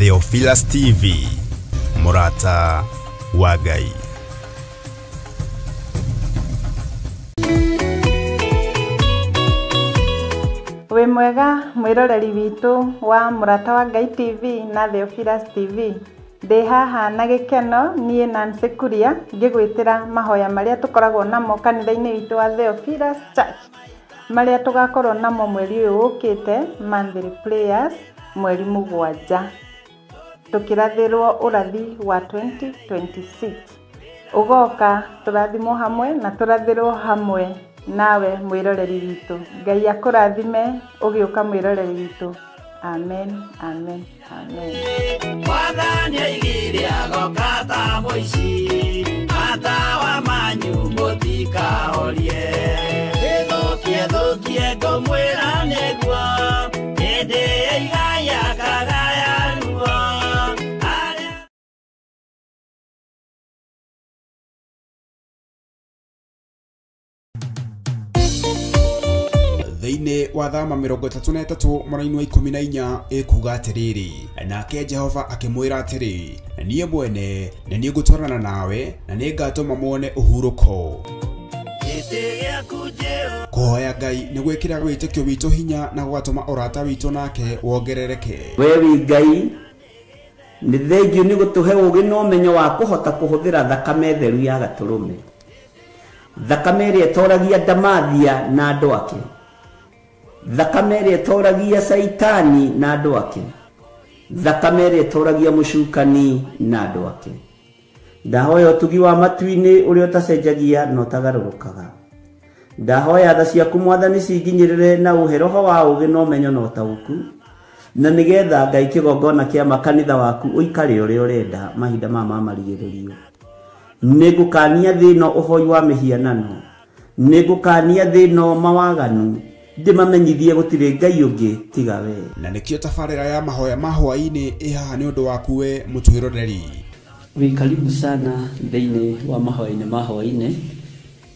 Theophilus TV, Murata wa Ngai. We mwega mwiroreri witu wa Murata wa Ngai TV na Theophilus TV. Ndi haha na gikeno nie Nancy Kuria ngigwitira mahoya maria tukoragwo namo kanitha-ini witu wa Theophilus Church, maria tugakorwo namo mweri uyu ukite, monthly prayers mweri 7, tukirathirwo urathi wa 2026. Ugoka turathimo hamwe na turathirwo hamwe nawe mwiroreri witu. Ngai akurathime ugiuka mwiroreri witu. Amen, amen, amen. Mwathani igire agokata moici ata wa manyu mutikahorie thukie ngomwira negwo hĩndĩ igaya kagaya ruo. Thĩinĩ wa thama 33 mweri wa 14 ikuga atiriri, nake Jehova akimwira atiri, niĩ mwene na niĩ ngũtwarana nawe na nĩ ngatũma muone ũhurũko. Kũhoya Ngai nĩ gwĩkĩra wĩtĩkio witũ hinya na gwatũma ũrata witũ nake wongerereke. Wewe Ngai nĩ thengiũ nĩ gũtũhe ũgĩ na ũmenyo wa kũhota kũhũthĩra thakame theru ya Gatũrũme, thakame ĩrĩa ĩtoragia ndamathia na andũ ake, thakame ĩrĩa ĩtoragia Saitani na andũ ake, thakame ĩrĩa ĩtoragia mũcukani na andũ ake. Ndahoya ũtugi wa matu-inĩ ũrĩa ũtacenjagia na ũtagarũrũkaga. Ndahoya tha ciaku Mwathani cinginyĩrĩre na ũhe roho wa ũgĩ na ũmenyo na ũtaũku, na nĩgetha Ngai kĩgongona kĩa makanitha waku ũikare ũrĩa ũrenda mahinda mama marigĩrĩrio. Nĩngũkania thĩno ũhoi wa mĩhianano, nĩngũkania thĩno mawaganu, ndimamenyithie gũtirĩ Ngai ũngĩ tiga we. Na nĩkĩo tabarĩra ya mahoya ma hwaĩ-inĩ ĩhaha nĩ ũndũ waku we mũtwĩroreri. Wĩ karibu sana thĩinĩ wa mahoya-inĩ ma hwaĩ-inĩ,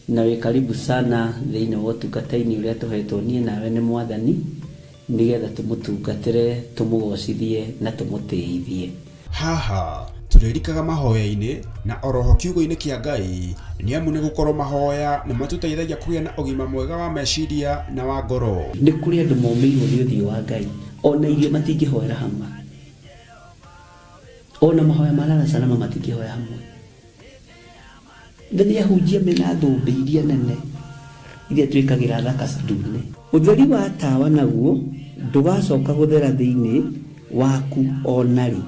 na wĩ karibu sana thĩinĩ wa ũtungata-inĩ ũrĩa tũhetwo niĩ nawe nĩ Mwathani, nĩgetha tũmũtungatĩre, tũmũgocithie na tũmũtĩithie. Haha turirikaga mahoya-inĩ na oroho kiugo-inĩ kĩa Ngai, nĩ amu nĩ gũkorwo mahoya nĩ matũteithagia kũgĩa na ũgima mwega wa meciria na wa ngoro. Nĩ kũrĩ andũ momĩirwo nĩ ũthiũ wa Ngai, ona irio matingĩhoera hamwe, ona mahoya marara salama matingĩhoya hamwe. Nĩ ahunjia mena thũmbĩ iria nene iria twĩkagĩra thaka ndune. Ũtheri wa tawa naguo ndũgacoka gũthera thĩinĩ waku onarĩ.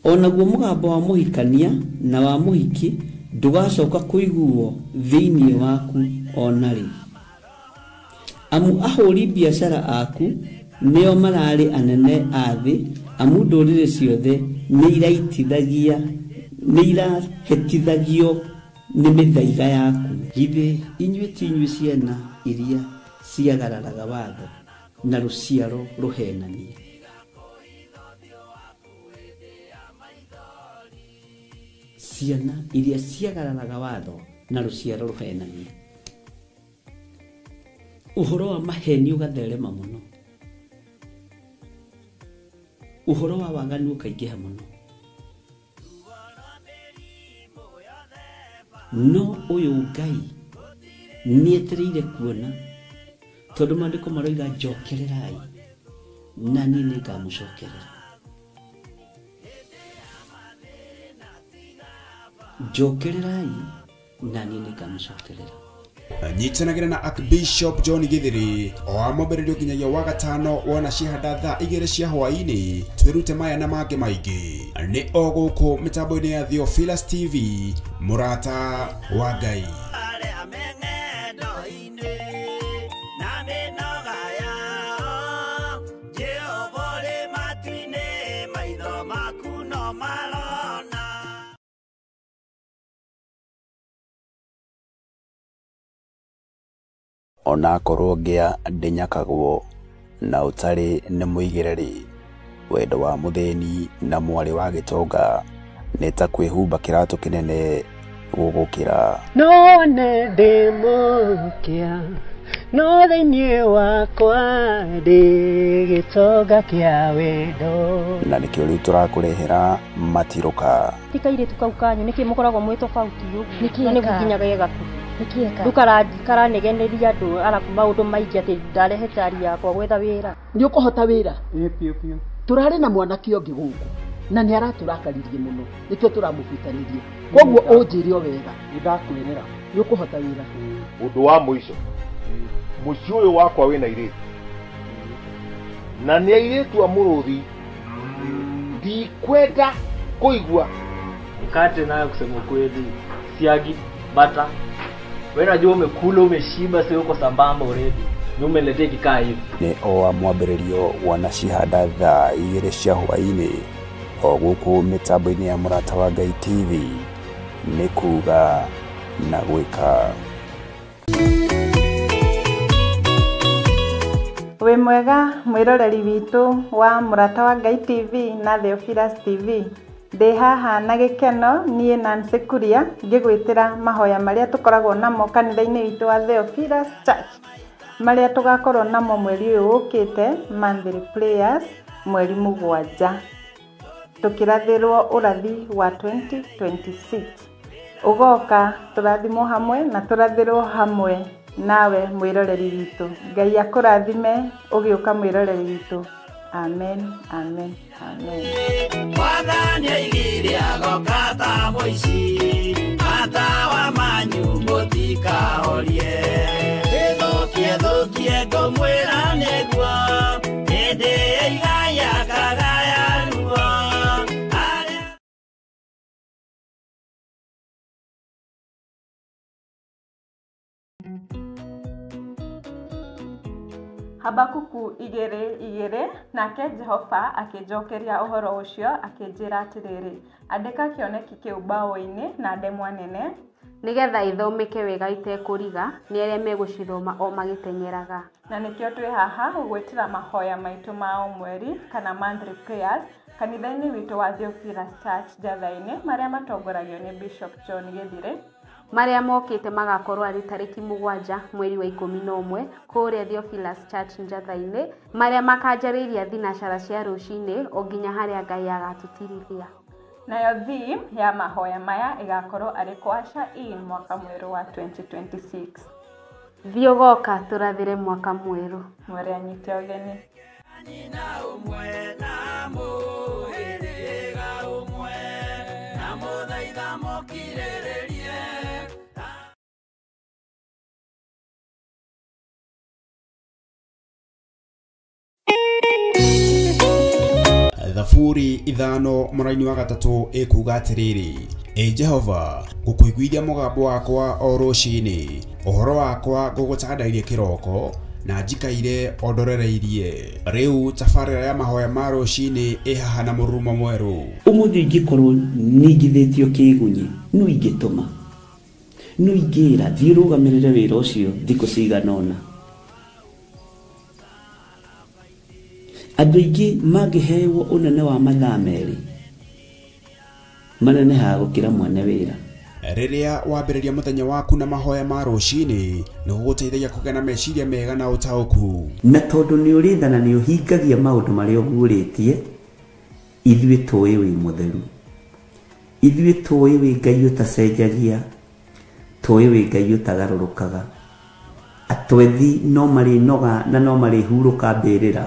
Onaguo mũgambo wa mũhikania na wa mũhiki ndũgacoka kũiguo thĩinĩ waku onarĩ. Amu ahũri biacara aku nĩo mararĩ anene a thĩ, amu ndũrĩrĩ ciothe nĩ irahĩtithagio nĩ mĩthaiga yaku. Githĩ inyuĩ ti inyuĩ ciana iria ciagararaga watho na rũciaro rũhenanie? Ciana iria ciagararaga watho na rũciaro rũhenanie. Ũhoro wa maheni ũgatherema mũno, ũhoro wa waganu ũkaingĩha mũno. No ũyũ Ngai nĩetereire kuona, tondũ maandĩko maroiga njokererai na niĩ nĩngamũcokerera. Njokererai na niĩ nĩngamũcokerera. Nyitanagĩra na Archbishop John Githiri o amwambĩrĩrio nginyagia wa gatano wona ciahanda thaa 2 cia hwaĩ-inĩ. Twĩrute maya na mangĩ maingĩ nĩ o gũkũ mĩtambo-inĩ ya Theophilus TV, Murata wa Ngai. Ona korwo ngĩa ndĩnyakagwo na ũtarĩ nĩ mũigĩrĩri, wendo wa mũthĩni na mwarĩ wa gĩtonga nĩ ta kwĩhumba kĩratũ kĩnene gũgũkĩra. None ndĩmũkia no thĩinĩ wakwa ndĩ gĩtonga kĩa wendo. Na nĩkĩo rĩu tũrakũrehera Matirũka. Ti kairĩtu kau kanyu nĩkĩ mũkoragwo mwĩ tofauti ũguo? Na nĩguo nginya gegaku. Rĩu karanegeneria andũ arabu maũndũ maingĩ atĩ ndarehete ari yakwa gwetha wĩra. Nĩ ũkũhota wĩra? Ĩĩ biũ biũ. Tũrarĩ na mwanake ũngĩ gũkũ na nĩ aratũrakaririe mũno nĩkĩo tũramũbitanirie. Koguo ũnjĩre o wega. Nĩndakwĩrĩra nĩ ũkũhota wĩra. Ũndũ wa mũico mũciĩ ũyũ wakwa wĩna airĩtu na nĩ airĩtu a mũrũthi, ndikwenda kũigua. Mkate nayo kusema ukweli, siagi, bata. Wewe unajua umekula umeshiba, sio uko sambamba already. Ni umeletea kikaa hivi. Nĩ o mwambĩrĩrio wanacihanda thaa 2 cia hwaĩ-inĩ o gũkũ mĩtambo-inĩ ya Mũrata wa Ngai TV. Nĩ kuga na gwĩka. Wĩ mwega mwĩroreri witũ wa Mũrata wa Ngai TV na Theophilus TV. Ndĩ haha na gĩkeno niĩ Nancy Kuria ngĩgwĩtĩra mahoya marĩa tũkoragwo namo kanitha-inĩ witũ wa Theophilus Church, marĩa tũgakorwo namo mweri ũyũ ũkĩte, monthly prayers mweri 7, tũkĩrathĩrwo ũrathi wa 2026. Ũgoka tũrathimwo hamwe na tũrathĩrwo hamwe nawe mwĩroreri witũ. Ngai akũrathime ũgĩũka mwĩroreri witũ. Amen, amen, amen. Mwathani aigire agoka ta mũici, matawa manyu mũtikahorie. Thũkie ngũmwĩra nĩguo, hĩndĩ ĩigaya kagaya ruo. Habakuku 2:2 nake Jehova akĩnjokeria ũhoro ũcio akĩnjĩra atĩrĩrĩ, andĩka kĩoneki kĩu mbaũ-inĩ na ndemwa nene, nĩgetha ithomeke wega itekũriga nĩ arĩa megũcithoma o magĩteng'eraga. Na nĩkĩo twĩ haha gũgwĩtĩra mahoya maitũ ma o mweri kana monthly prayers kanitha-inĩ witũ wa Theophilus Church Njatha-inĩ, marĩa matongoragio nĩ Bishop John Gĩthire, marĩa mokĩte magakorwo arĩ tarĩki 7 mweri wa 11 kũrĩa Theophilus Church Njatha-inĩ, marĩa makanjarĩria thinacara cia rũcinĩ o nginya harĩa Ngai agatũtirithia. Nayo theme ya mahoya maya ĩgakorwo arĩ Kuasha in mwaka mwerũ wa 2026. Thiĩ ũgoka tũrathĩre mwaka mwerũ. Mwere anyite ũgeni. Na ũmwe na mũhĩrĩga ũmwe na mũthaitha mũkirĩrĩrie. Thaburi 5 mũraini wa 3 ĩkuga atĩrĩrĩ, Jehova ngũkũiguithia mũgambo wakwa o rũcinĩ, ũhoro wakwa ngũgũtandairie kĩroko na njikaire ondorereirie. Rĩu tabarĩra ya mahoya ma rũcinĩ ĩhaha na mũrurumo mwerũ. Ũmũthĩ ingĩkorwo ningithĩtio kĩgunyi, no ingĩtũma, no ingĩra thiĩ rũgamĩrĩre wĩra ũcio thikũ cigana ũna. Andũ aingĩ mangĩheyo ũnene wa mathaa merĩ manenehaga gũkĩra mwene wĩra. Rĩrĩa wambĩrĩria mũthenya waku na mahoya ma rũcinĩ, nĩ gũgũteithagia kũgĩa na meciria mega na ũtaũku. Na tondũ nĩ ũrĩtha na nĩ ũhingagia maũndũ marĩa ũguũrĩtie, ithuĩ tũĩ wĩ mũtheru, ithuĩ tũĩ wĩ Ngai ũtacenjagia, tũĩ wĩ Ngai ũtagarũrũkaga. Atwethi no marĩnoga na no marĩhurũka mbĩrĩra,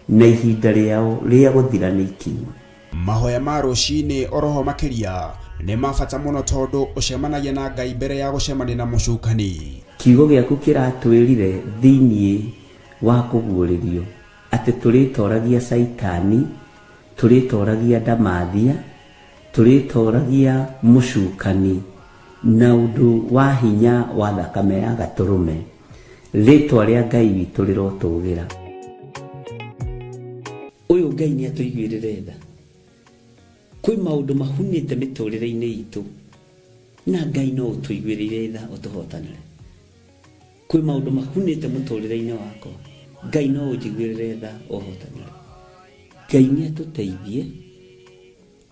na ihinda rĩao rĩa gũthira nĩ ikinyu. Mahoya ma rũcinĩ oroho makĩria nĩ mabata mũno tondũ ũcemanagia na Ngai mbere ya gũcemania na mũcukani. Kiugo gĩaku kĩratwĩrire thĩinĩ wa kũguũrĩrio atĩ tũrĩtoragia Saitani, tũrĩtoragia Ndamathia, tũrĩtoragia mũcukani na ũndũ wa hinya wa thakame ya Gatũrũme. Rĩtwa rĩa Ngai witũ rĩrotũgĩra. Ũyũ Ngai nĩ atũiguĩrĩre tha. Kwĩ maũndũ mahunĩte mĩtũrĩre-inĩ itũ, na Ngai no ũtũiguĩrĩre tha ũtũhotanĩre. Kwĩ maũndũ mahunĩte mũtũrĩre-inĩ wakwa, Ngai no ũnjiguĩrĩre tha ũhotanĩre. Ngai nĩ atũteithie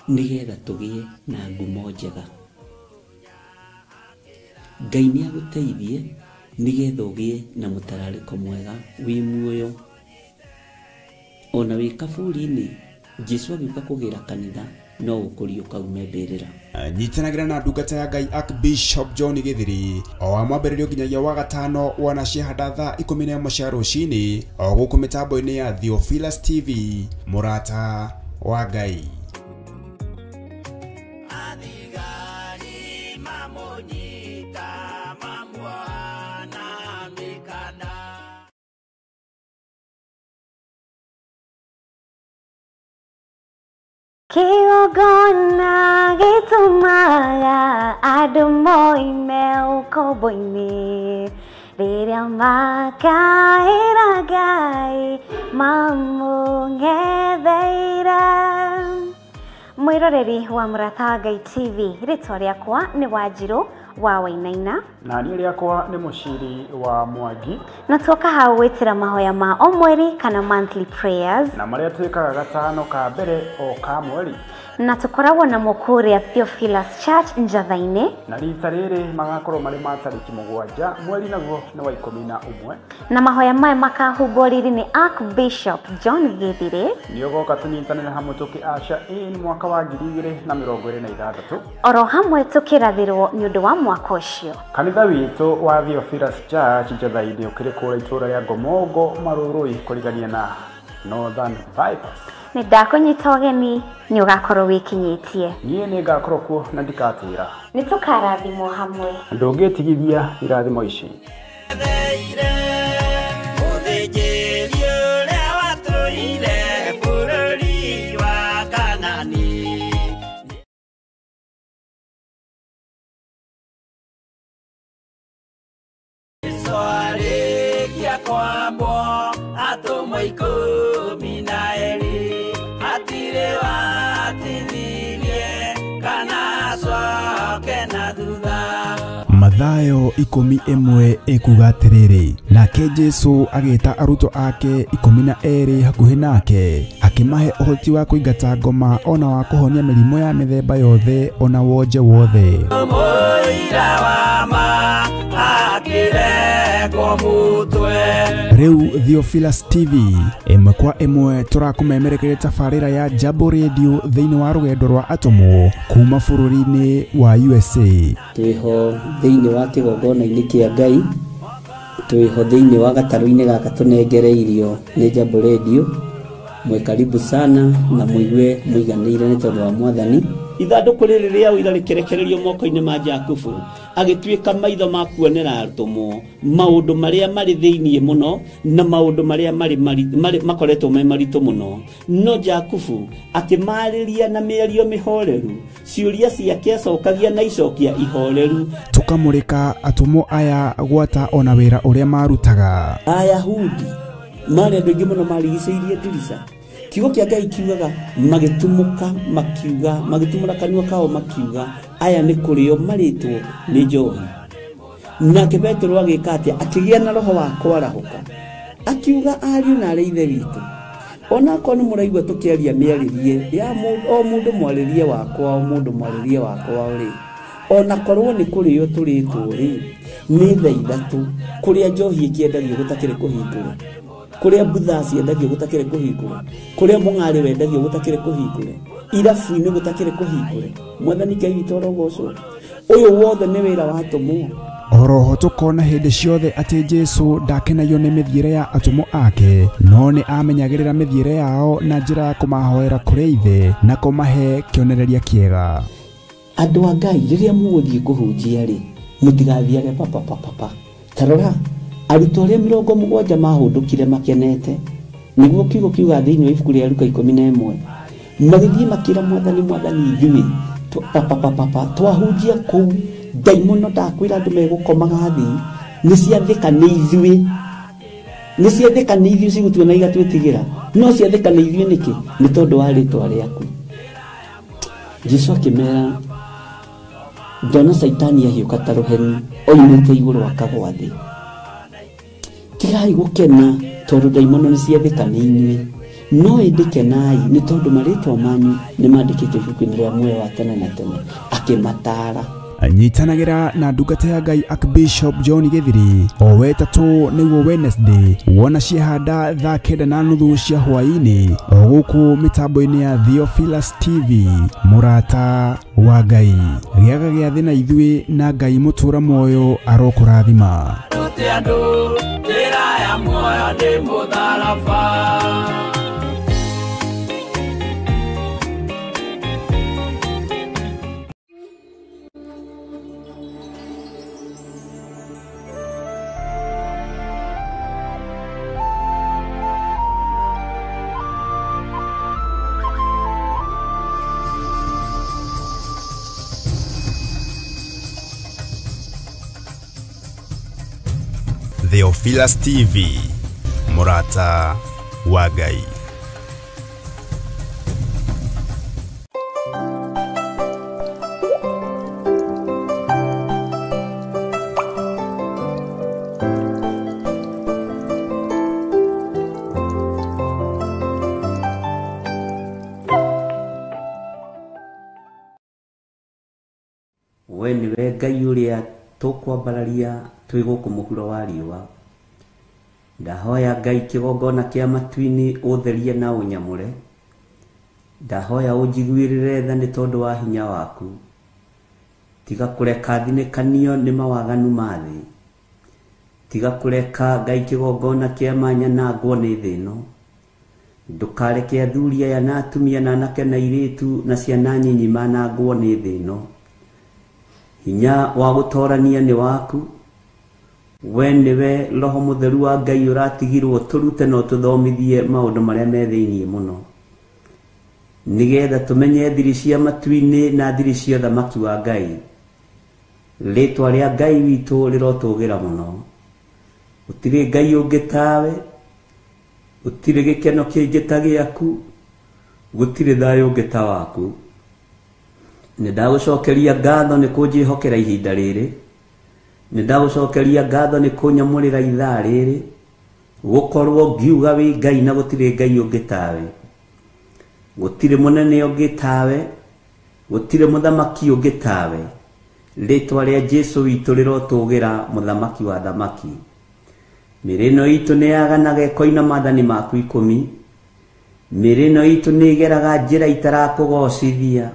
nĩgetha tũgĩe na ngumo njega. Ngai nĩ agũteithie nigetha ugie na mutarariko mwega wi muoyo ona wi kaburi-ini Jesu agiuka kugira kanitha no ukurio kaume mbirira nyitanagira na ndungata ya Ngai Archbishop John Githiri o amwambĩrĩrio nginyagia wa gatano wana ciahanda thaa 11 cia rũcinĩ o gũkũ mĩtambo-inĩ ya Theophilus TV mũrata wa Ngai. Kĩgongona gĩtũmaga andũ moime ũkombo-inĩ rĩrĩa makaĩra Ngai mamũng'etheire. Mwĩroreri wa Mũrata wa Ngai TV, rĩtwa rĩakwa nĩ Wanjirũ wa Wainaina na niĩ rĩakwa nĩ Mũciri wa Mwangi, na tuoka hau gwĩtĩra mahoya ma o mweri kana monthly prayers na marĩa twĩkaga gatano ka mbere o ka mweri, na tukoragwo na mũkũrĩa Theophilus Church Njatha-inĩ, na rita rĩrĩ magakorwo marĩ ma tarĩki 7 mweri naguo nĩ wa 11, na mahoya maya makahumbwo rĩrĩ nĩ Archbishop John Githiri. nĩ ũgoka tũnyitanĩre hamwe tũkĩaca in mwaka wa 2026 oro hamwe tũkĩrathĩrwo nĩ ũndũ wa mwaka ũcio. Kanitha witũ wa Theophilus Church Njatha-inĩ ũkĩrĩ kũrĩa itũũra rĩa Ngomongo Marũrũi kũrigania na Northern Bypass. Nĩ ndakũnyita ũgeni nĩ ũgakorwo wĩkinyĩtie. Niĩ nĩ ngakorwo kuo na ndikatĩra. Nĩ tũkarathimwo hamwe. Ndũngĩtigithia irathimo ici. Mathayo 11 ekuga atĩrĩrĩ, nake Jesu agĩĩta arutwo ake 12 hakuhĩ nake akĩmahe ũhoti wa kũingata ngoma ona wa kũhonia mĩrimũ ya mĩthemba yothe ona wonje wothe. Rĩu Theophilus TV ĩmwe kwa ĩmwe tũrakũmemerekeria tabarĩra ya Jambo Radio thĩinĩ wa rũgendo rwa atũmwo kuma bũrũri-inĩ wa USA. Twĩho thĩinĩ wa kĩgongona-inĩ kĩa Ngai, twĩho thĩinĩ wa gatarũ-inĩ gaka tũnengereirio nĩ Jambo Radio. Mwe karibu sana na mũigue mũiganĩire nĩ tondũ wa Mwathani. Ithandũkũ rĩrĩ rĩa ũira rĩkĩrekererio moko-inĩ ma Jakubu, agĩtuĩka maitho ma kuonera atũmwo maũndũ marĩa marĩ thĩinĩ mũno na maũndũ marĩa makoretwo me maritũ mũno. No Jakubu akĩmarĩria na mĩario mĩhoreru, ciũria ciake acokagia na icokia ihoreru. Tũkamũrĩka atũmwo aya gwata ona wĩra ũrĩa marutaga. Ayahudi marĩ andũ aingĩ mũno marigicĩirie ndirica. Kiugo kĩa Ngai kiugaga magĩtumũka makiuga, magĩtumũra kanua kao makiuga aya nĩ kũrĩo marĩtwo nĩ njohi. Nake Petero agĩka atĩa? Akĩgĩa na roho wa kwarahũka, akiuga ariũ na arĩ ithe witũ, ona korwo nĩ mũraigua tũkĩaria mĩarĩrie ya o mũndũ mwarĩrie wakwa, o mũndũ mwarĩrie wakwa ũrĩ, ona korwo nĩ kũrĩo tũrĩtwo rĩ, nĩ thaa ithatũ kũrĩa njohi ĩkĩendagio gũtakĩrĩ kũhingũre, kũrĩa butha ciendagio gũtakĩrĩ kũhingũre, kũrĩa mũng'arĩ wendagio gũtakĩrĩ kũhingũre, irabu-inĩ gũtakĩrĩ kũhingũre. Mwathani Ngai witũ orogocwo. Ũyũ wothe nĩ wĩra wa atũmwo. Oroho tũkona hĩndĩ ciothe atĩ Jesu ndakenagio nĩ mĩthiĩre ya atũmwo ake, no nĩ amenyagĩrĩra mĩthiĩre yao na njĩra ya kũmahoera kũrĩ ithe na kũmahe kĩonereria kĩega. Andũ a Ngai rĩrĩa mũgũthiĩ kũhunjia rĩ, mũtigathiage papa. Tarora arutwo arĩa 70 mahũndũkire makenete, nĩguo kiugo kiuga thĩinĩ wa ibuku rĩa Luka 11, magĩthiĩ makĩra Mwathani ithuĩ twahunjia kũu, ndaimono ndakwĩra andũ megũkomaga thĩ, nĩciathĩka nĩ ithuĩ cigũtuona igatwĩtigĩra, no ciathĩka nĩ ithuĩ nĩkĩ? Nĩ tondũ wa rĩtwa rĩaku. Jesu akĩmera, ndona Saitani ahiũka ta rũheni oimĩte igũrũ akagwa thĩ. Tigai gũkena tondũ ndaimono nĩ ciathĩka nĩ inyuĩ, no ĩndĩ kenai nĩ tondũ marĩtwa manyu nĩ mandĩkĩtwo ibuku-inĩ rĩa muoyo wa tene na tene. Akĩmataara. nyitanagira na ndungata ya Ngai Archbishop John Githiri o wetatu niguo Wednesday wona ciehanda thaa 9:30 cia hwaini o guku mitambo-ini ya Theophilus TV murata wa Ngai giaga gia thina ithui na Ngai mutura moyo arokurathima Theophilus TV murata wa Ngai. We niwe Ngai uria tukwambararia twi guku muhuro wa riua. Ndahoya Ngai kigongona kia matu-ini utherie na unyamure. Ndahoya unjiguirire tha ni tondu wa hinya waku. Tiga kureka thinikanio ni mawaganu ma thi. Tiga kureka Ngai kigongona kia manyanangwo ni thi ino. Ndukareke athuri aya na atumia na anake na airitu na ciana nyinyi manangwo ni thi ino. Hinya wa gutorania ni waku. We niwe Roho Mutheru wa Ngai uratigirwo turute no tuthomithie maundu maria me thiini muno. Nigetha tumenye thiri cia matu-ini na thiri cia thamaki wa Ngai. Ritwa ria Ngai witu rirotugira muno. Utire Ngai ungi tawe. Utire gikeno kingi ta giaku. Gutire thayu ungi ta waku. Nindagucokeria ngatho ni kunjihokera ihinda riri. Nindagucokeria ngatho ni kunyamurira ithaa riri. Gukorwo ngiuga wi Ngai na gutire Ngai ungi tawe. Gutire munene ungi tawe. Gutire muthamaki ungi tawe. Ritwa ria Jesu witu rirotugira muthamaki wa thamaki. Mirino itu ni aganaga koina mathani maku 10. Mirino itu ni geraga njira itarakugocithia.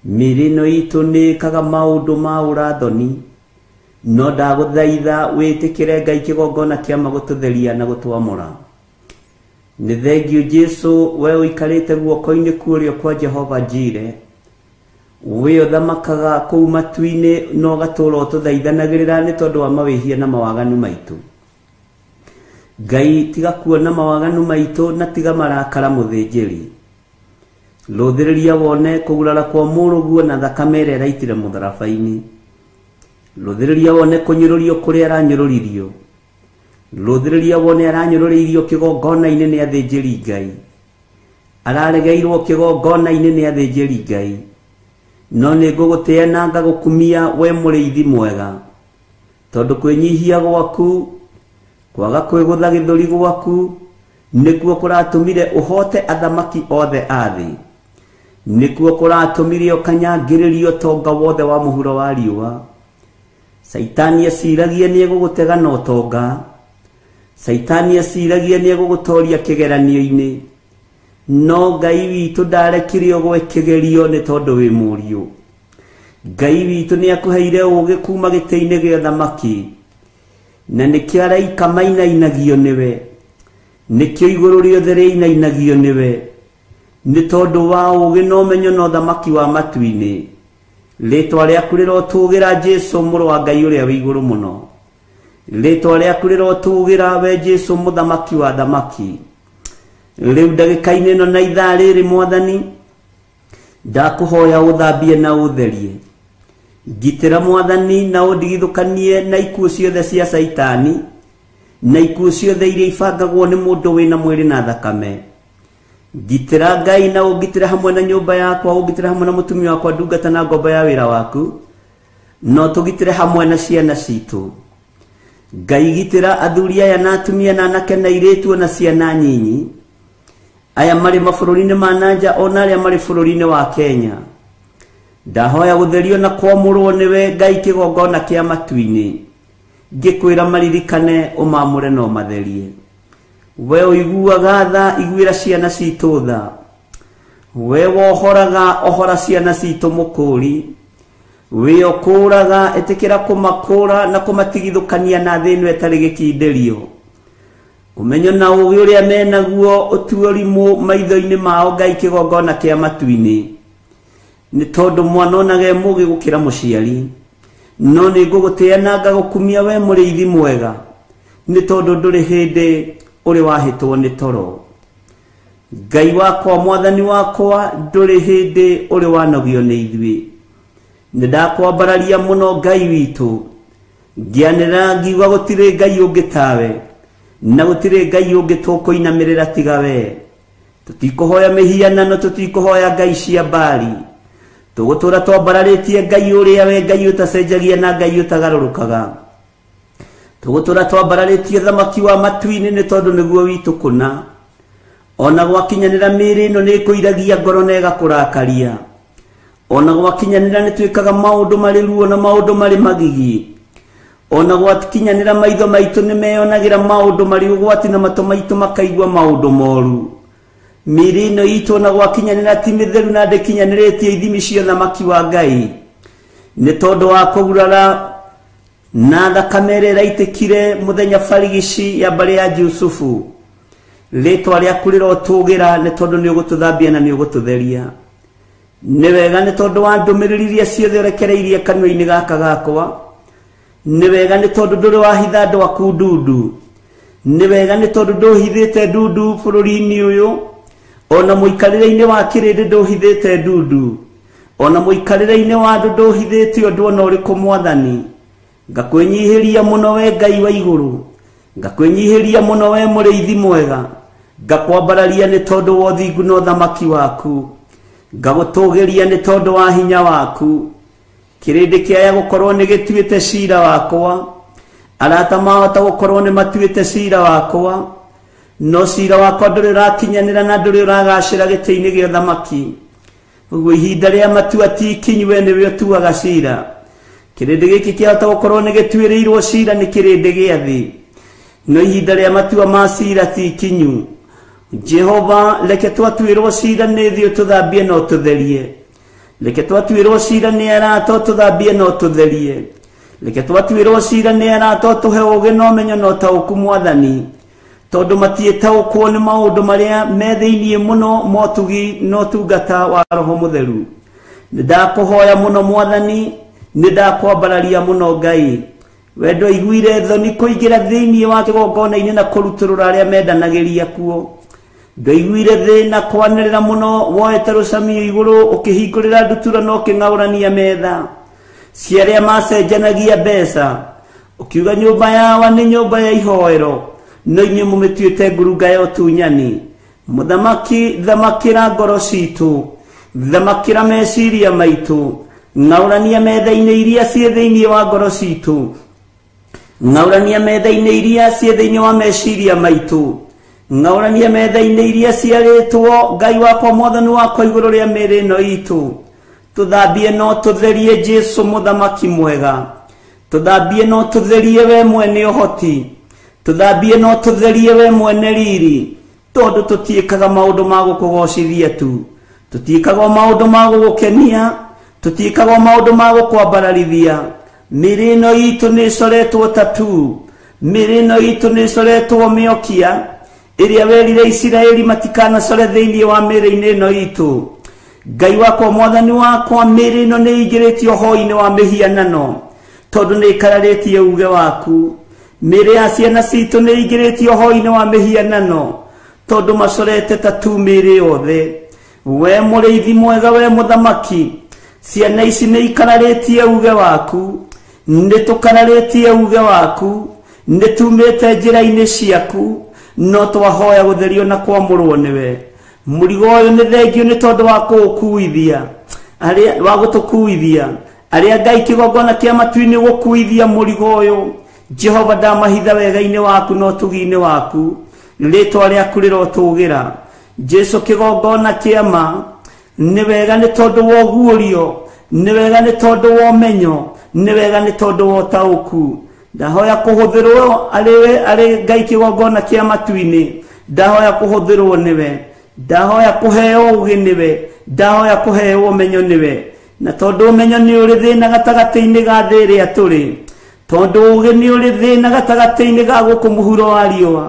Mirino itu ni kaga maundu ma urathoni. No ndaguthaitha witikire Ngai kigongona kia magututheria na gutwamura. Ni thengiu Jesu we uikarite guoko-ini kurio kwa Jehova Jire. We uthamakaga kuu matu-ini no gatura ututhaithanagirira ni tondu wa mawihia na mawaganu maitu. Ngai tiga kuona mawaganu maitu na tiga marakara muthinjiri. Ruthiriria wone kugurara kwa muruguo na thakame ria raitire mutharabaini. Ruthiriria wone kunyururio kuria aranyururirio. Ruthiriria wone aranyururirio kigongona-ini ni athinjiri Ngai. Araregeirwo kigongona-ini ni athinjiri Ngai. No ni nguguteana ngagukumia we muriithi mwega. Tondu kwinyihia gwaku kwaga kwigutha githuri gwaku nikuo kuratumire uhote athamaki othe athi. Nikuo kuratumire ukanyangiririo tonga wothe wa muhuro wa riua. Saitani aciragia ni egugutega no tonga. Saitani aciragia ni egugutoria kigeranio-ini. No Ngai witu ndarekire ogwe kigerio ni tondu wi murio. Ngai witu ni akuheire ugi kuma gite-ini gia thamaki. Na nikio araika mainainagio niwe. Nikio iguru riothe riinainagio niwe. Ni tondu wa ugi no menyo no thamaki wa matu-ini. Ritwa riaku rirotugira Jesu muru wa Ngai uria wi iguru muno. Ritwa riaku rirotugira we Jesu muthamaki wa thamaki. Riu ndagika-ini ino na ithaa riri Mwathani ndakuhoya uthambie na utherie. Ngitira Mwathani na undigithukanie na ikuo ciothe cia Saitani na ikuo ciothe iria ibangagwo ni mundu wina mwiri na thakame. Ngitira Ngai na ungitira hamwe na nyumba yakwa, ungitira hamwe na mutumia wakwa ndungata na ngombo ya wira waku. No tugitire hamwe na ciana citu. Ngai gitira athuri aya na atumia na anake na airitu na ciana nyinyi. Aya mari mabũrũri-inĩ ma nanja ona aria mari bũrũri-inĩ wa Kenya. ndahoya gutherio na kwamurwo niwe Ngai kigongona kia matu-ini ngikwira maririkane umamure no matherie we uiguaga tha iguira ciana citu tha we wohoraga ohora ciana citu mukuri we okuraga etikira kumakura na kumatigithukania na thinu etari gikinderio umenyo na ugi uria menaguo utuorimu maitho-ini mao Ngai kigongona kia matu-ini ni tondu mwana onage mugi gukira muciari no ni nguguteana ngagukumia we muriithi mwega ni tondu nduri hindi uri wahitwo ni toro Ngai wakwa mwathani wakwa nduri hindi uri wanogio ni ithui ni ndakwambararia muno Ngai witu ngianira ngiuga gutire Ngai ungi tawe na gutire Ngai ungi tukuinamirira tiga we tutikuhoya mihianano tutikuhoya Ngai cia Baali tugutura twambararitie Ngai uria we Ngai utacenjagia na Ngai utagarurukaga tugutura twambararitie thamaki wa matu-ini ni tondu niguo witu kuna ona gwakinyanira miri ino ni kuiragia ngoro na igakurakaria ona gwakinyanira ni twikaga maundu mari ruo na maundu mari magigi ona gwakinyanira maitho maitu ni meyonagira maundu mari ugwati na mato maitu makaigua maundu moru miri ino itu na gwakinyanira ti mitheru na ndekinyaniretie ithimi cia thamaki wa Ngai ni tondu wa kugurara na thakame ĩrĩa ĩraitikire muthenya barigici ya mbari ya Jusufu ritwa rĩaku rĩrotugira ni tondu ni ugututhambia na ni ugututheria ni wega ni tondu wa ndumiriri iria ciothe ũrekereirie kanua-inĩ gaka gakwa ni wega ni tondu ndũrĩ wahitha andũ aku ndundu ni wega ni tondu nduhithĩte ndundu bũrũri-inĩ ũyũ ona mũikarĩre-inĩ wa kĩrĩndĩ nduhithĩte ndundu ona mũikarĩre-inĩ wa andũ nduhithĩte ũndũ ona ũrĩkũ Mwathani ngakwenyihiria muno we Ngai wa iguru ngakwenyihiria muno we muriithi mwega ngakwambararia ni tondu wa uthingu no thamaki waku ngagutugiria ni tondu wa hinya waku kirindi kiaya gukorwo ni gituite cira wakwa arata mahota gukorwo ni matuite cira wakwa no cira wakwa nduri rakinyanira na nduri uragacira gĩtĩ-inĩ gĩa thamaki uguo ihinda rĩa matua ti ikinyu we niwe ũtuaga cira kirindi giki kiahota gukorwo ni gituĩrĩirwo cira ni kirindi gĩa thĩ no ihinda rĩa matua ma cira ti ikinyu Jehova leke twatuĩrwo cira nĩ thĩ ũtũthambie no tũtherie leke twatuĩrwo cira nĩ arata ũtũthambie no tũtherie leke twatuĩrwo cira nĩ arata ũtũhe ũũgĩ na ũmenyo na ũtaũku Mwathani tondu matiĩtaũkwo nĩ maũndũ marĩa me thĩiniĩ mũno motugi no tungata wa Roho Mũtheru nĩ ndakũhoya mũno Mwathani nĩ ndakwambararia mũno Ngai wendo iguire thoni kũingĩra thĩiniĩ wa kĩgongona-inĩ na kũrutũrũra arĩa mendanagĩria kuo ndoiguire thĩna kwanĩrĩra mũno woete rũcamio igũrũ ũkĩhingũrĩra ndutura na ũkĩng'aũrania metha cia arĩa macenjanagia mbeca ukiuga nyumba yawa ni nyumba ya ihoero no inyuĩ mũmĩtuĩte ngurunga ya ũtunyani mũthamaki thamakĩra ngoro citũ thamakĩra meciria maitũ ng'aũrania metha-inĩ iria ciĩ thĩinĩ wa ngoro citũ ng'aũrania metha-inĩ iria ciĩ thĩinĩ wa meciria maitũ ng'aũrania metha-inĩ iria ciarĩtwo Ngai wakwa Mwathani wakwa igũrũ rĩa mĩĩrĩ ĩno itũ tũthambie no tũtherie Jesu mũthamaki mwega tũthambie no tũtherie we mwene ũhoti tũthambie no tũtherie we mwene riri tondũ tũtiĩkaga maũndũ ma gũkũgocithia tu tũtiĩkaga maũndũ ma gũgũkenia tũtiĩkaga maũndũ ma gũkwambararithia mĩĩrĩ ĩno itũ nĩ ĩcoretwo tatu mĩĩrĩ ĩno itũ nĩ ĩcoretwo mĩokia ĩrĩa werire Isiraeli matikanacore thĩinĩ wa mĩĩrĩ-inĩ ĩno itũ Ngai wakwa Mwathani wakwa mĩĩrĩ ĩno nĩ ĩingĩrĩtio ũhoro-inĩ wa mĩhianano tondũ nĩ ĩkararĩtie uge waku mĩĩrĩ ya ciana citũ nĩ ĩingĩrĩtio ũhoro-inĩ wa mĩhianano tondũ macorete tatu mĩĩrĩ yothe we mũrĩithi mwega we mũthamaki ciana ici nĩ ikararĩtie uge waku nĩ tũkararĩtie uge waku nĩ tumĩte njĩra-inĩ ciaku no twahoya gũtherio na kwamũrwo nĩwe mũrigo ũyũ nĩ thengio nĩ tondũ wa kũũkuithia wa gũtũkuithia arĩa Ngai kĩgongona kĩa matu-inĩ gũkuithia mũrigo ũyũ Jehova ndamahitha wega-inĩ waku no tugi-inĩ waku rĩtwa rĩaku rĩrotũgĩra Jesu kĩgongona kĩa ma nĩ wega nĩ tondũ wa ũguũrio nĩ wega nĩ tondũ wa ũmenyo, nĩ wega nĩ tondũ wa ũtaũku. Ndahoya kũhũthĩrwo arĩ Ngai kĩgongona kĩa matu-inĩ, ndahoya kũhũthĩrwo nĩwe, ndahoya kũheo ũgĩ nĩwe, ndahoya kũheo ũmenyo nĩwe. Na tondũ ũmenyo nĩ ũrĩ thĩna gatagatĩ-inĩ ga thĩ ĩrĩa tũrĩ, tondũ ũgĩ nĩ ũrĩ thĩna gatagatĩ-inĩ ga gũkũ mũhuro wa riũa,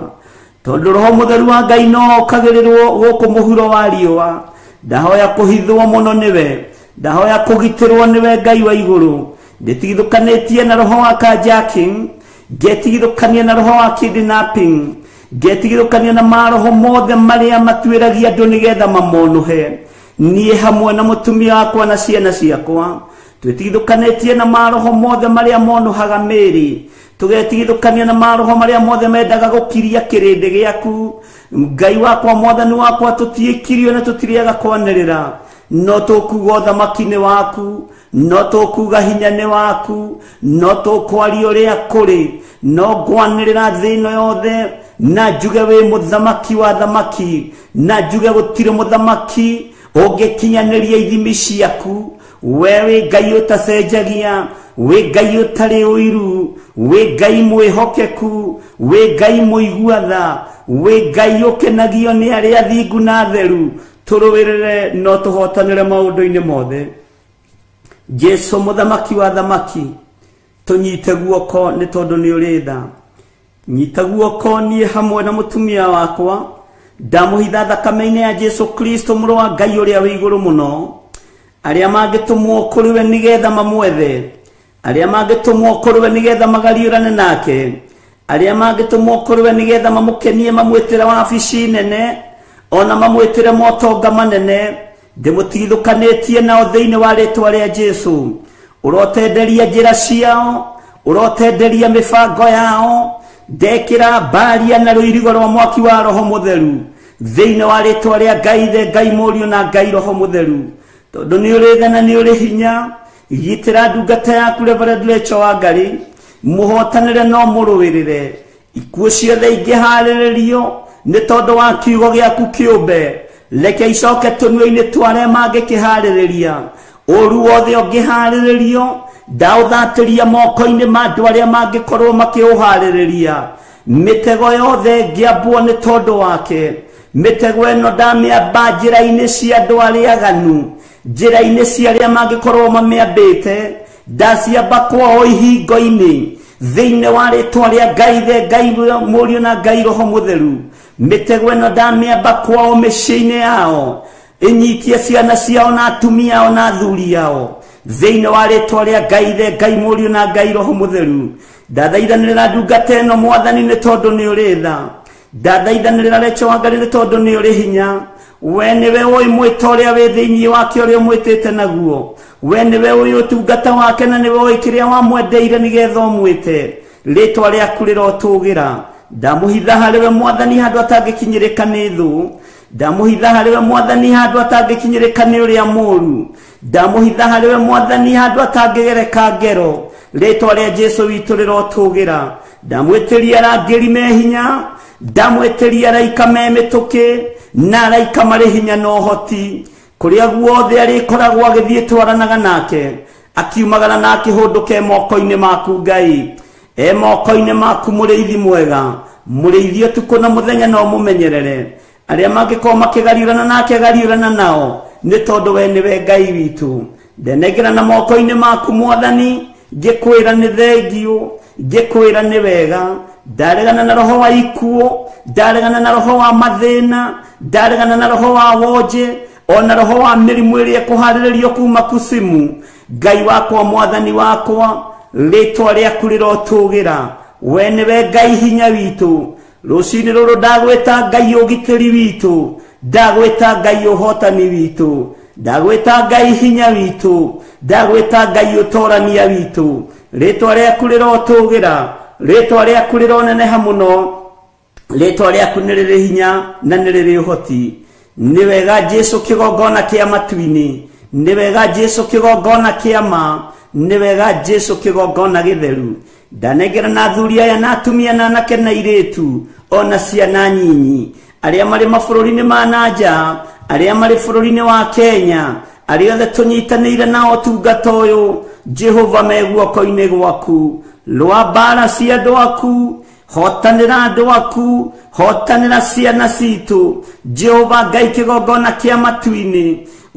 tondũ Roho Mũtheru wa Ngai no okagĩrĩrwo gũkũ mũhuro wa riũa, ndahoya kũhithwo mũno nĩwe, ndahoya kũgitĩrwo nĩwe Ngai wa igũrũ. Ndetigithũkanĩtie na roho wa carjacking, ngetigithũkania na roho wa kidnapping, ngetigithũkania na maroho mothe marĩa matuĩragia andũ nĩgetha mamonuhe. Niĩ hamwe na mũtumia wakwa na ciana ciakwa twĩtigithũkanĩtie na maroho mothe marĩa monuhaga mĩĩrĩ, tũgetigithũkania na maroho marĩa mothe mendaga gũkiria kĩrĩndĩ gĩaku. Ngai wakwa, Mwathani wakwa, tũtiĩkirio na tũtirĩaga kwanĩrĩra, no tũkuga ũthamaki-inĩ waku, no tũkuga hinya nĩ waku, no tũkwaria ũrĩa kũrĩ, no ngwanĩrĩra thĩ ĩno yothe, na njuge wĩ mũthamaki wa thamaki, na njuge gũtirĩ mũthamaki ũngĩkinyanĩria ithimi ciaku. We wĩ Ngai ũtacenjagia, wĩ Ngai ũtarĩ ũiru, wĩ Ngai mwĩhokeku, wĩ Ngai mũigua tha, wĩ Ngai ũkenagio nĩ arĩa athingu na atheru. Tũrũĩrĩre no tũhotanĩre maũndũ-inĩ mothe. Jesu mũthamaki wa thamaki, tũnyite guoko nĩ tondũ nĩ ũrĩ tha. Nyita guoko niĩ hamwe na mũtumia wakwa, ndamũhitha thakame-inĩ ya Jesu Kristo mũrũ wa Ngai ũrĩa wĩ igũrũ mũno. Arĩa mangĩtũmwo kũrĩ we nĩgetha mamwethe, arĩa mangĩtũmwo kũrĩ we nĩgetha magariũrane nake, arĩa mangĩtũmwo kũrĩ we nĩgetha mamũkenie, mamwĩtĩre wabici nene, ona mamwĩtĩre motonga manene, ndĩmũtigithũkanĩtie nao thĩinĩ wa rĩtwa rĩa Jesu. Ũrotenderia njĩra ciao, ũrotenderia mĩbango yao, ndekĩra mbaria na rũirigo rwa mwaki wa Roho Mũtheru thĩinĩ wa rĩtwa rĩa Ngai Ithe, Ngai Mũriũ na Ngai Roho Mũtheru. Tondũ nĩ ũrĩ tha na nĩ ũrĩ hinya, gitĩra ndungata yaku Reverend Rachel Wangari, mũhotanĩre no mũrũĩrĩre. Ikuũ ciothe ingĩharĩrĩrio nĩ tondũ wa kiugo gĩaku kĩũmbe, reke icoke tũnua-inĩ twa arĩa mangĩkĩharĩrĩria. Ũru wothe ũngĩharĩrĩrio ndaũthatĩria moko-inĩ ma andũ arĩa mangĩkorwo makĩũharĩrĩria. Mĩtego yothe ngĩambwo nĩ tondũ wake, mĩtego ĩno ndamĩamba njĩra-inĩ cia andũ arĩa aganu, njĩra-inĩ cia arĩa mangĩkorwo mamĩambĩte, ndaciamba kwao ihingo-inĩ thĩinĩ wa rĩtwa rĩa Ngai Ithe, Ngai Mũriũ na Ngai Roho Mũtheru. Mĩtego ĩno ndamĩamba kwao mĩciĩ-inĩ yao, ĩnyitie ciana ciao na atumia ao na athuri ao thĩinĩ wa rĩtwa rĩa Ngai Ithe, Ngai Mũriũ na Ngai Roho Mũtheru. Ndathaithanĩrĩra ndungata ĩno Mwathani nĩ tondũ nĩ ũrĩ tha, ndathaithanĩrĩra Rachel Wangari nĩ tondũ nĩ ũrĩ hinya. We nĩwe ũĩ mwĩta ũrĩa wĩ thĩinĩ wake ũrĩa ũmwĩtĩte naguo, we nĩwe ũĩ ũtungata wake na nĩwe ũĩ kĩrĩa wamwendeire nĩgetha ũmwĩte. Rĩtwa rĩaku rĩrotũgĩra. Ndamũhitha harĩ we Mwathani handũ atangĩkinyĩrĩka nĩ thũ, ndamũhitha harĩ we Mwathani handũ atangĩkinyĩrĩka nĩ ũrĩa mũũru, ndamũhitha harĩ we Mwathani handũ atangĩgereka ngero. Rĩtwa rĩa Jesu witũ rĩrotũgĩra. Ndamwĩtĩria arangĩri me hinya, ndamwĩtĩria araika me mĩtũkĩ na araika marĩ hinya na ũhoti, kũrĩa guothe arĩkoragwo agĩthiĩ twaranaga nake, akiumagara na akĩhũndũke moko-inĩ maku Ngai. Moko-inĩ maku mũrĩithi mwega, mũrĩithi ũtukũ na mũthenya no mũmenyerere. Arĩa mangĩkorwo makĩgariũrana nake agariũrana nao, nĩ tondũ we nĩwe Ngai witũ. Ndenengera na moko-inĩ maku Mwathani, ngĩkwĩra nĩ thengiũ, ngĩkwĩra nĩ wega. Ndaregana na roho wa ikuũ, ndaregana na roho wa mathĩna, ndaregana na roho wa wonje, ona roho wa mĩrimũ ĩrĩa kũharĩrĩrio kuma kusimu. Ngai wakwa, Mwathani wakwa, rĩtwa rĩaku rĩrotũgĩra. We nĩwe Ngai hinya witũ. Rũciinĩ rũrũ ndagwĩta Ngai ũgitĩri witũ, ndagwĩta Ngai ũhotani witũ, ndagwĩta Ngai hinya witũ, ndagwĩta Ngai ũtorania witũ. Rĩtwa rĩaku rĩrotũgĩra, rĩtwa rĩaku rĩroneneha mũno, rĩtwa rĩaku nĩ rĩrĩ hinya na nĩ rĩrĩ ũhoti. Nĩ wega Jesu kĩgongona kĩa matu-inĩ, nĩ wega Jesu kĩgongona kĩa ma, nĩ wega Jesu kĩgongona gĩtheru. Ndanengera na athuri aya na atumia na anake na airĩtu, ona ciana nyinyi, arĩa marĩ mabũrũri-inĩ ma nanja, arĩa marĩ bũrũri-inĩ wa Kenya, arĩa tũnyitanĩire na ũtungata ũyũ Jehova me guoko-inĩ gwaku rwa mbara cia andũ aku hotanĩra andũ aku hotanĩra ciana citũ Jehova Ngai kĩgongona kĩa matu-inĩ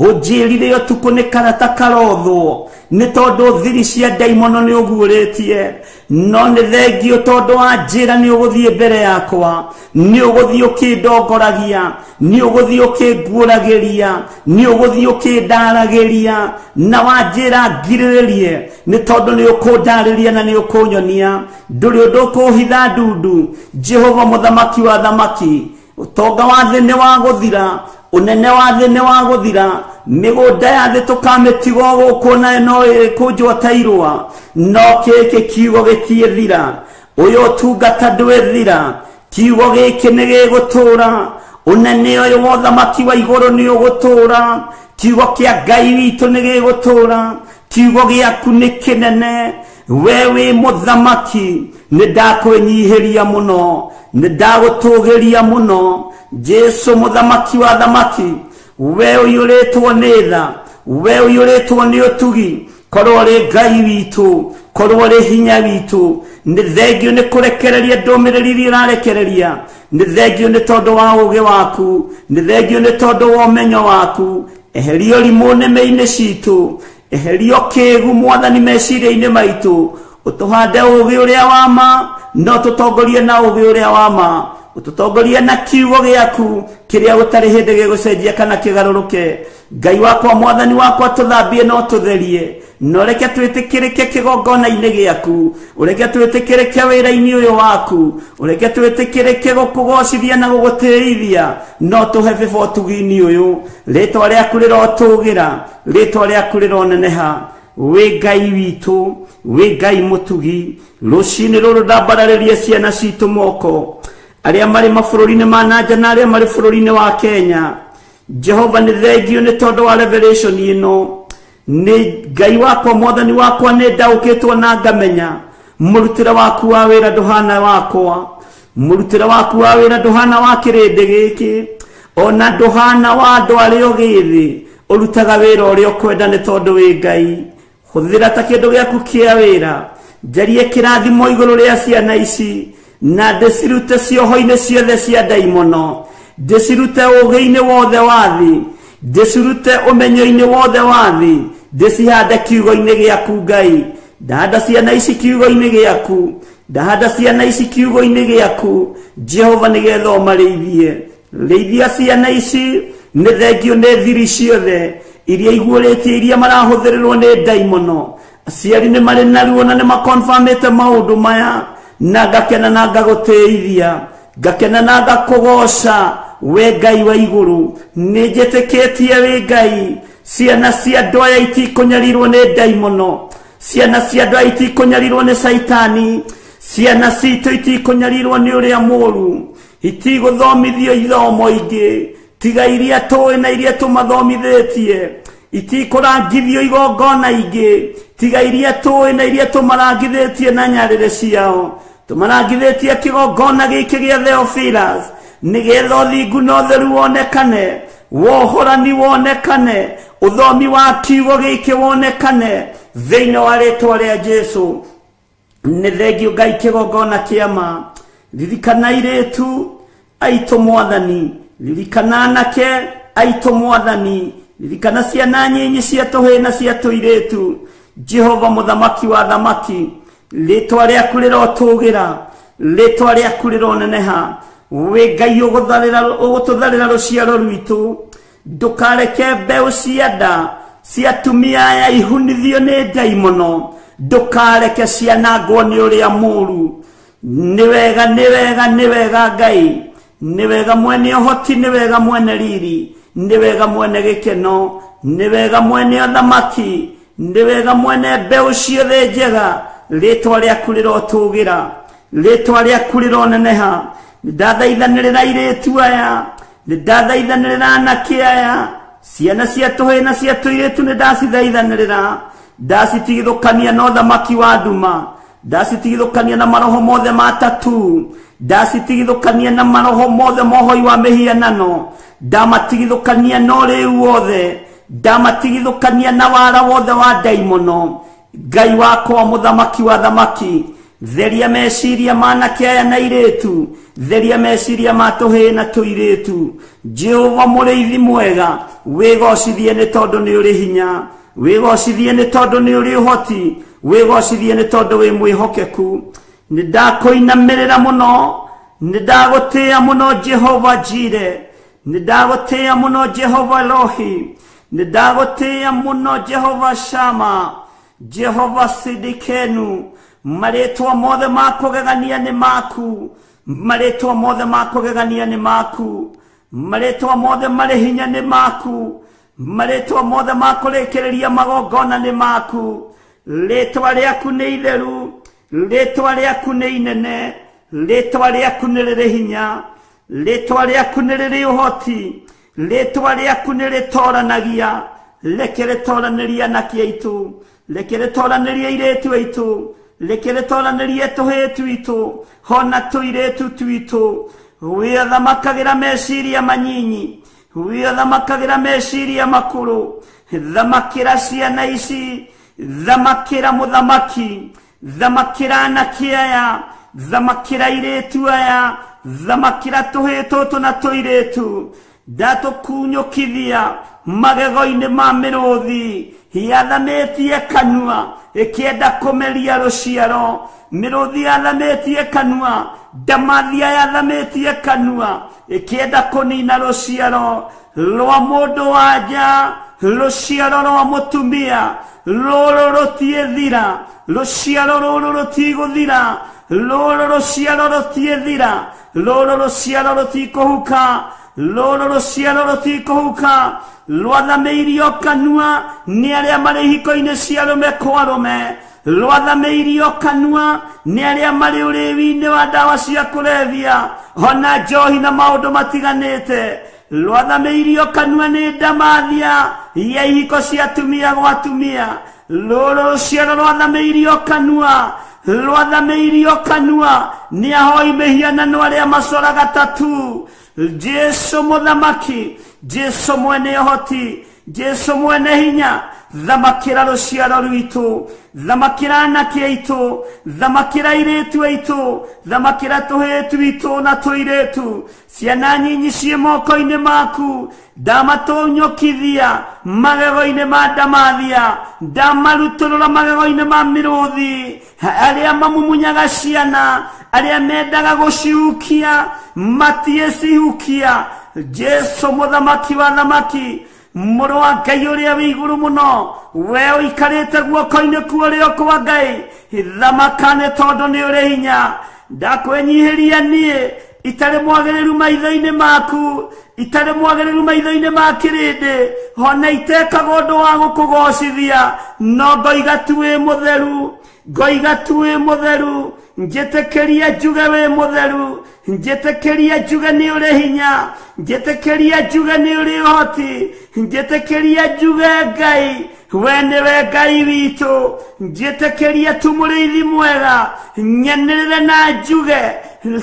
ũnjĩrire ũtukũ nĩ karata karothwo nĩ tondũ thiri cia ndaimono nĩ ũguũrĩtie no nĩ thengio tondũ wa njĩra nĩ ũgũthiĩ mbere yakwa nĩ ũgũthiĩ ũkĩndongoragia nĩ ũgũthiĩ ũkĩnguũragĩria nĩ ũgũthiĩ ũkĩndaragĩria na wa njĩra ngirĩrĩrie nĩ tondũ nĩ ũkũndarĩria na nĩ ũkũnyonia ndũrĩ ũndũ ũkũhitha ndundu Jehova mũthamaki wa thamaki ũtonga wa thĩ nĩ wa gũthira unene wa thĩ nĩ wa gũthira mĩgũnda ya thĩ tũkamĩtigwo gũkũ na no ĩkũnjota no kĩkĩ kiugo gĩtiĩthira ũyũ ũtungata ndwĩthira kiugo gĩkĩ nĩ gĩgũtũũra unene ũyũ wa ũthamaki wa igũrũ nĩ ũgũtũũra kiugo kĩa Ngai witũ nĩ gĩgũtũũra kiugo gĩaku nĩ kĩnene we wĩ mũthamaki nĩ ndakwĩnyihĩria mũno nĩ ndagũtũgĩria mũno Jesu mũthamaki wa thamaki we ũiyũrĩtwo nĩ tha we ũiyũrĩtwo nĩ ũtugi korwo rĩ Ngai witũ korwo rĩ hinya witũ nĩ thengio nĩ kũrekereria ndũmĩrĩri iria ũrarekereria nĩ thengio nĩ tondũ wa ũũgĩ waku nĩ thengio nĩ tondũ wa ũmenyo waku eheria ũrimũ nĩmĩ-inĩ citũ eheria kĩĩgu Mwathani meciria-inĩ maitũ ũtũhande ũũgĩ ũrĩa wa ma no tũtongorie na ũũgĩ ũrĩa wa ma ututongoria na kiugo gĩaku kĩrĩa gũtarĩ hĩndĩ gĩgũcenjia kana kĩgarũrũke Ngai wakwa Mwathani wakwa tũthambie no tũtherie no reke twĩtĩkĩrĩke kĩgongona-inĩ gĩaku ũreke twĩtĩkĩrĩke wĩra-inĩ ũyũ waku ũreke twĩtĩkĩrĩke gũkũgocithia na gũgũtĩithia no tũhe bĩba ũtugi-inĩ ũyũ rĩtwa rĩaku rĩrotũgĩra rĩtwa rĩaku rĩroneneha wĩ Ngai witũ wĩ Ngai mũtugi rũcinĩ rũrũ ndambararĩrie ciana citũ moko arĩa marĩ mabũrũri-inĩ ma nanja na arĩa marĩ bũrũri-inĩ wa Kenya Jehova nĩ thengio nĩ tondũ wa revelation ĩno nĩ Ngai wakwa Mwathani wakwa nĩ ndaũkĩtwo na ngamenya mũrutĩre waku wa wĩra ndũhana wakwa mũrutĩre waku wa wĩra ndũhana wa kĩrĩndĩ gĩkĩ ona ndũhana wa andũ arĩa ũgĩthĩ ũrutaga wĩra ũrĩa ũkwenda nĩ tondũ wĩ Ngai hũthĩra ta kĩndũ gĩaku kĩa wĩra njarie kĩrathimo igũrũ rĩa ciana ici na ndĩcirute cioho-inĩ ciothe cia ndaimono ndĩcirute ũũgĩ-inĩ wothe wa thĩ ndĩcirute ũmenyo-inĩ wothe wa thĩ ndĩcihande kiugo-inĩ gĩaku Ngai ndahanda ciana ici kiugo-inĩ gĩaku ndahanda ciana ici kiugo-inĩ gĩaku Jehova nĩgetha ũmarĩithie rĩithia ciana ici nĩ thengio nĩ thiri ciothe iria iguũrĩtie iria marahũthĩrĩrwo nĩ ndaimono aciari nĩ marĩ na ruo na nĩ makonfamĩte maũndũ maya na ngakena na ngagũtĩithia ngakena na ngakũgoca we Ngai wa igũrũ nĩ njĩtĩkĩtie wĩ Ngai ciana cia andũ aya itikũnyarirwo nĩ ndaimono ciana cia andũ aya itikũnyarirwo nĩ Saitani ciana citũ itikũnyarirwo nĩ ũrĩa mũũru itigũthomithio ithomo ingĩ tiga iria tũĩ na iria tũmathomithĩtie itikũrangithio igongona ingĩ tiga iria tũĩ na iria tũmarangithĩtie na nyarĩrĩ ciao tũmarangithĩtie kĩgongona gĩkĩ gĩa Theophilus nĩgetha ũthingu na ũtheru wonekane wohorani wonekane ũthomi wa kiugo gĩkĩ wonekane thĩinĩ wa rĩtwa rĩa Jesu nĩ thengio Ngai kĩgongona kĩama ririkana airĩtu aitũ Mwathani ririkana anake aitũ Mwathani ririkana ciana nyinyi cia tũhĩĩ na cia tũirĩtu Jehova mũthamaki wa thamaki rĩtwa rĩaku rĩrotũgĩra rĩtwa rĩaku rĩroneneha wĩ Ngai ũgũtũtharĩra rũciaro rwitũ ndũkareke mbeũ cia nda cia atumia aya ihunithio nĩ ndaimono ndũkareke cianangwo nĩ ũrĩa mũũru nĩ wega nĩ wega nĩ wega Ngai nĩ wega mwene ũhoti nĩ wega mwene riri nĩ wega mwene gĩkeno nĩ wega mwene ũthamaki nĩ wega mwene mbeũ ciothe njega rĩtwa rĩaku rĩrotũgĩra rĩtwa rĩaku rĩroneneha nĩndathaithanĩrĩra airĩtu aya nĩndathaithanĩrĩra anake aya ciana cia tũhĩĩ na cia tũirĩtu nĩndacithaithanĩrĩra ndacitigithũkania na ũthamaki wa nduma ndacitigithũkania na maroho mothe matatu ndacitigithũkania na maroho mothe mohoi wa mĩhianano ndamatigithũkania na ũrĩu wothe ndamatigithukania na wara wothe wa daimono ngai wakwa muthamaki wa thamaki theria meciria manake aya na iretu theria meciria matuhe na tuiretu Jehova mureithi mwega wigocithie ni tondu ni uri hinya wigocithie ni tondu ni uri uhoti wigocithie ni tondu wi mwihokeku ni ndakoinamirira muno ni ndagutia muno Jehova Jire ni ndagutia muno Jehova Elohi ni ndagutia muno Jehova Shama Jehova Sidikenu maretwa mothe makugegania ni maku maretwa mothe makugegania ni maku maretwa mothe mari hinya ni maku maretwa mothe makurekereria magongona ni maku retwa riaku ni itheru retwa riaku ni inene retwa riaku ni riri hinya retwa riaku ni riri uhoti retwa riaku ni ritoranagia lekere toraniria nakia itu lekere toraniria iretu itu lekere toraniria tuhetu itu hona tuiretu tuitu wiyatha makagira meciria manyinyi wiyatha makagira meciria makuru thamakira ciana ici thamakira muthamaki thamakira anake aya thamakira iretu aya thamakira tuhetu na tuiretu ndatukunyukithia magego-ini ma miruthi yathametie kanua ikienda kumeria ruciaro miruthi yathametie kanua ndamathia yathametie kanua ikienda kunina ruciaro rwa mundu wanja ruciaro rwa mutumia ruru rutie thira ruciaro ruru rutiguthira ruru ruciaro rutie thira ruru ruciaro rutikuhuka ruru ruciaro rutikuhuka rwathameirio kanua ni aria mari hiko-ini cia rume kwa rume rwathameirio kanua ni aria mari uriwi-ini wa ndawa cia kulevya ona njohi na maundu matiganite rwathameirio kanua ni ndamathia ya ihiko cia tumia gwa tumia ruru ruciaro rwathameirio kanua rwathameirio kanua ni ahoi mihianano aria macoraga tatu Jesu muthamaki Jesu mwene hoti Jesu mwene hinya thamakira ruciaro rwitu thamakira anake aitu thamakira iretu aitu thamakira tuhetu itu na tuiretu ciana nyinyi cie moko-ini maku ndamatonyokithia magego-ini ma ndamathia ndamaruturura magego-ini ma miruthi aria mamumunyaga ciana aria mendaga gucihukia matiecihukia Jesu muthamaki wa thamaki muru wa Ngai uria wi iguru muno we uikarite guoko-ini ku uria kwa Ngai thamakane tondu ni uri hinya ndakwenyihiria nie itare mwagiriru maitho-ini maku itare mwagiriru maitho-ini ma kirindi hona itekaga undu wa gukugocithia no ngoiga tu wi mutheru ngoiga tu wi mutheru njetekeria njuge wi mutheru njetekeria njuge ni uri hinya njetekeria njuge ni uri uhoti njetekeria njuge Ngai we niwe Ngai witu njetekeria tu muriithi mwega nyenirire na njuge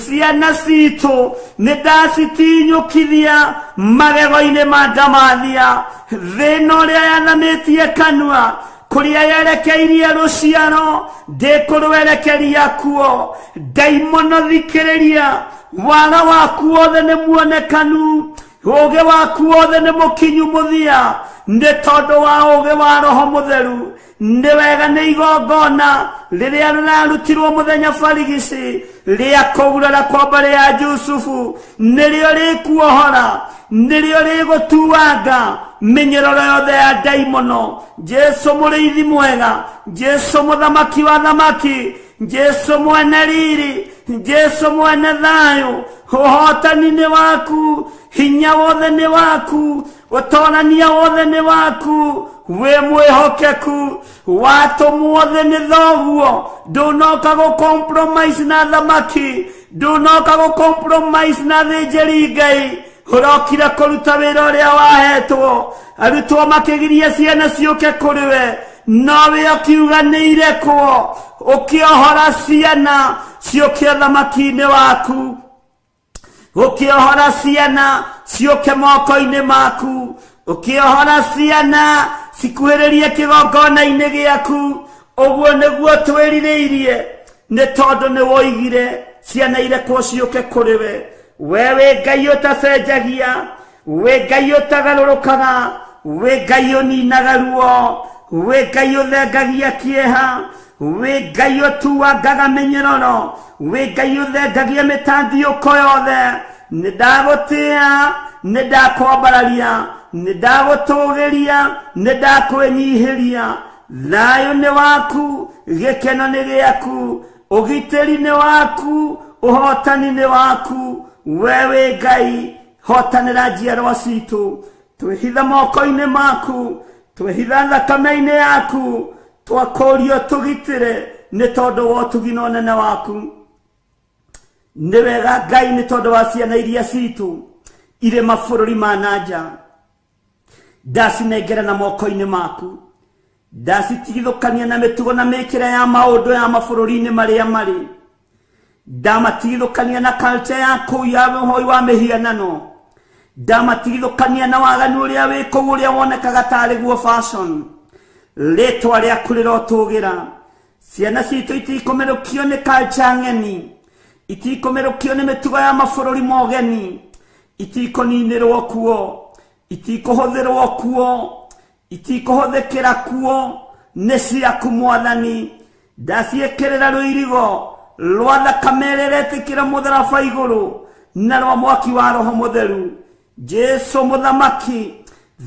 ciana citu ni ndacitinyukithia magego-ini ma ndamathia thina uria yathamitie kanua kuria yerekeirie ruciaro ndikurwerekeria kuo daimono thikiriria wara waku wothe ni muonekanu ugi waku wothe ni mukinyu muthia ni tondu wa ugi wa roho mutheru ni wega ni igongona riria rirarutirwo muthenya barigici ria kugurara kwa mbari ya Jusufu nirio rikuohora nirio rigutuanga minyeroro yothe ya daimono Jesu muriithi mwega Jesu muthamaki wa thamaki Jesu mwene riri Jesu mwene thayo uhotani ni waku hinya wothe ni waku utonania wothe ni waku we mwihokeku watu muothe ni thoguo ndunoka gu compromise na thamaki ndunoka gu compromise na thinjiri Ngai urokire kuruta wira uria wahetwo arutwo makigiria ciana ciuke kuri we nowe ukiuganire kuo ukiohora ciana ciuke thamaki-ini waku ukiohora ciana ciuke moko-ini maku ukiohora ciana cikuhĩrĩrie kĩgongona-inĩ gĩaku ũguo nĩguo twĩrirĩirie nĩ tondũ nĩ woigire ciana irekwo ciũke kũrĩ we wĩ Ngai ũtacenjagia wĩ Ngai ũtagarũrũkaga wĩ Ngai ũninaga ruo wĩ Ngai ũthengagia kĩeha wĩ Ngai ũtuangaga mĩnyororo wĩ Ngai ũthengagia mĩtangĩũko yothe nĩndagũtĩĩa nĩndakwambararia nĩndagũtũgĩria nĩndakwĩnyihĩria thayũ nĩ waku gĩkeno nĩ gĩaku ũgitĩri nĩ waku ũhotani nĩ waku we wĩ Ngai hotanĩra njiarwa citũ twĩhitha moko-inĩ maku twĩhitha thakame-inĩ yaku twakũrio tũgitĩre nĩ tondũ wa ũtugi na ũnene waku nĩ wega Ngai nĩ tondũ wa ciana iria citũ irĩ mabũrũri ma nanja ndacinengera na moko-inĩ maku ndacitigithũkania na mĩtugo na mĩkĩre ya maũndũ ya mabũrũri-inĩ marĩa marĩ ndamatigithũkania na culture ya kũu ya ũhoi wa mĩhianano ndamatigithũkania na waganu ũrĩa wĩ kũu ũrĩa wonekaga tarĩ guo fashion rĩtwa rĩaku rĩrotũgĩra ciana citũ itikũmerũkio nĩ culture ng'eni itikũmerũkio nĩ mĩtugo ya mabũrũri ma ũgeni itikũninĩrwo kuo itikũhũthĩrwo kuo itikũhũthĩkĩra kuo nĩ ciaku Mwathani ndaciĩkĩrĩra rũirigo rwa thakame ĩrĩa ĩretĩkĩra mũtharaba igũrũ na rwa mwaki wa Roho Mũtheru Jesu mũthamaki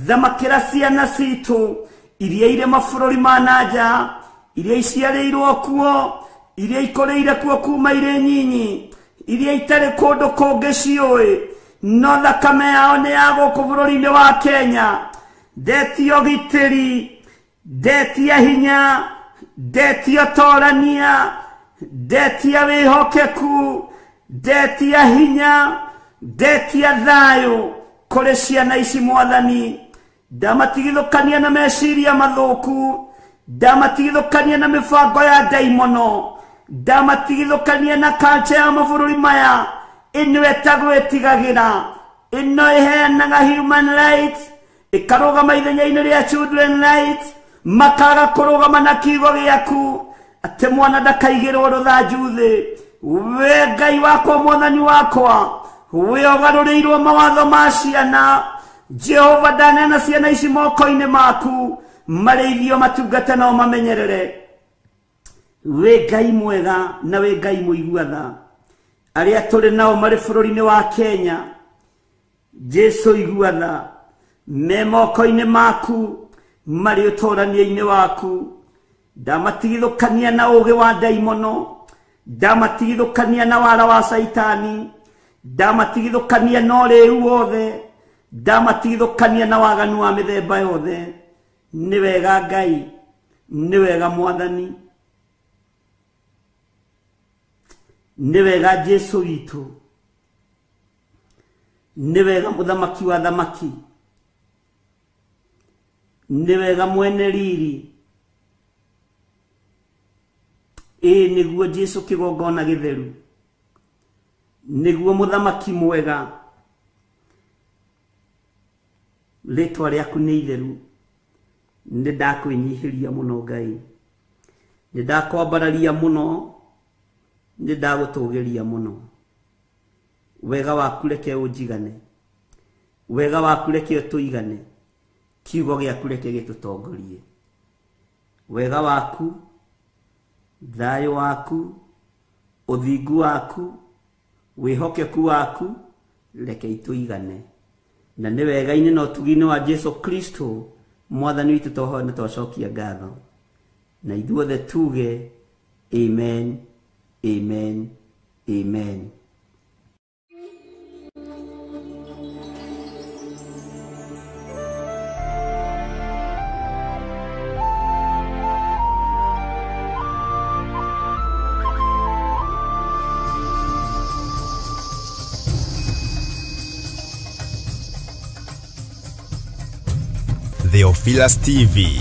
thamakĩra ciana citũ iria irĩ mabũrũri ma nanja iria iciarĩirwo kuo iria ikũrĩire kuo kuma irĩ nyinyi iria itarĩ kũndũ kũngĩ ciũĩ no thakame yao nĩ ya gũkũ bũrũri-inĩ wa Kenya ndetia ũgitĩri ndetia hinya ndetia ũtorania ndetia wĩhokeku ndetia hinya ndetia thayũ kũrĩ ciana ici Mwathani ndamatigithũkania na meciria mathũku ndamatigithũkania na mĩbango ya ndaimono ndamatigithũkania na culture ya mabũrũri maya ĩno ĩtagwĩtigagĩra ĩno ĩheanaga human rights ĩkarũgama ithenya-inĩ rĩa children rights makaga kũrũgama na kiugo gĩaku atĩ mwana ndakaigĩrwo rũthanju thĩ we Ngai wakwa Mwathani wakwa we ũgarũrĩirwo mawatho ma ciana Jehova ndaneana ciana ici moko-inĩ maku marĩithio matungate no mamenyerere we Ngai mwega na we Ngai mũigua tha arĩa tũrĩ nao marĩ bũrũri-inĩ wa Kenya Jesu igua tha me moko-inĩ maku marĩ ũtũrania-inĩ waku ndamatigithũkania na ũgĩ wa ndaimono ndamatigithũkania na wara wa Saitani ndamatigithũkania na ũrĩu wothe ndamatigithũkania na waganu wa mĩthemba yothe nĩ wega Ngai nĩ wega Mwathani nĩ wega Jesu witũ nĩ wega mũthamaki wa thamaki nĩ wega mwene riri nĩguo Jesu kĩgongona gĩtheru nĩguo mũthamaki mwega rĩtwa rĩaku nĩ itheru nĩ ndakwĩnyihĩria mũno Ngai nĩ ndakwambararia mũno nĩ ndagũtũgĩria mũno wega waku reke ũnjigane wega waku reke ũtũigane kiugo gĩaku reke gĩtũtongorie wega waku thayũ waku ũthingu waku wĩhokeku waku reke itũigane na nĩ wega-inĩ na ũtugi-inĩ wa Jesu Kristo Mwathani witũ tũhoya na twacokia ngatho na ithuothe tuge amen amen amen. Theophilus TV,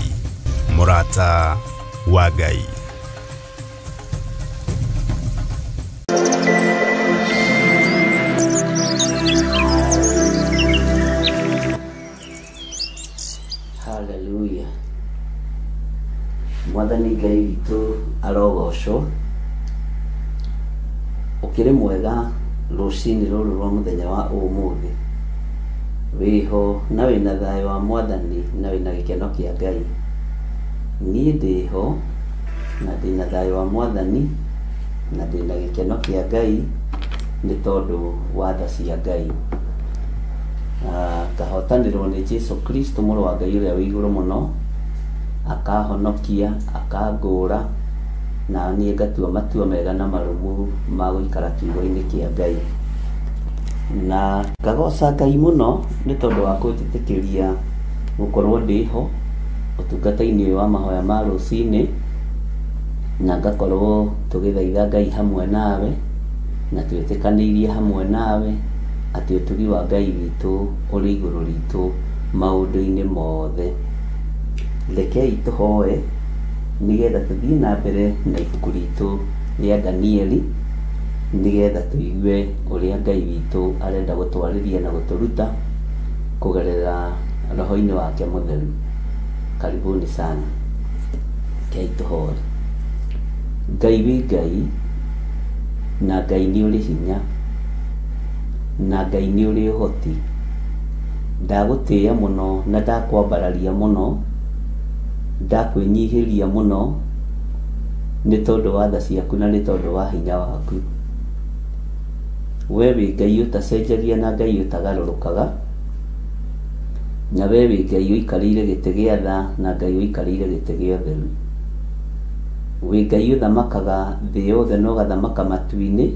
Murata wa Ngai. Mwathani Ngai witũ arogocwo. Ũkĩrĩ mwega rũcinĩ rũrũ rwa mũthenya wa ũmũthĩ. Wĩho na wĩna thayũ wa Mwathani na wĩna gĩkeno kĩa Ngai. Niĩ ndĩho na ndĩna thayũ wa Mwathani na ndĩna gĩkeno kĩa Ngai nĩ tondũ wa tha cia Ngai. Ngahotanĩrwo nĩ Jesũ Kristo mũrũ wa Ngai ũrĩa wĩ igũrũ mũno, akahonokia, akangũra, na niĩ ngatua matua mega na marũmu ma gũikara kiugo-inĩ kĩa Ngai. Na ngagoca Ngai mũno nĩ tondũ wa kũnjĩtĩkĩria gũkorwo ndĩho ũtungata-inĩ ũyũ wa mahoya ma rũcinĩ, na ngakorwo tũgĩthaitha Ngai hamwe nawe, na twĩtĩkanĩirie hamwe nawe atĩ ũtugi wa Ngai witũ ũrĩ igũrũ ritũ maũndũ-inĩ mothe. Rekei tũhoe nĩgetha tũthiĩ na mbere na ibuku ritũ rĩa Danieli, nĩgetha tũigue ũrĩa Ngai witũ arenda gũtwarĩria na gũtũruta kũgerera roho-inĩ wake mũtheru. Karibuni sana. Rekei tũhoe. Ngai wĩ Ngai, na Ngai nĩ ũrĩ hinya, na Ngai nĩ ũrĩ ũhoti. Ndagũtĩĩa mũno na ndakwambararia mũno, ndakwĩnyihĩria mũno nĩ tondũ wa tha ciaku na nĩ tondũ wa hinya waku. We wĩ Ngai ũtacenjagia na Ngai ũtagarũrũkaga, na we wĩ Ngai ũikarĩire gĩtĩ gĩa tha na Ngai ũikarĩire gĩtĩ gĩa ũtheru. Wĩ Ngai ũthamakaga thĩ yothe na ũgathamaka matu-inĩ,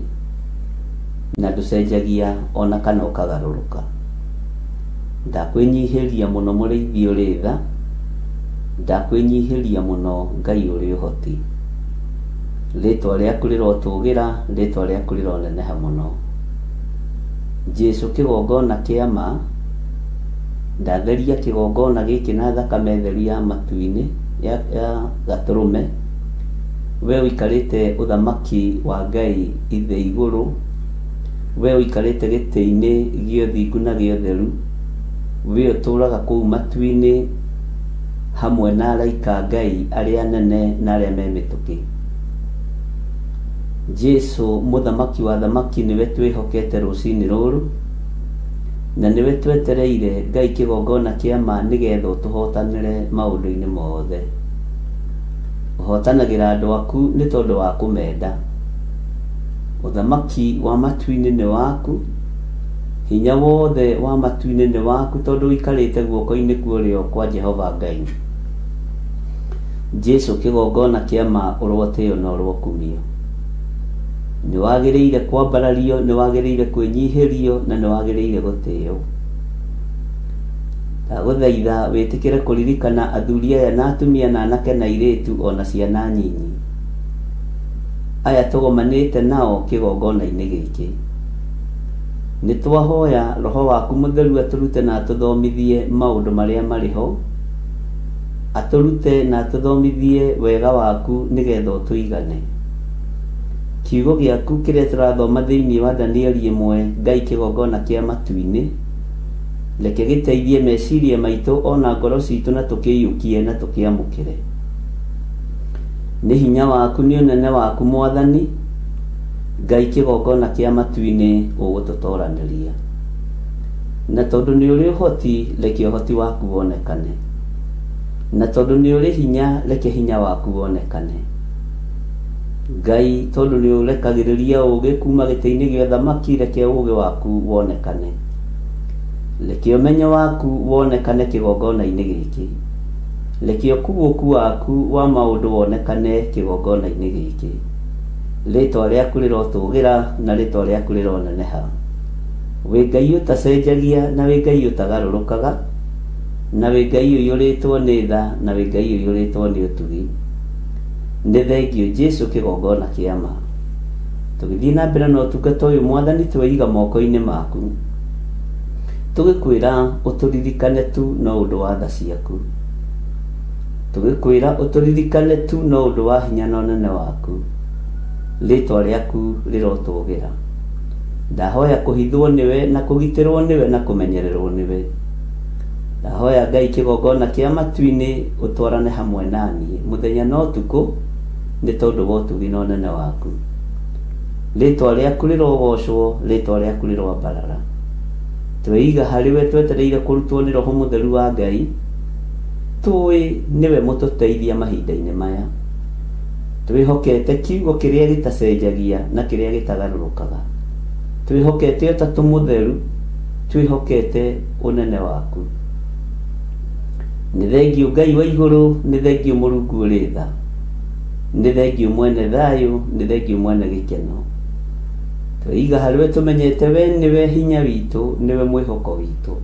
na ndũcenjagia ona kana ũkagarũrũka. Ndakwĩnyihĩria mũno mũrĩithi ũrĩ tha, ndakwĩnyihĩria mũno Ngai ũrĩ ũhoti. Rĩtwa rĩaku rĩrotũgĩra, rĩtwa rĩaku rĩroneneha mũno. Jesũ kĩgongona kĩa ma, ndatheria kĩgongona gĩkĩ na thakame theru ya matu-inĩ ya gatũrũme. We ũikarĩte ũthamaki wa Ngai ithe igũrũ, we ũikarĩte gĩtĩ-inĩ gĩa ũthingu na gĩa ũtheru, we ũtũraga kũu matu-inĩ hamwe na araika Ngai arĩa anene na arĩa me mĩtũkĩ. Jesũ mũthamaki wa thamaki nĩwe twĩhokete rũcinĩ rũrũ, na nĩwe twetereire Ngai kĩgongona kĩa ma nĩgetha ũtũhotanĩre maũndũ-inĩ mothe. Ũhotanagĩra andũ aku nĩ tondũ wa kũmenda. Ũthamaki wa matu-inĩ nĩ waku, hinya wothe wa matu-inĩ nĩ waku tondũ ũikarĩte guoko-inĩ kwa ũrĩo kwa Jehova Ngai. Jesũ kĩgongona kĩa ma ũrotĩo na ũrokumio. Nĩ wagĩrĩire kwambarario, nĩ wagĩrĩire kwĩnyihĩrio, na nĩ wagĩrĩire gũtĩo. Ndagũthaitha wĩtĩkĩre kũririkana athuri aya na atumia na anake na airĩtu ona ciana nyinyi, aya tũgomanĩte nao kĩgongona-inĩ gĩkĩ. Nĩ twahoya roho waku mũtheru atũrute na atũthomithie maũndũ marĩa marĩ ho, atũrute na atũthomithie wega waku nĩgetha ũtũigane. Kiugo gĩaku kĩrĩa tũrathoma thĩinĩ wa Danieli 1 Ngai kĩgongona kĩa matu-inĩ, reke gĩteithie meciria maitũ ona ngoro citũ na tũkĩiyũkie na tũkĩamũkĩre. Nĩ hinya waku, nĩ ũnene waku Mwathani, Ngai kĩgongona kĩa matu-inĩ ũgũtũtoranĩria. Na tondũ nĩ ũrĩ ũhoti, reke ũhoti waku wonekane. Na tondũ nĩ ũrĩ hinya, reke hinya waku wonekane. Ngai, tondũ nĩ ũrekagĩrĩria ũũgĩ kuma gĩtĩ-inĩ gĩa ũthamaki, reke ũũgĩ waku wonekane. Reke ũmenyo waku wonekane kĩgongona-inĩ gĩkĩ. Reke ũkuũku waku wa maũndũ wonekane kĩgongona-inĩ gĩkĩ. Rĩtwa rĩaku rĩrotũgĩra na rĩtwa rĩaku rĩroneneha. Wĩ Ngai ũtacenjagia na wĩ Ngai ũtagarũrũkaga, na wĩ Ngai ũiyũrĩtwo nĩ tha, na wĩ Ngai ũiyũrĩtwo nĩ ũtugi. Nĩ thengio Jesũ kĩgongona kĩa ma. Tũgĩthiĩ na mbere na ũtungata ũyũ Mwathani, tweiga moko-inĩ maku, tũgĩkwĩra ũtũririkane tu no ũndũ wa tha ciaku. Tũgĩkwĩra ũtũririkane tu no ũndũ wa hinya na ũnene waku. Rĩtwa rĩaku rĩrotũgĩra. Ndahoya kũhithwo nĩwe na kũgitĩrwo nĩwe na kũmenyererwo nĩwe. ndahoya Ngai kigongona kia matu-ini utwarane hamwe nani muthenya no tuko ni tondu wa utugi na unene waku ritwa riaku rirogocwo ritwa riaku rirwambarara tweiga hariwe twetereire kurutwo ni roho mutheru wa Ngai tui niwe mututeithia mahinda-ini maya twihokete kiugo kiria gitacenjagia na kiria gitagarurukaga twihokete utatu mutheru twihokete unene waku ni thengiu Ngai wa iguru ni thengiu Murungu uri tha ni thengiu mwene thayu ni thengiu mwene gikeno tweiga hariwe tumenyete we niwe hinya witu niwe mwihoko witu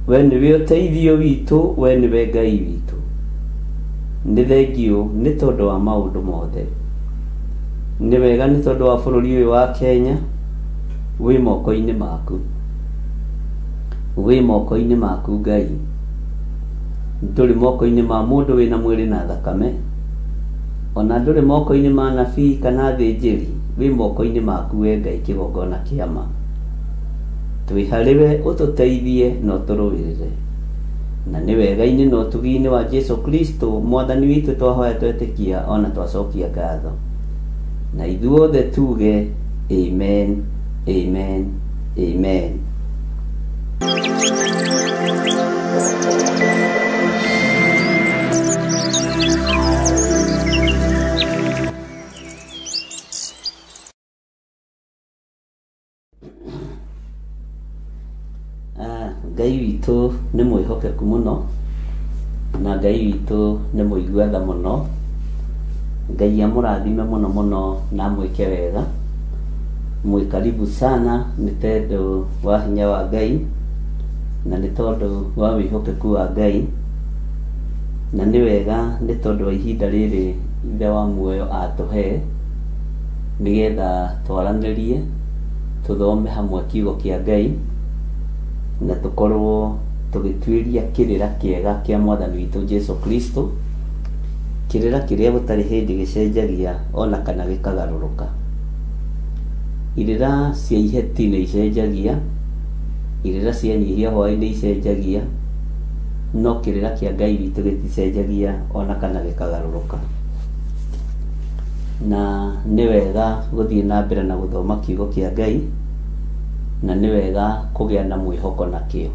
we niwe uteithio witu we niwe Ngai witu ni thengiu ni tondu wa maundu mothe ni wega ni tondu wa bururi uyu wa Kenya wi moko-ini maku wi moko-ini maku Ngai nduri moko-ini ma mundu wina mwiri na thakame ona nduri moko-ini ma nabii kana thinjiri wi moko-ini maku we Ngai kigongona kiama twihariwe ututeithie no turuwirire na ni wega-ini no tugi-ini wa Jesu Kristo mwathani witu twahoya twetikia ona twacokia ngatho na ithuothe tuge amen amen amen. Ngai witu ni mwihokeku muno na Ngai witu ni muiguatha muno Ngai amurathime muno muno na mwike wega mwikaribu sana ni tondu wa hinya wa Ngai na ni tondu wa wihokeku wa Ngai na ni wega ni tondu wa ihinda riri ithe wa muoyo atuhe nigetha twaranirie tuthome hamwe kiugo kia Ngai na tukorwo tugitwiria kirira kiega kia mwathani witu Jesu Kristo kirira kiria gutari hindi gicenjagia ona kana gikagaruruka irira cia iheti ni icenjagia irira cia nyihia hwai-ini icenjagia no kirira kia Ngai witu giticenjagia ona kana gikagaruruka na ni wega guthii na mbere na guthoma kiugo kia Ngai na ni wega kugia na mwihoko nakio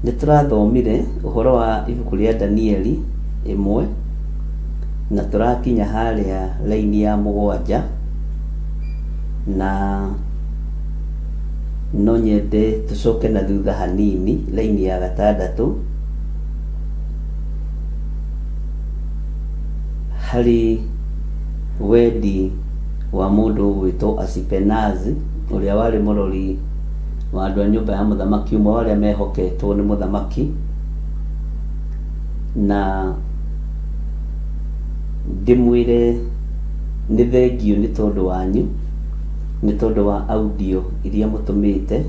ni turathomire uhoro wa ibuku ria Danieli 1 na turakinya haria laini ya 7 na no nyende tucoke na thutha hanini laini ya 6 hari wedi wa mundu wito Asipenazi uria wari murori wa andu a nyumba ya muthamaki umwe waria mehoketwo ni muthamaki na ndimwire ni thengiu ni tondu wanyu ni tondu wa audio iria mutumite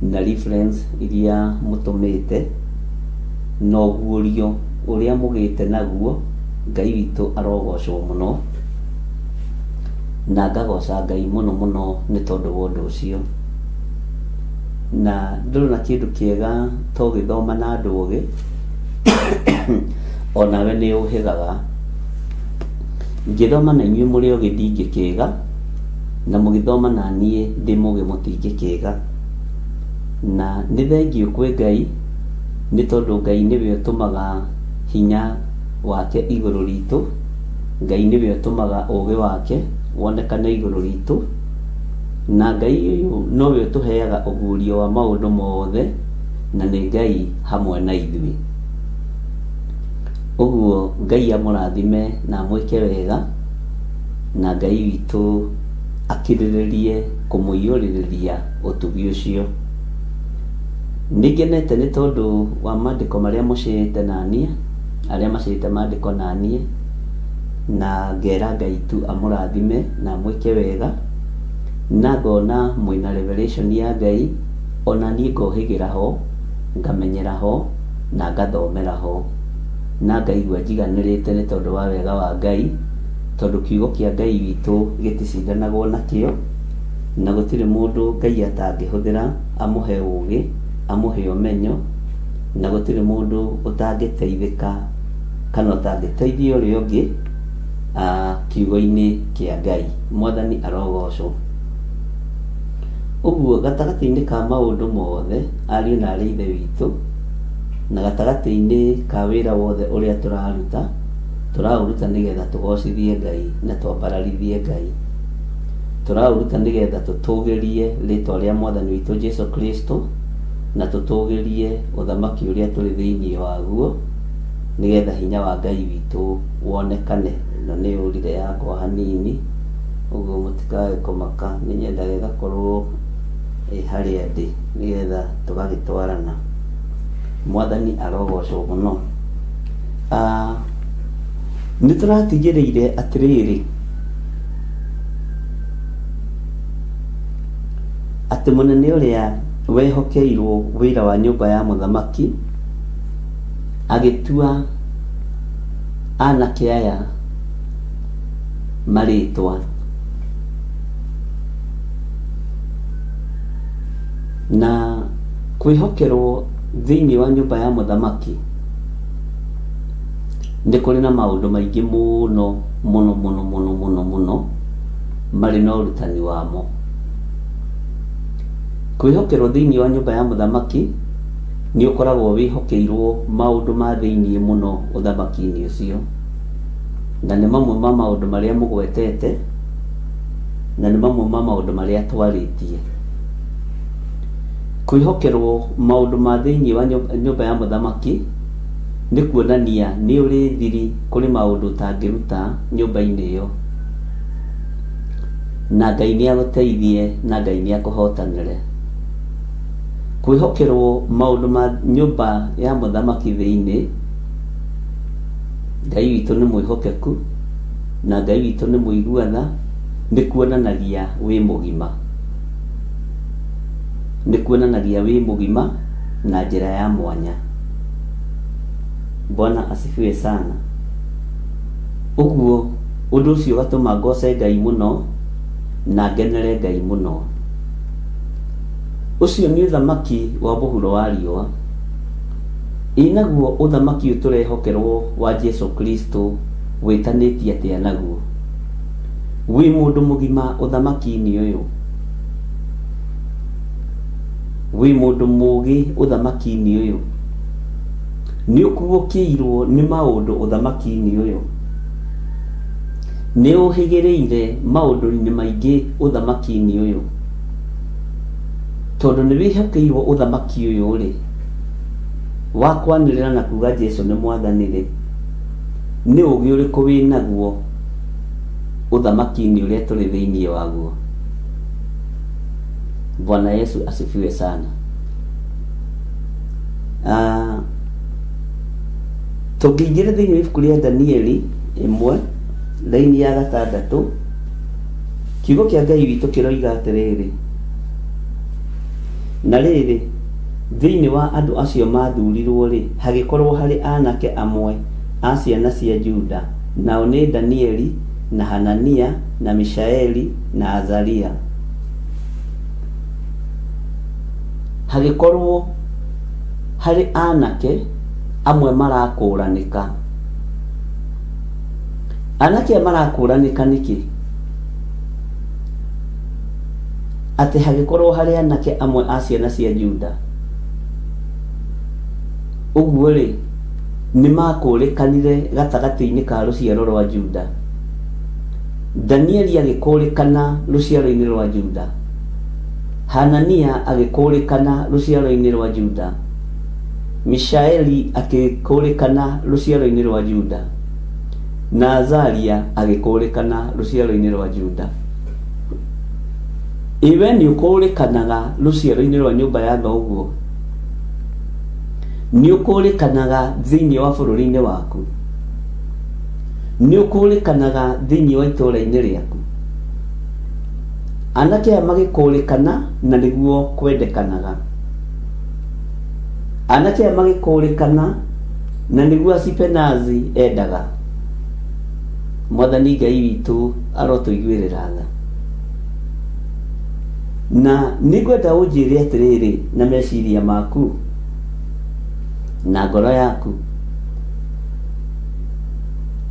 na reference iria mutumite no guorio uria mugite naguo Ngai witu arogocwo muno na ngagoca Ngai muno muno ni tondu wa undu ucio na ndurona kindu kiega to githoma na andu ugi ona we ni uhigaga ngithoma na inyuĩ muri ugi ndingĩkĩga na mugithoma na niĩ ndi mugi mutingĩkĩga na ni thengiũ kwĩ Ngai ni tondu Ngai niwe utumaga hinya wake iguru ritu Ngai niwe utumaga ugi wake wonekane iguru ritu na Ngai uyu nowe utuheaga ugurio wa maundu mothe na ni Ngai hamwe na ithui uguo Ngai amurathime na mwike wega na Ngai witu akiriririe kumuiyuriria utugi ucio nigenete ni tondu wa maandiko maria mucirite nanie aria macirite maandiko nanie na ngera Ngai tu amurathime na mwike wega na ngona mwina revelation ya Ngai ona niĩ ngohigira ho ngamenyera ho na ngathomera ho na ngaigua njiganĩrĩte nĩ tondu wa wega wa Ngai tondu kiugo kia Ngai witu gĩticindanagwo nakĩo na gutire mundu Ngai atangihuthira amuhe ugi amuhe umenyo na gutire mundu utangiteithika kana utangiteithia uria ungi kiugo-ini kia Ngai. Mwathani arogocwo. Uguo gatagati-ini ka maundu mothe ariu na ari ithe witu na gatagati-ini ka wira wothe uria turaruta nigetha tugocithie Ngai na twambararithie Ngai. Turaruta nigetha tutugirie ritwa ria Mwathani witu Jesu Kristo na tutugirie uthamaki uria turi thiini waguo nigetha hinya wa Ngai witu wonekane. Na ni urire yakwa hanini uguo mutikae kumaka ni nyendaga igakorwo haria ndi nigetha tugagitwarana. Mwathani arogocwo muno. Ni turatigireire atiriri ati munene uria wehokeirwo wira wa nyumba ya muthamaki agitua anake aya maritwa na kwihokerwo thiini wa nyumba ya muthamaki ndi kuri na maundu maingi muno mari na urutani wamo. Kwihokerwo thiini wa nyumba ya muthamaki ni ukoragwo wihokeirwo maundu ma thiini muno uthamaki-ini ucio na ni mamwe ma maundu maria mugwetete na ni mamwe ma maundu maria twaritie. Kwihokerwo maundu ma thiini wa nyumba ya muthamaki ni kuonania ni uri thiri kuri maundu utangiruta nyumba-ini iyo na Ngai ni aguteithie na Ngai ni akuhotanire. Kwihokerwo maundu ma nyumba ya muthamaki thiini, Ngai witu ni mwihokeku na Ngai witu ni muiguana, ni kuonanagia wi mugima. Ni kuonanagia wi mugima na njira ya mwanya. Bwana asifiwe sana. Uguo undu ucio gatuma ngoce Ngai muno na ngenere Ngai muno. Ucio ni uthamaki wa buhuro wa riua. Inaguo uthamaki uturehokerwo wa Jesu Kristo witanitie atia naguo. Wi mundu mugima uthamaki-ini uyu. Wi mundu mugi uthamaki-ini uyu. Ni ukugukiirwo ni maundu uthamaki-ini uyu. Ni uhigireire maundu-ini maingi uthamaki-ini uyu. Tondu ni wihokeirwo uthamaki uyu ri wakwanirira na kuga Jesu ni Mwathani ri ni ugi uriku winaguo uthamaki-ini uria turi thiini waguo. Bwana Yesu asifiwe sana. Tungĩingĩra thĩinĩ wa ibuku rĩa Danieli 1 laini ya 6 kiugo kĩa Ngai witũ kĩroiga atĩrĩrĩ, na rĩrĩ thĩinĩ wa andũ acio mathurirwo rĩ hagĩkorwo harĩ anake amwe a ciana cia Juda, nao nĩ Danieli na Hanania na Mishaeli na Azaria. Hagĩkorwo harĩ anake amwe marakũranika. Anake marakũranika niki? Ati hagĩkorwo harĩ anake amwe a ciana cia Juda. Uguo rĩ nĩ makũrĩkanire gatagati-inĩ ka rũciaro rwa Juda. Danieli agĩkũrĩkana rũciaro-inĩ rwa Juda. Hanania agĩkũrĩkana rũciaro-inĩ rwa Juda. Mishaeli agĩkũrĩkana rũciaro-inĩ rwa Juda. Na Azaria agĩkũrĩkana rũciaro-inĩ rwa Juda. Iwe nĩ ũkũrĩkanaga rũciaro-inĩ rwa nyũmba ya thoguo. Nĩ ũkũrĩkanaga thĩinĩ wa bũrũri-inĩ waku. Nĩ ũkũrĩkanaga thĩinĩ wa itũũra-inĩ rĩaku. Anake aya magĩkũrĩkana na nĩguo kwendekanaga. Anake aya magĩkũrĩkana na nĩguo Asipenazi endaga. Mwathani Ngai witũ arotũiguĩrĩra tha. na nĩngwenda ũnjĩre atĩrĩrĩ na meciria maku na ngoro yaku,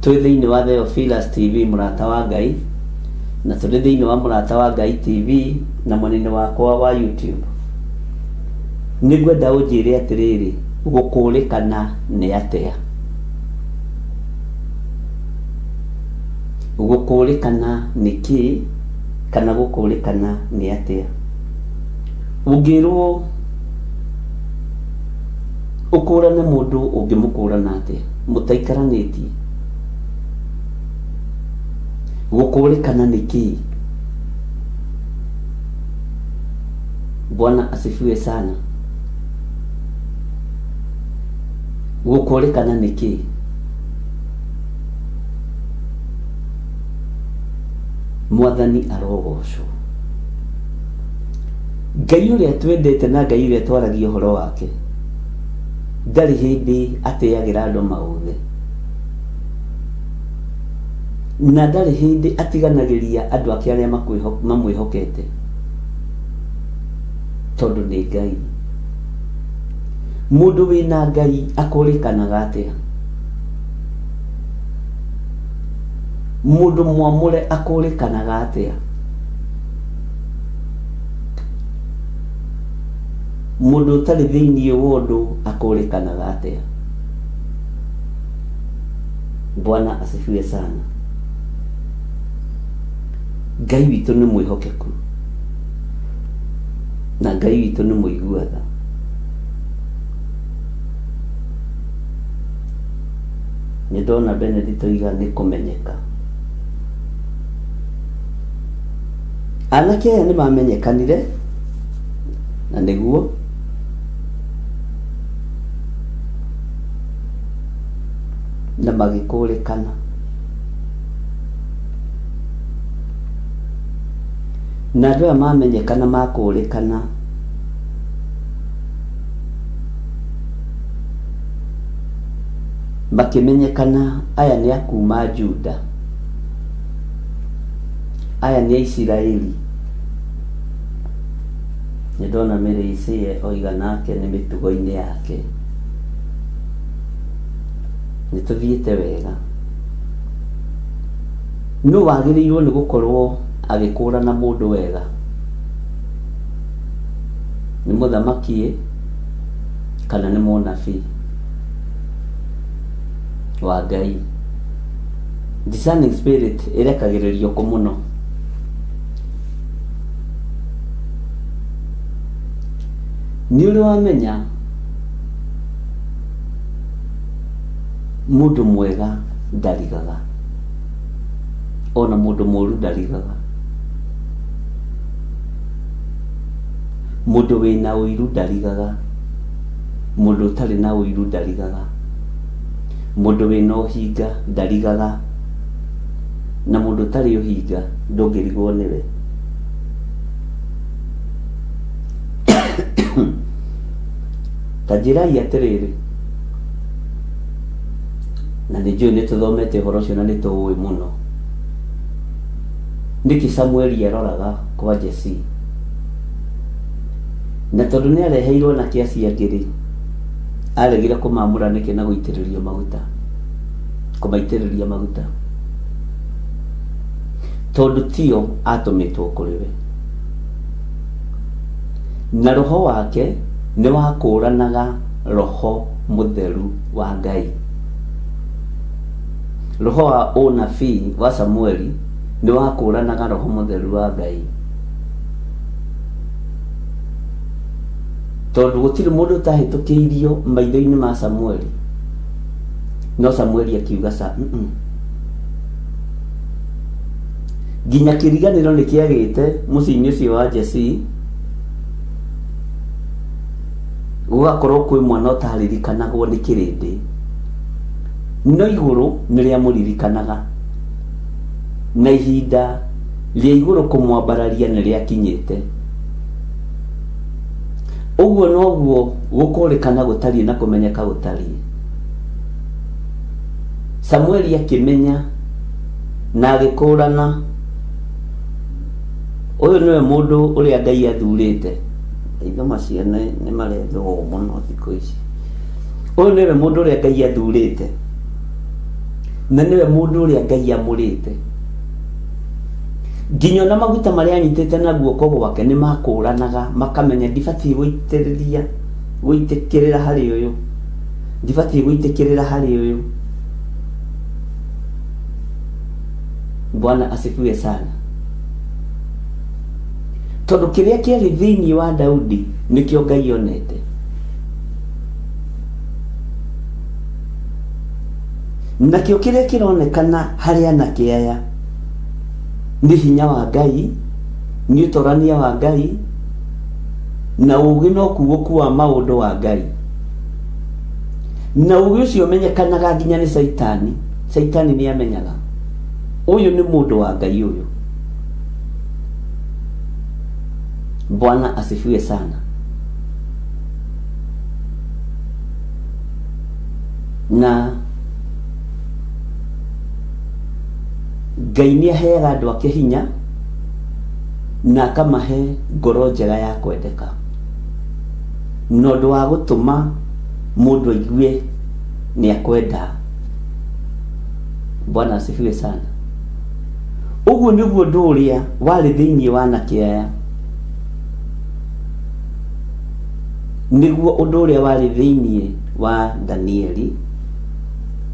twĩ thĩinĩ wa Theophilus TV mũrata wa Ngai, na tũrĩ thĩinĩ wa mũrata wa Ngai TV na mwena wakwa wa YouTube. Nĩngwenda ũnjĩre atĩrĩrĩ, gũkũrĩkana nĩ atĩa? Gũkũrĩkana nĩ kĩ, kana gũkũrĩkana nĩ atĩa? Ũngĩrwo ũkũrane mũndũ ũngĩmũkũrana atĩa? Mũtaikaranĩtie. Gũkũrĩkana nĩ kĩ? Bwana asifiwe sana. Gũkũrĩkana nĩ kĩ? Mwathani arogocwo. Ngai ũrĩa twendete na Ngai ũrĩa twaragia ũhoro wake ndarĩ hĩndĩ atĩagĩra andũ maũthĩ, na ndarĩ hĩndĩ atiganagĩria andũ ake arĩa mamwĩhokete, tondũ nĩ Ngai. Mũndũ wĩna Ngai akũrĩkanaga atĩa? Mũndũ mwamũre akũrĩkanaga atĩa? Mũndũ ũtarĩ thĩinĩ wa ũndũ akũrĩkanaga atĩa? Bwana asifiwe sana. Ngai witũ nĩ mwĩhokeku, na Ngai witũ nĩ mũiguatha. Nĩ ndona Benedict oiga nĩ kũmenyeka. Anake aya nĩ mamenyekanire, na nĩguo na magĩkũrĩkana. Na andũ aya mamenyekana makũrĩkana, makĩmenyekana aya nĩ a kuma Juda, aya nĩ a Isiraeli. Nĩ ndona Mary Isaiah oiga nake nĩ mĩtugo-inĩ yake. Nĩ tũthiĩte wega. Nũ wagĩrĩirwo nĩ gũkorwo agĩkũrana mũndũ wega? Nĩ mũthamaki kana nĩ mũnabii wa Ngai? Discerning spirit ĩrekagĩrĩrio kũ mũno? Nĩ ũrĩ wamenya mũndũ mwega ndarigaga, ona mũndũ mũru ndarigaga, mũndũ wĩna ũiru ndarigaga, mũndũ ũtarĩ na ũiru ndarigaga, mũndũ wĩna ũhinga ndarigaga, na mũndũ ũtarĩ ũhinga ndũngĩrigwo nĩwe. Ta njĩrai atĩrĩrĩ, na nĩ njũĩ nĩ tũthomete ũhoro ũcio na nĩ tũũĩ mũno, nĩkĩ Samueli aroraga kwa Jesse? Na tondũ nĩ areheirwo na kĩaci angĩrĩ, aregire kũmamũra nĩkĩ na gũitĩrĩrio maguta, kũmaitĩrĩria maguta, tondũ tio atũmĩtwo kũrĩ we. Na roho wake nĩ wakũranaga roho mũtheru wa Ngai. Roho wa ũnabii wa Samueli nĩ wakũranaga roho mũtheru wa Ngai, tondũ gũtirĩ mũndũ ũtahĩtũkĩirio maitho-inĩ ma Samueli. No Samueli akiuga nginya kĩriganĩro nĩ kĩagĩte mũciĩ-inĩ ũcio wa Jesse, gũgakorwo kwĩ mwana ũtaririkanagwo nĩ kĩrĩndĩ, no igũrũ nĩ rĩa mũririkanaga, na ihinda rĩa igũrũ kũmwambararia nĩ rĩakinyĩte. Ũguo noguo gũkũrĩkana gũtariĩ na kũmenyeka gũtariĩ. Samueli akĩmenya na agĩkũrana Uyu niwe mundu uria Ngai athurite. Itho macio nĩ marethwo mũno thikũ ici. Uyu niwe mundu uria Ngai athurite. Na niwe mundu uria Ngai amurite. Nginya na maguta maria anyitite na guoko gwake nĩ makũranaga, makamenya ndibatiĩ gũitĩkĩrĩra harĩ ũyũ. Ndibatiĩ gũitĩkĩrĩra harĩ ũyũ. Bwana asifiwe sana. Tondũ kĩrĩa kĩarĩ thĩinĩ wa Daudi nĩkĩo Ngai onete. Nakĩo kĩrĩa kĩronekana harĩ anake aya nĩ hinya wa Ngai, nĩ ũtorania wa Ngai, na ũũgĩ na ũkuũku wa maũndũ wa Ngai. Na ũũgĩ ũcio ũmenyekanaga nginya nĩ Saitani. Saitani nĩ amenyaga ũyũ nĩ mũndũ wa Ngai ũyũ. Bwana asifiwe sana. Na Ngai nĩ aheaga andũ ake hinya na akamahe ngoro njega ya kwendeka, na ũndũ wa gũtũma mũndũ aigue nĩ akwenda. Bwana asifiwe sana. Ũguo nĩguo ũndũ ũrĩa warĩ thĩinĩ wa anake aya, nĩguo ũndũ ũrĩa warĩ thĩinĩ wa Danieli,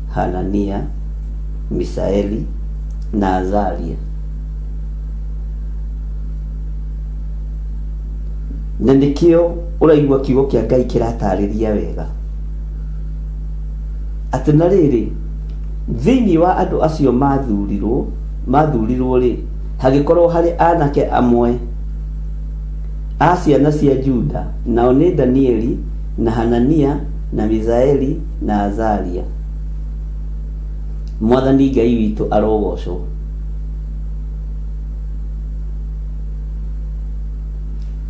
Hanania, Misaeli na Azaria. Na nĩkĩo ũraigua kiugo kĩa Ngai kĩratarĩria wega atĩ na rĩrĩ, thĩinĩ wa andũ acio mathurirwo rĩ, hagĩkorwo harĩ anake amwe a ciana cia Juda, nao nĩ Danieli na Hanania na Misaeli na Azaria. Mwathani Ngai witũ arogocwo.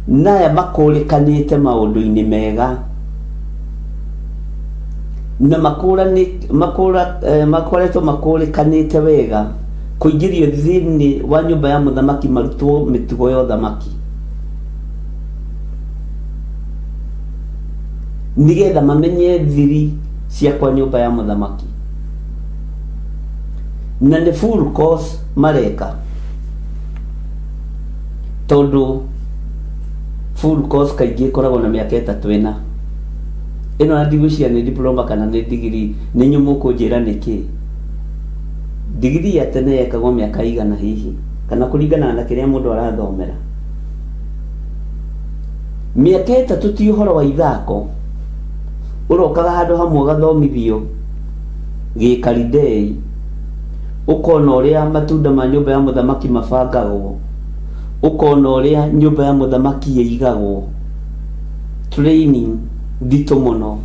Naya makũrĩkanĩte maũndũ-inĩ mega, na makoretwo makũrĩkanĩte wega kũingĩrio thĩinĩ wa nyũmba ya mũthamaki, marutwo mĩtugo ya ũthamaki, nĩgetha mamenye thiri ciakwa nyũmba ya mũthamaki. Na nĩ full course mareka, tondũ full course kaingĩ ĩkoragwo na mĩaka 3 ĩna. Ĩno na ndigwĩciria nĩ diploma kana nĩ degree. Nĩ nyumu kũnjĩra nĩkĩ degree ya tene yekagwo mĩaka igana hihi, kana kũringana na kĩrĩa mũndũ arathomera. Mĩaka 3 ti ũhoro wa ithako. Ũrokaga handũ hamwe ũgathomithio gĩkaridei, ukona ũrĩa matunda ma nyũmba ya mũthamaki mabangagwo, ukona ũrĩa nyũmba ya mũthamaki ĩigagwo. Training nditũ mũno.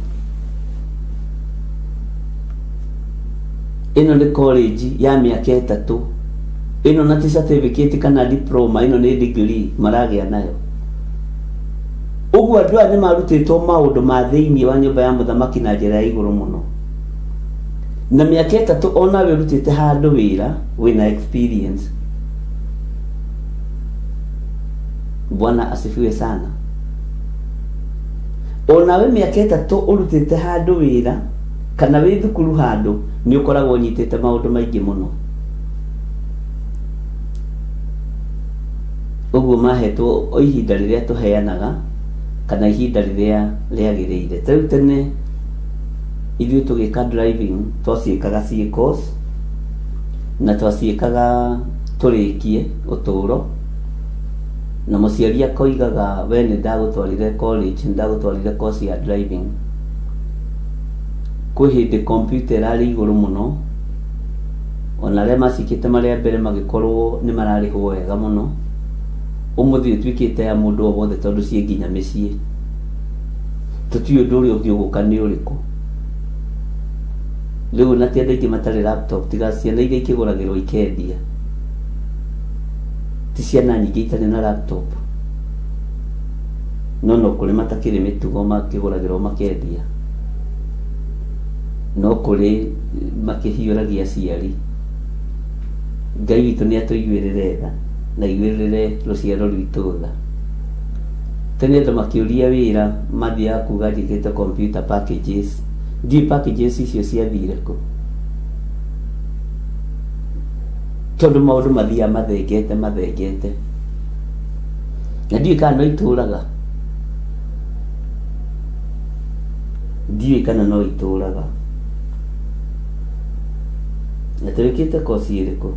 Ĩno nĩ college ya mĩaka 3. Ĩno na ti certificate kana diploma, ĩno nĩ degree maragĩa nayo. Ũguo andũ aya nĩ marutĩtwo maũndũ ma thĩinĩ wa nyũmba ya mũthamaki na njĩra ya igũrũ mũno. Na mĩaka 3 ona we rutĩte handũ wĩra wĩna experience. Bwana asifiwe sana. Ona we mĩaka 3 ũrutĩte handũ wĩra kana wĩ thukuru handũ, nĩ ũkoragwo ũnyitĩte maũndũ maingĩ mũno. Ũguo mahetwo o ihinda rĩrĩa tũheanaga kana ihinda rĩrĩa rĩagĩrĩire. Ta rĩu tene ithuĩ tũgĩka driving twaciĩkaga ciĩ course na twaciĩkaga tũrĩkie ũtũũro, na mũciari akoigaga we nĩ ndagũtwarire college, nĩ ndagũtwarire course ya driving. Kwĩ hĩndĩ computer arĩ igũrũ mũno, ona arĩa macikĩte marĩa mbere magĩkorwo nĩ mararĩhwo wega mũno. Ũmũthĩ ĩtuĩkĩte ya mũndũ o wothe tondũ ciĩ nginya mĩciĩ. Tũtiũĩ ũndũ ũrĩa ũngĩ ũgũka nĩ ũrĩkũ. Rĩu na ti andũ aingĩ matarĩ laptop, tiga ciana iria ikĩgũragĩrwo ikendia. Ti ciana nyingĩ itarĩ na laptop, no kũrĩ matakĩrĩ mĩtugo makĩgũragĩrwo makendia, no kũrĩ makĩhiũragia aciari. Ngai witũ nĩ atũiguĩrĩre tha na igwirire ruciaro rwitũ tha. Tene andũ makĩũria wĩra mathiaga kuga njĩkĩte computer packages, ndiũĩ packages icio ciathire kũ, tondũ maũndũ mathiaga mathengete na ndiũĩ kana no itũraga, ndiũĩ kana no itũraga. Na twĩkĩte course ĩrĩkũ?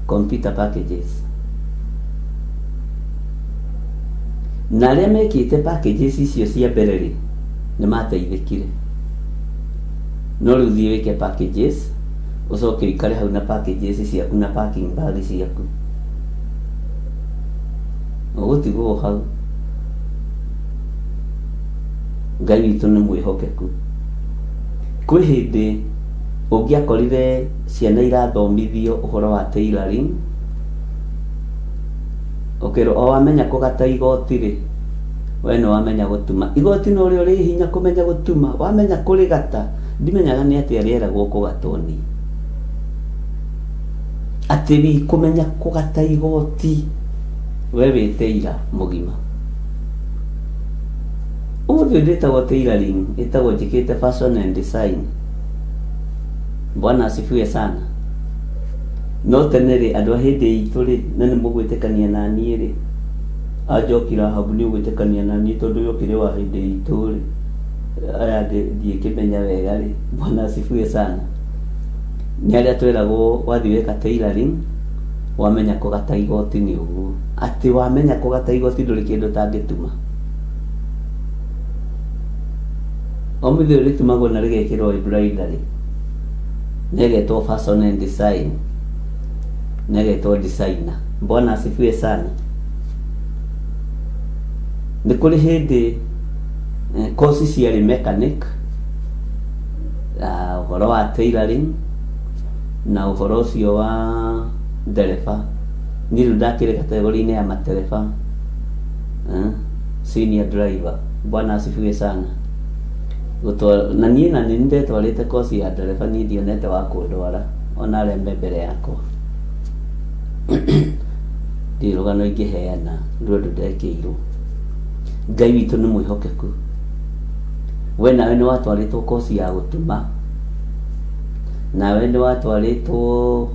Computer packages. Na arĩa mekĩte packages icio cia mbere rĩ, nĩ mateithĩkire. No rĩu thiĩ wĩke packages, ũcoke ũikare hau na packages ciaku na parking bag ciaku, ũgũtigwo hau. Ngai witũ nĩ mwĩhokeku. Kwĩ hĩndĩ ũngĩakorire ciana irathomithio ũhoro wa tailoring, ũkĩrwo o wamenya kũgata igoti rĩ, we nĩ wamenya gũtuma. Igoti no rĩo rĩ hinya kũmenya gũtuma, wamenya kũrĩgata. Ndimenyaga nĩ atĩa rĩeragwo kũgatwo ni, atĩ wĩ kũmenya kũgata igoti, we wĩ tailor mũgima. Ũmũthĩ ndĩtagwo tailoring, ĩtagwo njĩkĩte fashion and design. Bwana asifiwe sana. No tene rĩ, andũ a hĩndĩ itũ rĩ, na nĩ mũgwĩtĩkania na niĩ rĩ, anjokira habu nĩ ũgwĩtĩkania na niĩ tondũ yokire wa hĩndĩ itũ rĩ, aya ndiĩkĩmenya wega rĩ. Bwana asifiwe sana. Nĩ arĩa twĩragwo wathiĩ weka tailoring, wamenya kũgata igoti nĩ ũguo. Atĩ wamenya kũgata igoti ndũrĩ kĩndũ ũtangĩtuma. Ũmũthĩ rĩtumagwo na rĩgekĩrwo embroidery, negetwo fashion and design, negetwo designer. Bwana asifiwe sana. Nĩ kũrĩ hĩndĩ course ciarĩ mechanic, ũhoro wa tailoring na ũhoro ũcio wa ndereba. Niĩ rĩu ndakĩrĩ kategori-inĩ ya matereba, senior driver. Bwana asifiwe sana. Na niĩ na nĩ ndetwarĩte course ya ndereba, niĩ ndionete wa kũndwara ona arĩa me mbere yakwa. Ndirĩ rũgano ingĩheana rũndũ ndekĩirwo. Ngai witũ nĩ mwĩhokeku. We nawe nĩ watwarĩtwo course ya gũtuma, nawe nĩ watwarĩtwo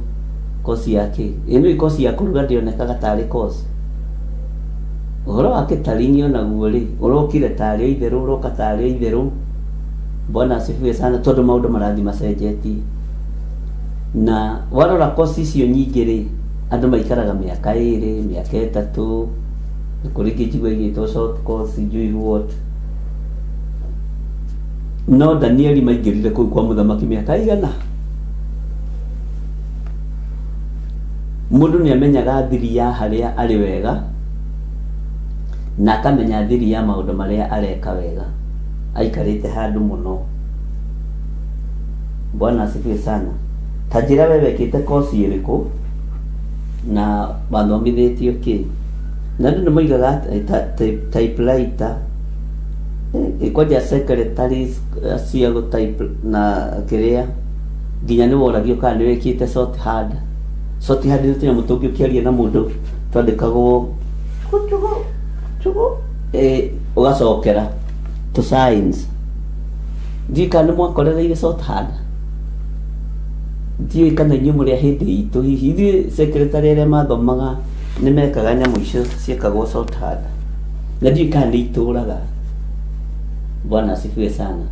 course ya kĩ? Ĩno course ya kũruga ndĩonekaga tarĩ course. Ũhoro wa catering onaguo rĩ, ũrokire tarĩ itherũ, ũroka tarĩ itherũ. Bwana asifiwe sana, tondũ maũndũ marathiĩ macenjetie. Na warora course icio nyingĩ rĩ, andũ maikaraga mĩaka 2, mĩaka 3, nĩ kũrĩ kĩnjigua igĩtwo short course, njui what. No Danieli maingĩrire kũu kwa mũthamaki mĩaka igana. Mũndũ nĩ amenyaga thiri ya harĩa arĩ wega, na akamenya thiri ya maũndũ marĩa areka wega, aikarĩte handũ mũno. Bwana asifiwe sana. Ta njĩra we wekĩte course ĩrĩkũ na wathomithĩtio kĩ? Na andũ nĩ moigaga typewriter, ĩkwanja secretaries cia gũtype na kĩrĩa, nginya nĩ woragio kana nĩ wĩkĩte shorthand. Shorthand nĩ tũnyamũ tũngĩ ũkĩaria na mũndũ twandĩkagwo ũgacokera to signs. Ndiũĩ kana nĩ mwakorereire shorthand, ndiũĩ kana inyuĩ mũrĩ a hĩndĩ itũ hihi. Ithuĩ secretary arĩa mathomaga nĩ mekaga nyamũ icio ciĩkagwo shorthand, na ndiũĩ kana nĩ itũraga. Bwana asifiwe sana.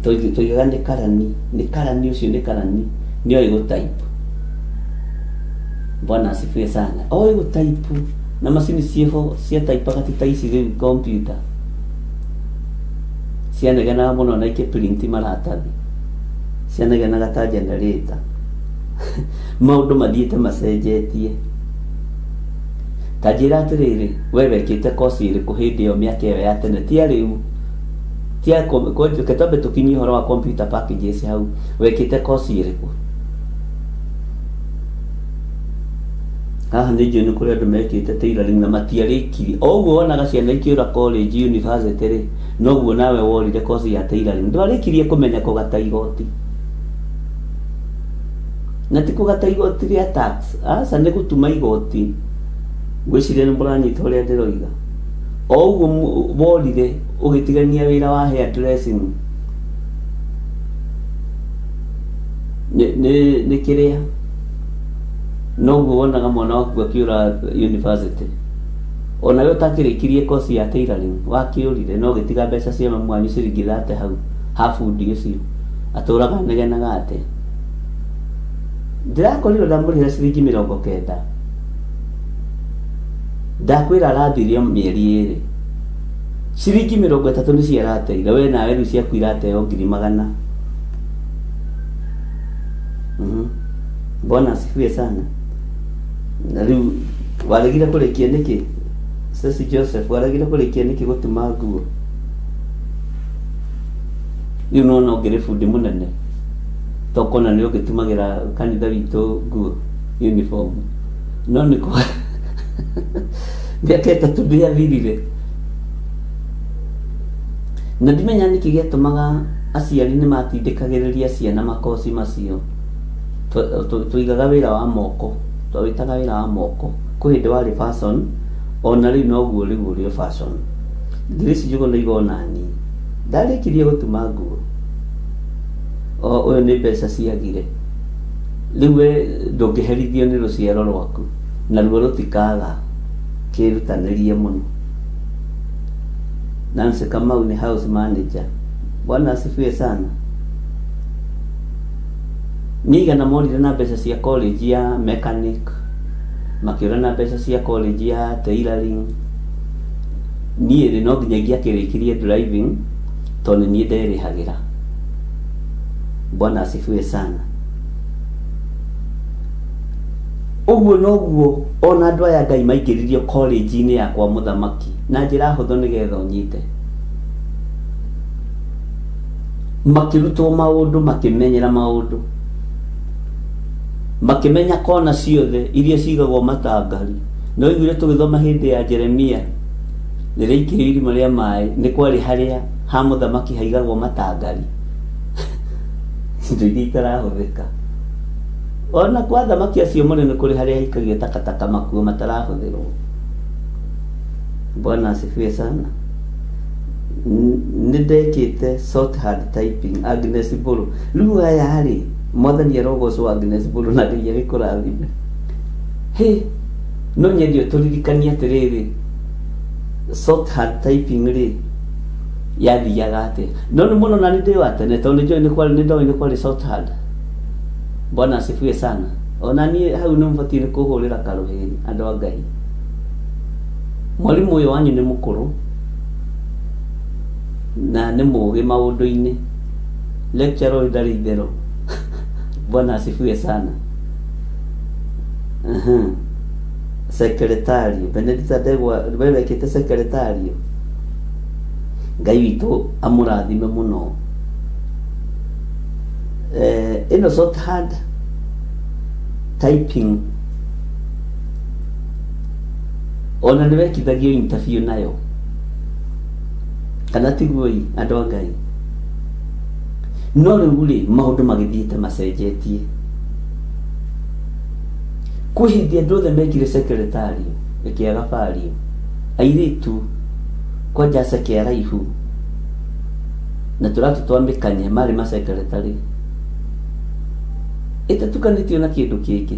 Tũigaga nĩ karani ũcio nĩ karani, nĩ oĩ gũtype. Bwana asifiwe sana. Oĩ gũtype na macini ciĩho cia type ti ta ici rĩu computer. Cianegenaga mũno na ikĩprint maratathi, cianegenaga ta generator. Maũndũ mathiĩte macenjetie. Ta njĩra atĩrĩrĩ, we wekĩte course ĩrĩkũ hĩndĩ ĩyo mĩaka ĩyo ya tene, tia rĩu, tia twambe tũkinyie ũhoro wa computer packages hau, wekĩte course ĩrĩkũ? Haha nĩ njũĩ nĩ kũrĩ andũ mekĩte tailoring na matiarĩkirie. O ũguo wonaga ciana ikĩũra college, university rĩ, noguo nawe worire course ya tailoring ndwarĩkirie kũmenya kũgata igoti. na tikugata igoti ria tax asa nĩ gũtuma igoti ngwĩciria nĩ mũranyita ũrĩa ndĩroiga o ũguo borire ũgĩtigania wĩra wa hair dressing nĩ kĩrĩa noguo wonaga mwana waku akĩũra university ona we ũtakĩrĩkirie kosi ya tailoring wakĩũrire no gĩtiga mbeca cia mamu wanyu ciringi 30 hau habundi ũcio atũraga negenaga atĩ ndĩrakorirwo ndamũrĩhĩra ciringi 90 ndakwĩra arathirio mĩeri 2 ciringi 30 nĩ ciarateire we nawe rĩu ciaku irateo 100,000 Bwana asifiwe sana. Na rĩu waregire kũrĩkia nĩkĩ? Sesi Joseph waregire kũrĩkia nĩkĩ gũtuma nguo? Rĩu no ngĩrĩ bundi mũnene. Tokona nĩ ũgĩtumagĩra kanitha witũ nguo uniform. No nĩko mĩaka 3 ndĩathirire. Na ndimenya nĩkĩ gĩatũmaga aciari nĩ matindĩkagĩrĩria ciana makosi macio. Tũigaga wĩra wa moko, twawĩtaga wĩra wa moko kwĩ hĩndĩ warĩ fashion ona rĩu noguo rĩu ũrĩ fashion. Ngirici Njũgũ nĩ igona ni ndarĩkirie gũtuma nguo ũyũ nĩ mbeca ciagire rĩu we ndũngĩherithio nĩ rũciaro rwaku na ruo rũtikaga kĩrutanĩrie mũno. Nancy Kamau nĩ house manager. Bwana asifiwe sana. Nigana morire na mbeca cia college ya mechanic makĩũra na mbeca cia college ya tailoring niĩ no nginyagia kĩrĩkirie driving tondũ niĩ nderĩhagĩra. Bwana asifiwe sana. Ũguo noguo ona andũ aya Ngai maingĩririo college-inĩ yakwa mũthamaki na njĩra hũthũ nĩgetha ũnyite, makĩrutwo maũndũ makĩmenyera maũndũ makĩmenya kona ciothe iria cigagwo matangari. No iguire tũgĩthoma hĩndĩ ya Jeremia rĩrĩa aikĩrio irima rĩa maĩ nĩ kwarĩ harĩa ha mũthamaki haigagwo matangari indo iria itarahũthĩka. Ona kwa thamaki acio mũnene kũrĩ harĩa haikagio takataka makuo matarahũthĩrwo. Bwana asifiwe sana. Nĩ ndekĩte shorthand typing Agnes Mburu. Rĩu aya harĩ mwathani arogocwo Agnes Mburu na Ngai agĩkũrathime. No nyendio tũririkanie atĩrĩrĩ shorthand typing rĩ yathiaga atĩa? No nĩ mũno na nĩ ndĩ wa tene tondũ nĩ kwarĩ shorthand. Bwana asifiwe sana. Ona niĩ hau nĩ mũbatiĩ kũhũrĩra karũhĩri andũ a Ngai. Mwarimũ ũyũ wanyu nĩ mũkũrũ na nĩ mũũgĩ maũndũ-inĩ. Lecturer ũyũ ndarĩ itherũ. Bwana asifiwe sana. Secretario Benedicta Ndegwa wekĩte secretario. Ngai witũ amũrathime mũno. Ĩno shorthand typing ona nĩ wekithagio interview nayo kana tiguoi andũ a Ngai. No rĩu rĩ maũndũ magĩthiĩte macenjetie. Kwĩ hĩndĩ andũ othe mekire secretario ĩkĩaga bario, airĩtu kwanja ceke araihu na tũratũtwamĩkania marĩ macekretari ĩtatukanĩtio na kĩndũ kĩngĩ.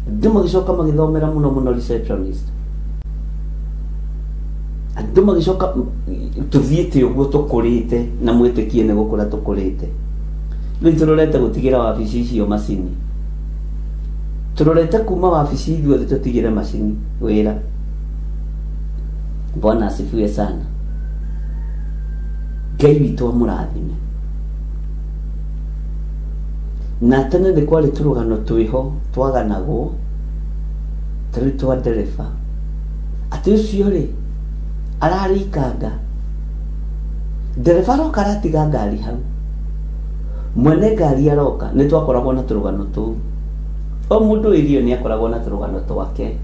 Andũ magĩcoka magĩthomera mũno mũno receptionist. Andũ magĩcoka tũthiĩte ũguo tũkũrĩte na mwĩtĩkie nĩ gũkũra tũkũrĩte. Rĩu tũrorete gũtigĩra wabici icio macini. Tũrorete kuma wabici ithuothe tũtigĩre macini wĩra. Bwana asifiwe sana. Ngai witũ amũrathime. Na tene nĩ kwarĩ tũrũgano twĩho twaganagwo tarĩ twa ndereba atĩ ũcio rĩ ararĩikanga ndereba aroka aratiga ngari hau, mwene ngari aroka. Nĩ twakoragwo na tũrũgano tũu, o mũndũ wĩthio nĩ akoragwo na tũrũgano twake.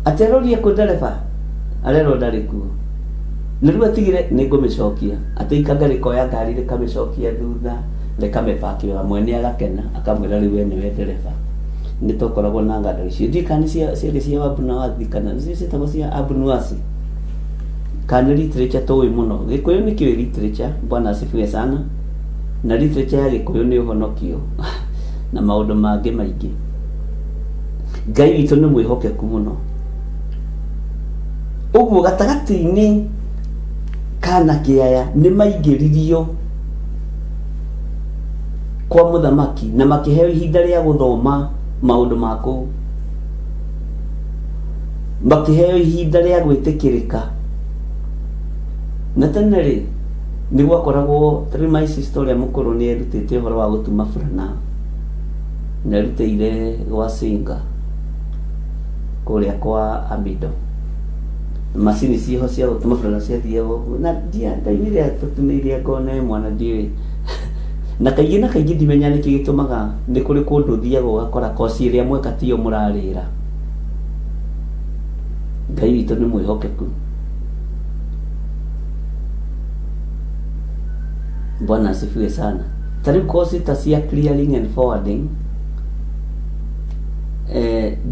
Atĩ arorie kũ ndereba, arerwo ndarĩ kuo. na rĩu atigire nĩngũmĩcokia atĩ ikanga rĩkoya ngari rĩkamĩcokia thutha rĩkamĩpaki wega mwene agakena akamwĩra rĩu we nĩwe ndereba nĩtũkoragwo na ng'ano icio ndikani ciarĩ cia Abunuwasi kana ciĩtagwo cia Abunuwasi kana literature tũĩ mũno Gĩkũyũ nĩkĩũĩ literature Bwana asifiwe sana na literature ya Gĩkũyũ nĩ ũhonokio na maũndũ mangĩ maingĩ Ngai witũ nĩ mwĩhokeku mũno ũguo gatagatĩ-inĩ kana kĩaya nĩ maingĩririo kwa mũthamaki na makĩheo ihinda rĩa gũthoma maũndũ ma kũu makĩheo ihinda rĩa gwĩtĩkĩrĩka na tene rĩ nĩ gwakoragwo my sister ũrĩa mũkũrũ nĩ erutĩte ũhoro wa gũtuma burana na erutĩire gwa Singa kũrĩa kwa Amido macini ciho cia gũtuma burana ciathiaga na ndaimire tũtumĩire ngone mwana ndiũĩ na kaingĩ ndimenya nĩkĩ gĩtũmaga nĩ kũrĩ kũndũ thiaga ũgakora koci ĩrĩa mweka tiyo mũrarĩra Ngai witũ nĩ mwĩhokeku Bwana asifiwe sana tarĩu koci ta cia clearing and forwarding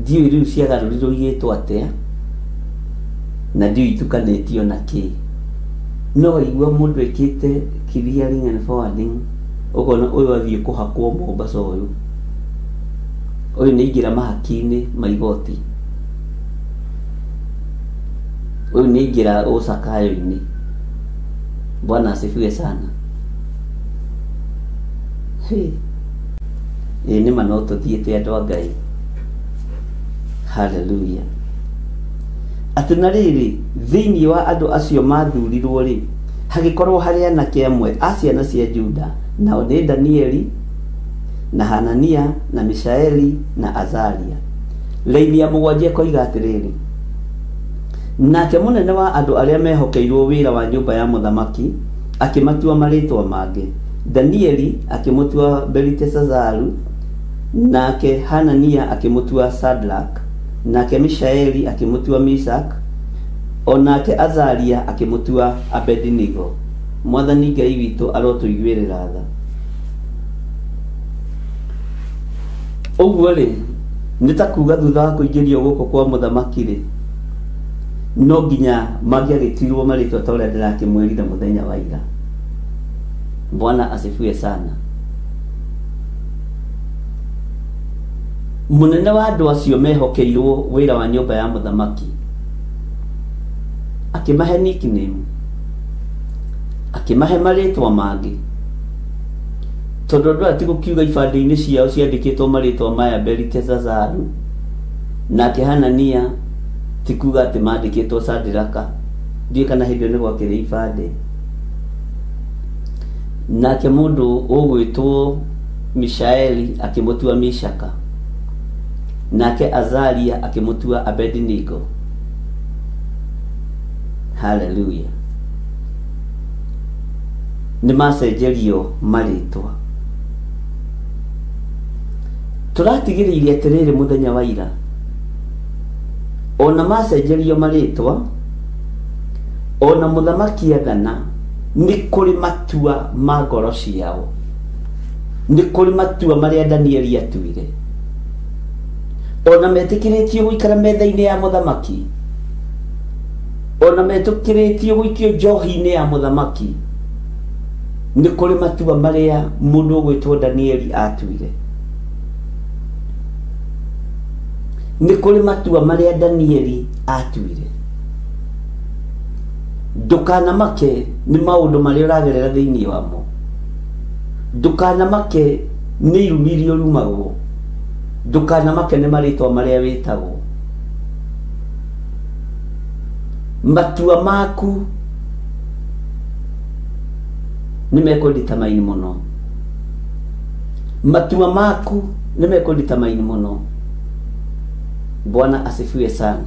ndiũĩ rĩu ciagarũrirwo igĩtwo atĩa na ndiũĩ itukanĩtio na kĩ no igua mũndũ ekĩte clearing and forwarding ũkona ũyũ athiĩ kũhakwo Mombasa ũyũ nĩ ingĩra mahaki-inĩ ma igoti ũyũ nĩ ingĩra ũcakayo-inĩ Bwana asifiwe sana nĩma no tũthiĩte andũ a Ngai haleluya atĩ na rĩrĩ thĩinĩ wa andũ acio mathurirwo rĩ hagĩkorwo harĩ anake amwe a ciana cia Juda nao nĩ Danieli na Hanania na Mishaeli na Azaria raini ya mũgwanja koiga atĩrĩrĩ nake mũnene wa andũ arĩa mehokeirwo wĩra wa nyũmba ya mũthamaki akĩmatua marĩtwa mangĩ Danieli akĩmũtua Beliteshazaru nake Hanania akĩmũtua Shadrach nake Mishaeli akĩmũtua Meshach onake Azaria akĩmũtua Abednego Mwathani Ngai witũ arotũiguĩrĩra tha ũguo rĩ nĩ ta kuga thutha wa kũingĩrio gũkũ kwa mũthamaki rĩ no nginya mangĩagĩtirwo marĩtwa ta ũrĩa ndĩrakĩmwĩrire mũthenya wa ira Bwana asifiwe sana mũnene wa andũ acio mehokeirwo wĩra wa nyũmba ya mũthamaki akĩmahe nickname akĩmahe marĩtwa mangĩ tondũ andũ ati gũkiuga ibandĩ-inĩ ciao ciandĩkĩtwo marĩtwa maya Beliteshazaru nake Hanania ti kuga atĩ mandĩkĩtwo Shadrach ndiũĩ kana hĩndĩ ĩyo nĩ gwakĩrĩ ibandĩ nake mũndũ ũgwĩtwo Mishaeli akĩmũtua Meshach nake Azaria akĩmũtua Abednego haleluya nĩ macenjerio marĩtwa tũratigĩrĩire atĩrĩrĩ mũthenya wa ira ona macenjerio marĩtwa ona mũthamaki athana nĩ kũrĩ matua ma ngoro ciao nĩ kũrĩ matua marĩa Danieli atuire ona metĩkĩrĩtio gũikara metha-inĩ ya mũthamaki ona metĩkĩrĩtio gũikio njohi-inĩ ya mũthamaki nĩ kũrĩ matua marĩa mũndũ ũgwĩtwo Danieli atuire nĩ kũrĩ matua marĩa Danieli atuire ndũkanamake nĩ maũndũ marĩa ũragerera thĩinĩ wamo ndũkanamake nĩ irumi iria ũrumagwo ndũkanamake nĩ marĩtwa marĩa wĩtagwo matua maku nĩ mekũnditamaini mũno matua maku nĩ mekũnditamaini mũno Bwana asifiwe sana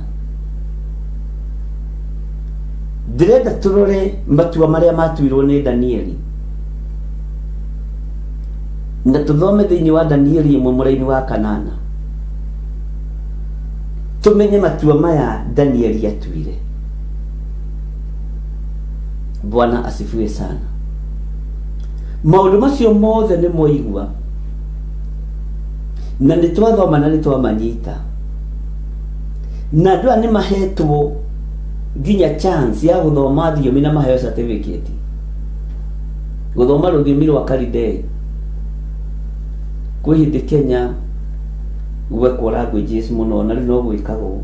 ndĩrenda tũrore matua marĩa matuirwo nĩ Danieli na tũthome thĩinĩ wa Danieli 1:8 tũmenye matua maya Danieli atuire Bwana asifiwe sana. Maundu macio mothe nĩ moigua na nĩ twathoma na nĩ twamanyita, na andũ aya nĩ mahetwo nginya chance ya gũthoma thiomi na maheo certificate, gũthoma rũthiomi rwa Karidei. Kwĩ hĩndĩ Kenya gwekwo languages mũno, na rĩu no gwĩkagwo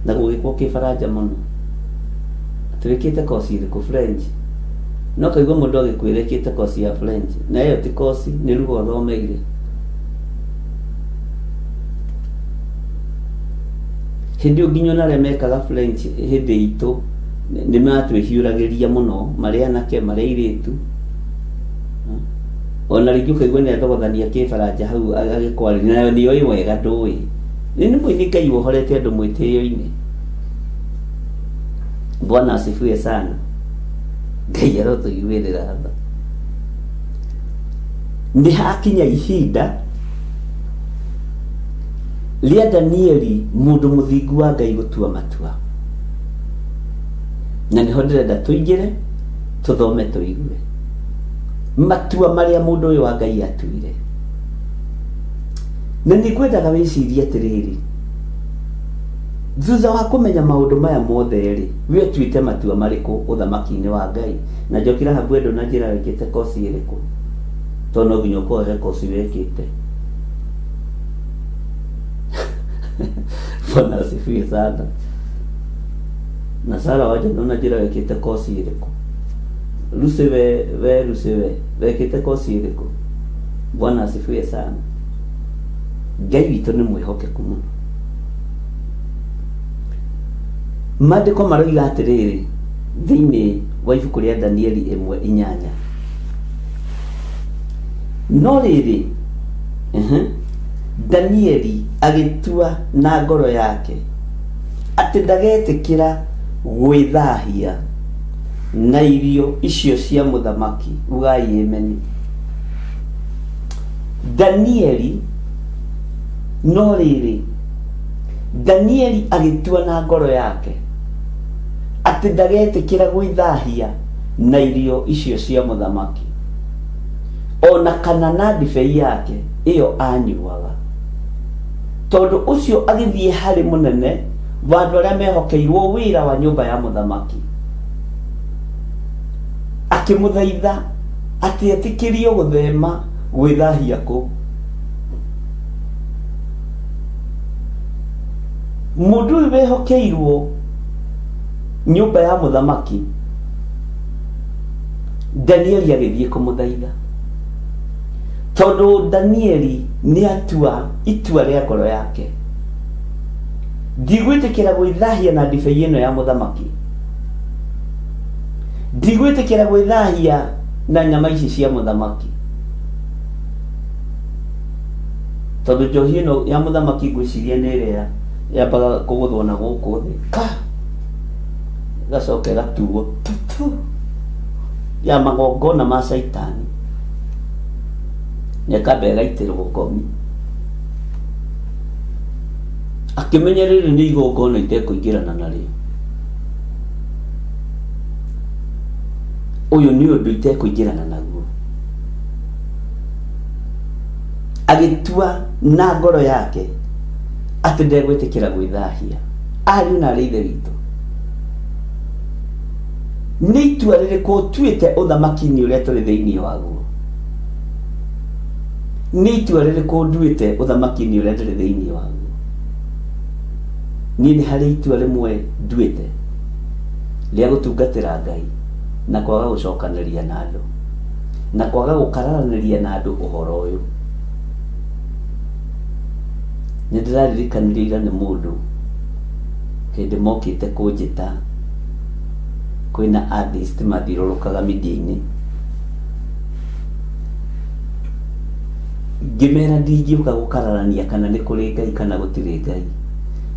na gũgĩkwo Kĩbaranja mũno. Twĩkĩte course ĩrĩkũ? French. No kaigua mũndũ agĩkwĩra ĩkĩte course ya French, na ĩyo ti course, nĩ rugo thomeire. Hĩndĩ ĩyo nginya arĩa mekaga French hĩndĩ itũ nĩ matwĩhiũragĩria mũno, marĩ anake marĩ airĩtu. Ona rĩngĩ ũkaigua nĩ athogothania Kĩbaranja hau agĩkwarĩria, nayo nĩoĩ wega ndũĩ. Nĩ mũini Ngai wohorete andũ mwĩtĩo-inĩ. Bwana asifiwe sana. Ngai arotũiguĩrĩra tha. Nĩ hakinya ihinda rĩa Danieli mũndũ mũthingu wa Ngai gũtua matua, na nĩho ndĩrenda tũingĩre tũthome tũigue matua marĩa mũndũ ũyũ wa Ngai atuire. Na nĩngwendaga wĩcirie atĩrĩrĩ, thutha wa kũmenya maũndũ maya mothe rĩ, we ũtuĩte matua marĩkũ ũthamaki-inĩ wa Ngai? Na njokira Habwedo na njĩra wĩkĩte kosi ĩrĩkũ? Tondũ no nginya ũkorwo he kosi wĩkĩte. Bwana asifiwe sana. Na Sara waje na njĩra wĩkĩte kosi ĩrĩkũ? Luciwe wĩkĩte kosi ĩrĩkũ? Bwana asifiwe sana. Ngai witũ nĩ mwĩhokeku mũno. Maandĩko maroiga atĩrĩrĩ thĩinĩ wa ibuku rĩa Danieli 1:8, no rĩrĩ Danieli agĩtua na ngoro yake atĩ ndagetĩkĩra gwĩthahia na irio icio cia mũthamaki. Ugai ameni. Danieli, no rĩrĩ Danieli agĩtua na ngoro yake atĩ ndagetĩkĩra gwĩthahia na irio icio cia mũthamaki, ona kana na ndibei yake ĩyo anyuaga. Tondũ ũcio agĩthiĩ harĩ mũnene wa andũ arĩa mehokeirwo wĩra wa nyũmba ya mũthamaki, akĩmũthaitha atĩ etĩkĩrio gũthema gwĩthahia kũu. Mũndũ ũyũ wehokeirwo nyũmba ya mũthamaki, Danieli agĩthiĩ kũmũthaitha, tondũ Danieli nĩ atua itua rĩa ngoro yake, ndigwĩtĩkĩra gwĩthahia na ndibei ĩno ya mũthamaki, ndigwĩtĩkĩra gwĩthahia na nyama ici cia mũthamaki, tondũ njohi ĩno ya mũthamaki ngwĩciria nĩ ĩrĩa yambaga kũgũthwo na gũkũ thĩ, gacoke gatuo ya magongona ma Saitani, nyakamba ĩgaitĩrwo ngomi, akĩmenya rĩrĩ nĩ igongona itekũingĩrana narĩo. Ũyũ nĩ ũndũ itekũingĩrana naguo. Agĩtua na ngoro yake atĩ ndegwĩtĩkĩra gwĩthahia. Ariũ na aarĩ a Ithe witũ, nĩ itua rĩrĩkũ ũtuĩte ũthamaki-inĩ ũrĩa tũrĩ thĩinĩ waguo? Nĩ itua rĩrĩkũ nduĩte ũthamaki-inĩ ũrĩa tũrĩ thĩinĩ waguo? Niĩ nĩ harĩ itua rĩmwe nduĩte rĩa gũtungatĩra Ngai na kwaga gũcokanĩria na andũ, na kwaga gũkararanĩria na andũ ũhoro ũyũ. Nĩ ndĩraririkanire ira nĩ mũndũ hĩndĩ mokĩte kũnjĩta kwĩna artist mathiũrũrũkaga media-inĩ, ngĩmera ndingĩũka gũkararania kana nĩ kũrĩ Ngai kana gũtirĩ Ngai,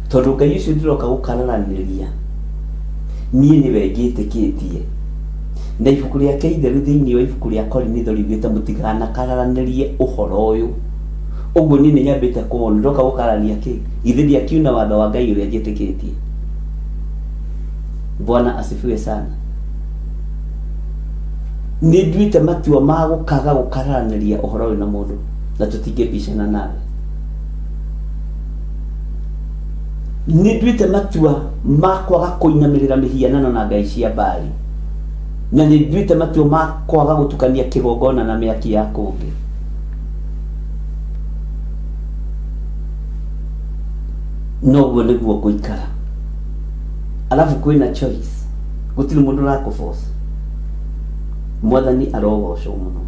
tondũ Ngai ũcio ndĩroka gũkararanĩria niĩ nĩwe ngĩtĩkĩtie. Na ibuku rĩake itheru thĩinĩ wa ibuku rĩa Korinitho riugĩte mũtikanakararanĩrie ũhoro ũyũ. Ũguo niĩ nĩ nyambĩte kũwona ndoka gũkararania kĩ, githĩ ndiakiuna watho wa Ngai ũrĩa njĩtĩkĩtie. Bwana asifiwe sana. nĩ nduĩte matua ma gũkaga gũkaranĩria ũhoro ũyũ na mũndũ na tũtingĩbicana nawe. Nĩ nduĩte matua ma kwaga kũinamĩrĩra mĩhianano na ngai cia Baali, na nĩ nduĩte matua ma kwaga gũtukania kĩgongona na mĩaki ya kũngĩ. Noguo nĩguo ngũikara. Alafu kwĩna choice, gũtirĩ mũndũ ũrakũforce. Mwathani arogocwo mũno.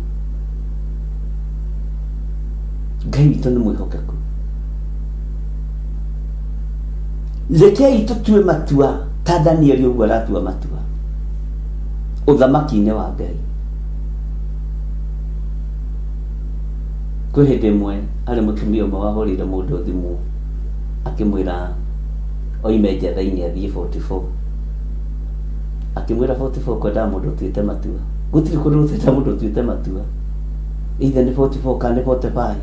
Ngai witũ nĩ mwĩhokeku. Rekei tũtue matua ta Danieli ũguo aratua matua ũthamaki-inĩ wa Ngai. Kwĩ hĩndĩ ĩmwe arĩ mũtumia ũmwe wahũrĩire mũndũ thimũ akĩmwĩra oime njatha-inĩ athiĩ 44. Akĩmwĩra 44 kwendaga mũndũ ũtuĩte matua. Gũtirĩ kũndũ gũtuĩte mũndũ ũtuĩte matua. Either nĩ 44 kana nĩ 45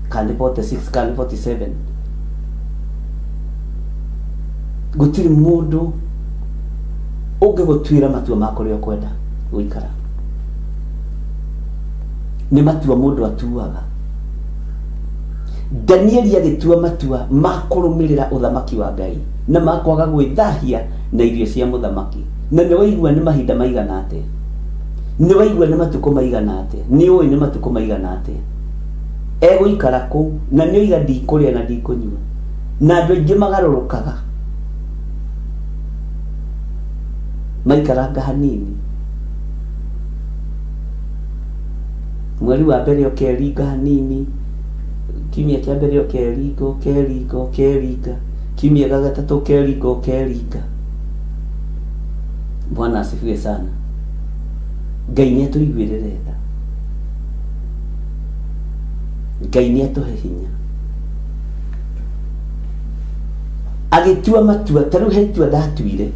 kana nĩ 46 kana nĩ 47. Gũtirĩ mũndũ ũngĩgũtuĩra matua ma kũrĩa ũkwenda gũikara. Nĩ matua mũndũ atuaga. Danieli agĩtua matua ma kũrũmĩrĩra ũthamaki wa Ngai na ma kwaga gwĩthahia na irio cia mũthamaki. Na nĩ waigua nĩ mahinda maigana atĩa? Nĩ waigua nĩ matukũ maigana atĩa? Nĩ ũĩ nĩ matukũ maigana atĩa? Egũikara kũu na nĩ oiga ndikũrĩa na ndikũnyua. Na andũ aingĩ magarũrũkaga. Maikaranga hanini. Mweri wa mbere ũkeringa hanini. Kiumia kĩa mbere ũkeringa. Kiumia gĩa gatatũ ũkeringa. Bwana asifiwe sana. Ngai nĩ atũiguĩrĩre tha. Ngai nĩ atũhe hinya. Agĩtua matua, ta rĩu he itua ndatuire.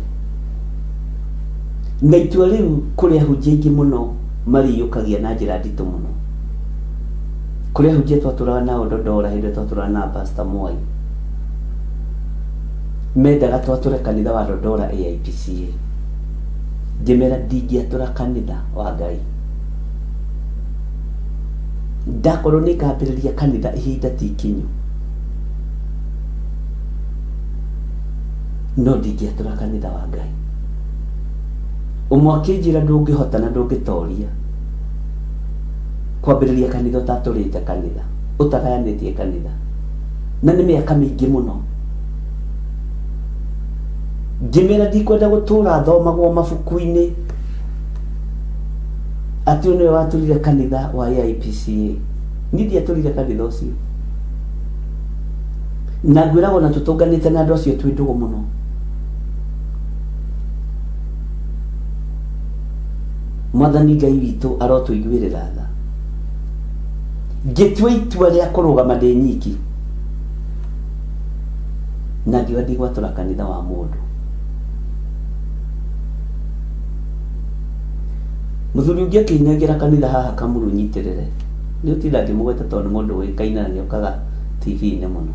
Na itua rĩu kũrĩ ahunjia aingĩ mũno marĩiyũkagia na njĩra nditũ mũno. Kũrĩ ahunjia twatũraga nao Ndondora hĩndĩ twatũraga na Pastor Mwai. Mendaga twatũre kanitha wa Ndondora AIPCA. Ngĩmera ndingĩatũra kanitha wa Ngai. Ndakorwo nĩ ngambĩrĩria kanitha ihinda ti ikinyu. No ndingĩatũra kanitha wa Ngai. Ũmwe akĩnjĩra ndũngĩhota na ndũngĩtoria kwambĩrĩria kanitha ũtatũrĩte kanitha, ũtagayanĩtie kanitha. Na nĩ mĩaka mĩingĩ mũno. Ngĩmera ndikwenda gũtũra thomagwo mabuku-inĩ atĩ nĩwe watũrire kanitha wa AIPCA. Niĩ ndiatũrire kanitha ũcio. Na ngwĩragwo na tũtũnganĩte na andũ acio twĩ ndũgũ mũno. Mwathani Ngai witũ arotũiguĩrĩra tha. Ngĩtua itua rĩa kũrũgama ndĩ nyiki. Na ngiuga ndigwatũra kanitha wa mũndũ. Mũthuri ũngĩ akĩinengera kanitha haha Kamuru nyitĩrĩre. Nĩ ũtinda ngĩmũgweta tondũ mũndũ ũĩkaine na nĩokaga TV-inĩ mũno.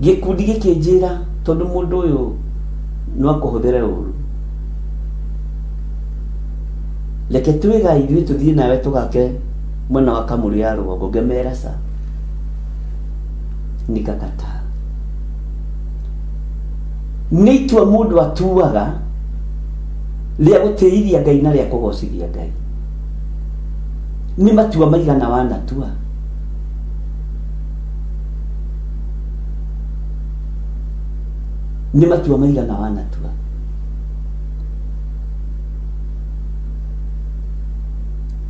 Gĩkundi gĩkĩnjĩra tondũ mũndũ ũyũ no akũhũthĩre ũru. Reke twĩga ithuĩ tũthiĩ nawe tũgake mwena wa Kamuru ya rũgongo. Ngĩmera sa. Nikakataa. Nĩ itua mũndũ atuaga rĩa gũtĩithia Ngai na rĩa kũgocithia Ngai. Nĩ matua maigana wanatua. Nĩ matua maigana wanatua.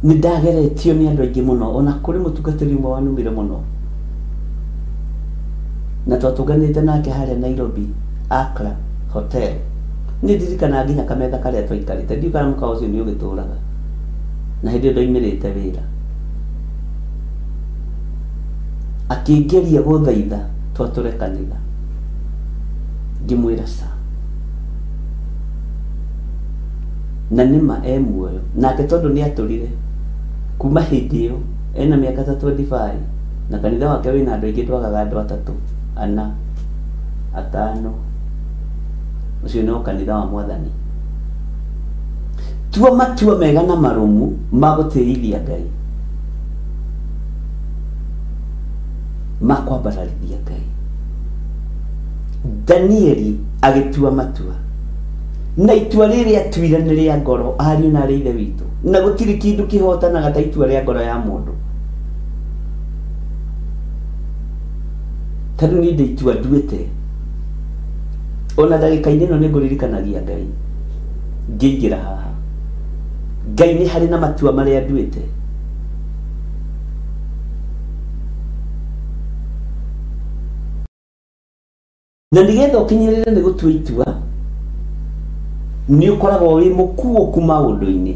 Nĩ ndageretio nĩ andũ aingĩ mũno, ona kũrĩ mũtungatĩri ũmwe wanumire mũno. Na twatũnganĩte nake harĩa Nairobi, Accra Hotel. Nĩ ndirikana nginya kametha karĩa twaikarĩte. Ndiũĩ kana mũkawa ũcio nĩ ũgĩtũraga. Na hĩndĩ ĩyo ndoimĩrĩte wĩra. Akĩngeria gũthaitha twatũre kanitha. Ngĩmwĩra sa. Na nĩma muoyo. Nake tondũ nĩ atũrire kuma hĩndĩ ĩyo ena mĩaka ta 25 na kanitha wake wĩna andũ aingĩ twagaga andũ 3, 4, 5. Ũcio no kanitha wa Mwathani. tua matua mega na marumu magũtĩithia Ngai, makwambararithia Ngai. Danieli agĩtua matua, na itua rĩrĩa atuire nĩ rĩa ngoro, ariũ na ithe witũ, na gũtirĩ kĩndũ kĩhotanaga ta itua rĩa ngoro ya mũndũ. Tondũ nĩ ndĩ itua nduĩte, ona ndagĩka-inĩ ĩno nĩ ngũririkanagia Ngai ngĩingĩra haha. Ngai nĩ harĩ na matua marĩa nduĩte. Na nĩgetha ũkinyĩrĩre nĩ gũtua itua, nĩ ũkoragwo wĩ mũkuũku maũndũ-inĩ,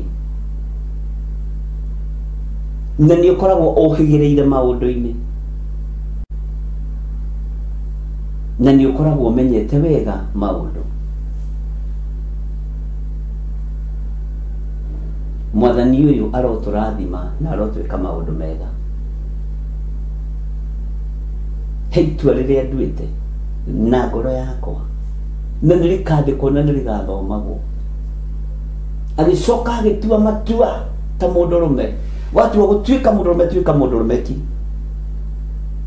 na nĩ ũkoragwo ũhĩgĩrĩire maũndũ-inĩ, na nĩ ũkoragwo ũmenyete wega maũndũ. Mwathani ũyũ arotũrathima na arotwĩka maũndũ mega. He itua rĩrĩa nduĩte na ngoro yakwa, na nĩ rĩkandĩkwo na nĩ rĩgathomagwo. Agĩcoka agĩtua matua ta mũndũrũme. Watua gũtuĩka mũndũrũme, tuĩka mũndũrũme ki.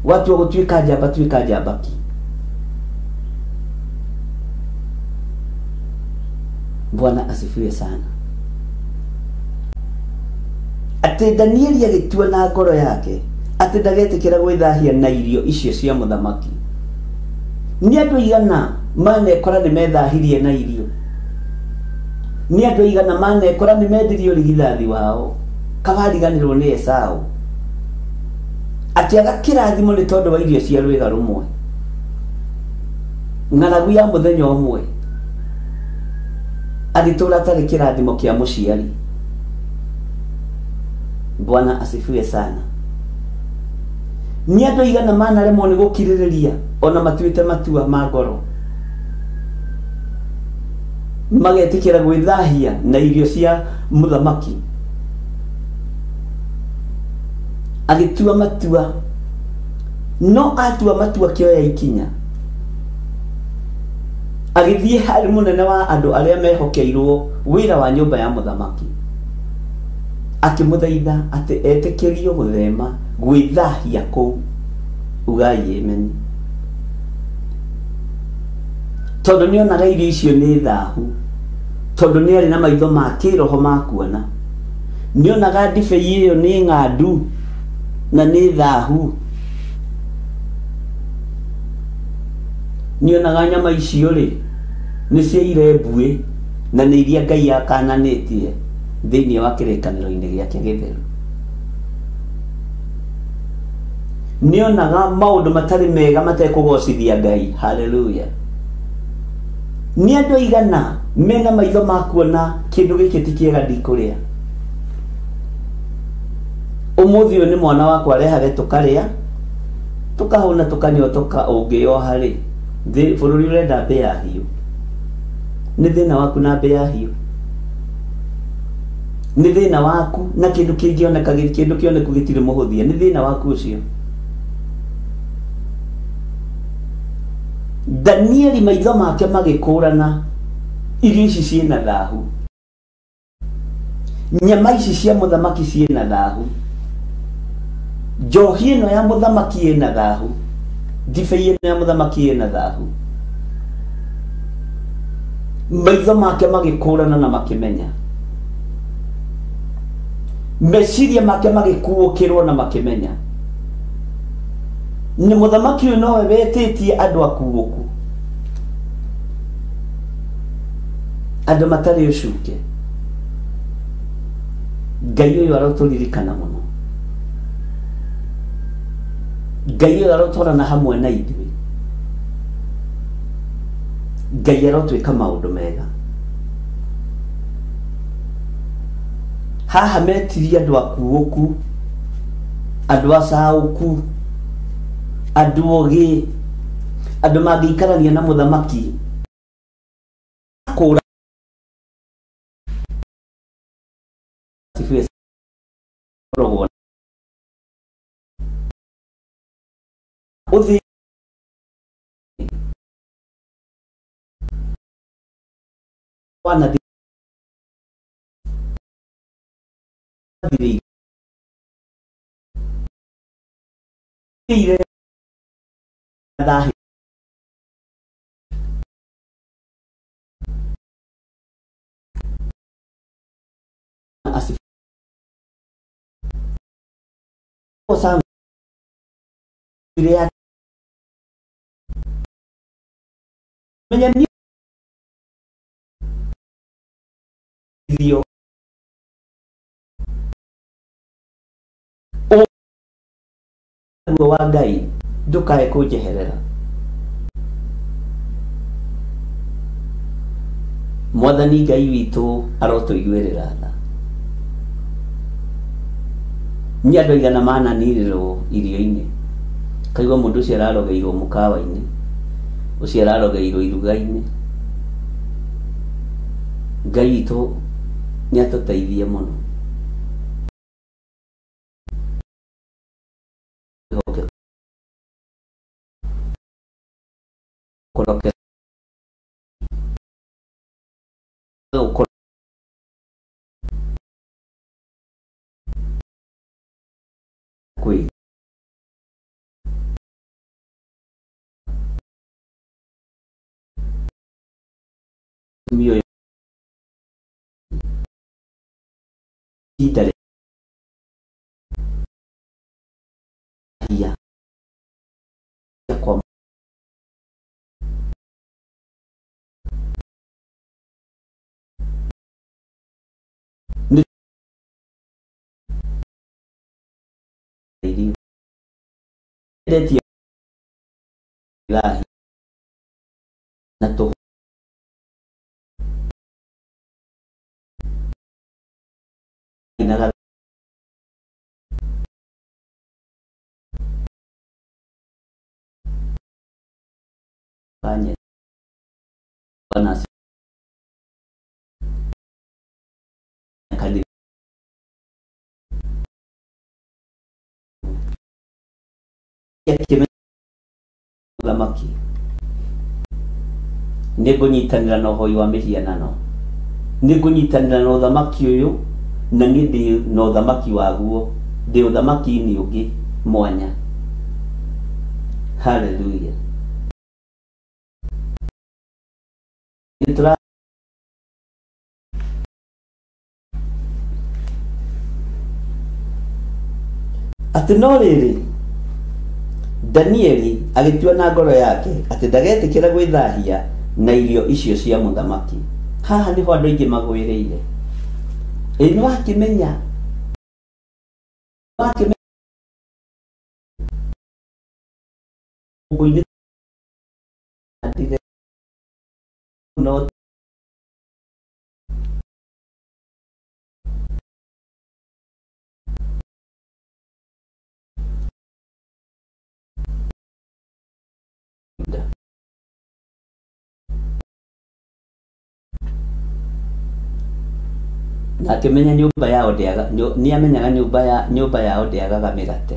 Watua gũtuĩka njamba, tuĩka njamba ki. Bwana asifiwe sana. Atĩ Danieli agĩtua na ngoro yake atĩ ndagetĩkĩra gwĩthahia na irio icio cia mũthamaki. Nĩ andũ aigana manekora nĩ methahirie na irio? Nĩ andũ aigana manekora nĩ mendirie ũrigithathi wao kawariganĩrwo nĩ Esaũ, akĩaga kĩrathimo nĩ tondũ wa irio cia rwĩga rũmwe, ng'aragu ya mũthenya ũmwe, agĩtũũra atarĩ kĩrathimo kĩa mũciari? Bwana asifiwe sana. Nĩ andũ aigana manaremwo nĩ gũkirĩrĩria ona matuĩte matua ma ngoro, magetĩkĩra gwĩthahia na irio cia mũthamaki? Agĩtua matua, no atua matua kĩoya ikinya, agĩthiĩ harĩ mũnene wa andũ arĩa mehokeirwo wĩra wa nyũmba ya mũthamaki, akĩmũthaitha atĩ etĩkĩrio gũthema gwĩthahia kũu. Ugai amen. Tondũ nĩ onaga irio icio nĩ thahu, tondũ nĩ arĩ na maitho ma kĩroho ma kuona. Nĩ onaga ndibei ĩyo nĩ ng'andu na nĩ thahu. Nĩ onaga nyama icio rĩ nĩ ciaire mbuĩ na nĩ iria Ngai akananĩtie thĩinĩ wa kĩrĩkanĩro-inĩ gĩake gĩtheru. Nĩ onaga maũndũ matarĩ mega matekũgocithia Ngai. Haleluya. Nĩ andũ aigana mena maitho ma kuona kĩndũ gĩkĩ ti kĩega ndikũrĩa? Ũmũthĩ ũyũ nĩ mwana wakwa arehage tũkarĩa, tũkahũna tũkanyotoka, ũngĩoha rĩ bũrũri ũrenda mbĩa ya hiũ. Nĩ thĩna waku na mbĩa ya hiũ? Nĩ thĩna waku na kĩndũ kĩngĩoneka, kĩndũ kĩoneku gĩtirĩ mũhũthia? Nĩ thĩna waku ũcio? Danieli maitho make magĩkũrana irio ici ciĩna thahu, nyama ici cia mũthamaki ciĩna thahu, njohi ĩno ya mũthamaki ĩna thahu, ndibei ĩno ya mũthamaki ĩna thahu. Maitho make magĩkũrana na makĩmenya, meciria make magĩkuũkĩrwo na makĩmenya nĩ mũthamaki ũyũ nowe wetĩtie andũ akuũku, andũ matarĩ ũcuke. Ngai ũyũ arotũririkana mũno, Ngai ũyũ arotwarana hamwe na ithuĩ, Ngai arotwĩka maũndũ mega. Haha metirie andũ akuũku, andũ acaũku, andũ ogĩ, andũ mangĩikarania na mũthamaki kũra uthi wana wa Ngai ndukae kunjeherera. Mwathani Ngai witũ arotuiguĩrĩra tha. Nĩ andũ aigana mananirĩrwo irio-inĩ, kaigua mũndũ ũcio ararogeirwo mũkawa-inĩ, ũcio ararogeirwo iruga-inĩ. Ngai witũ nĩ atũteithie mũno. Koroke kui mioyo idale ya kwa Deti ilahi na to inala kanye panas kali thamaki nĩngũnyitanĩra na ũhoi wa mĩhianano, nĩngũnyitanĩra na ũthamaki ũyũ, na niĩ ndĩ na ũthamaki waguo, ndĩ ũthamaki-inĩ ũngĩ mwanya. Haleluya. Atĩ no rĩrĩ Danieli agĩtua na ngoro yake atĩ ndagetĩkĩra gwĩthahia na irio icio cia mũthamaki. Haha nĩho andũ aingĩ magwĩrĩire. Nĩ wakĩmenya no na akĩmenya nyũmba yao nĩ amenyaga nyũmba yao ndĩagaga mĩgate.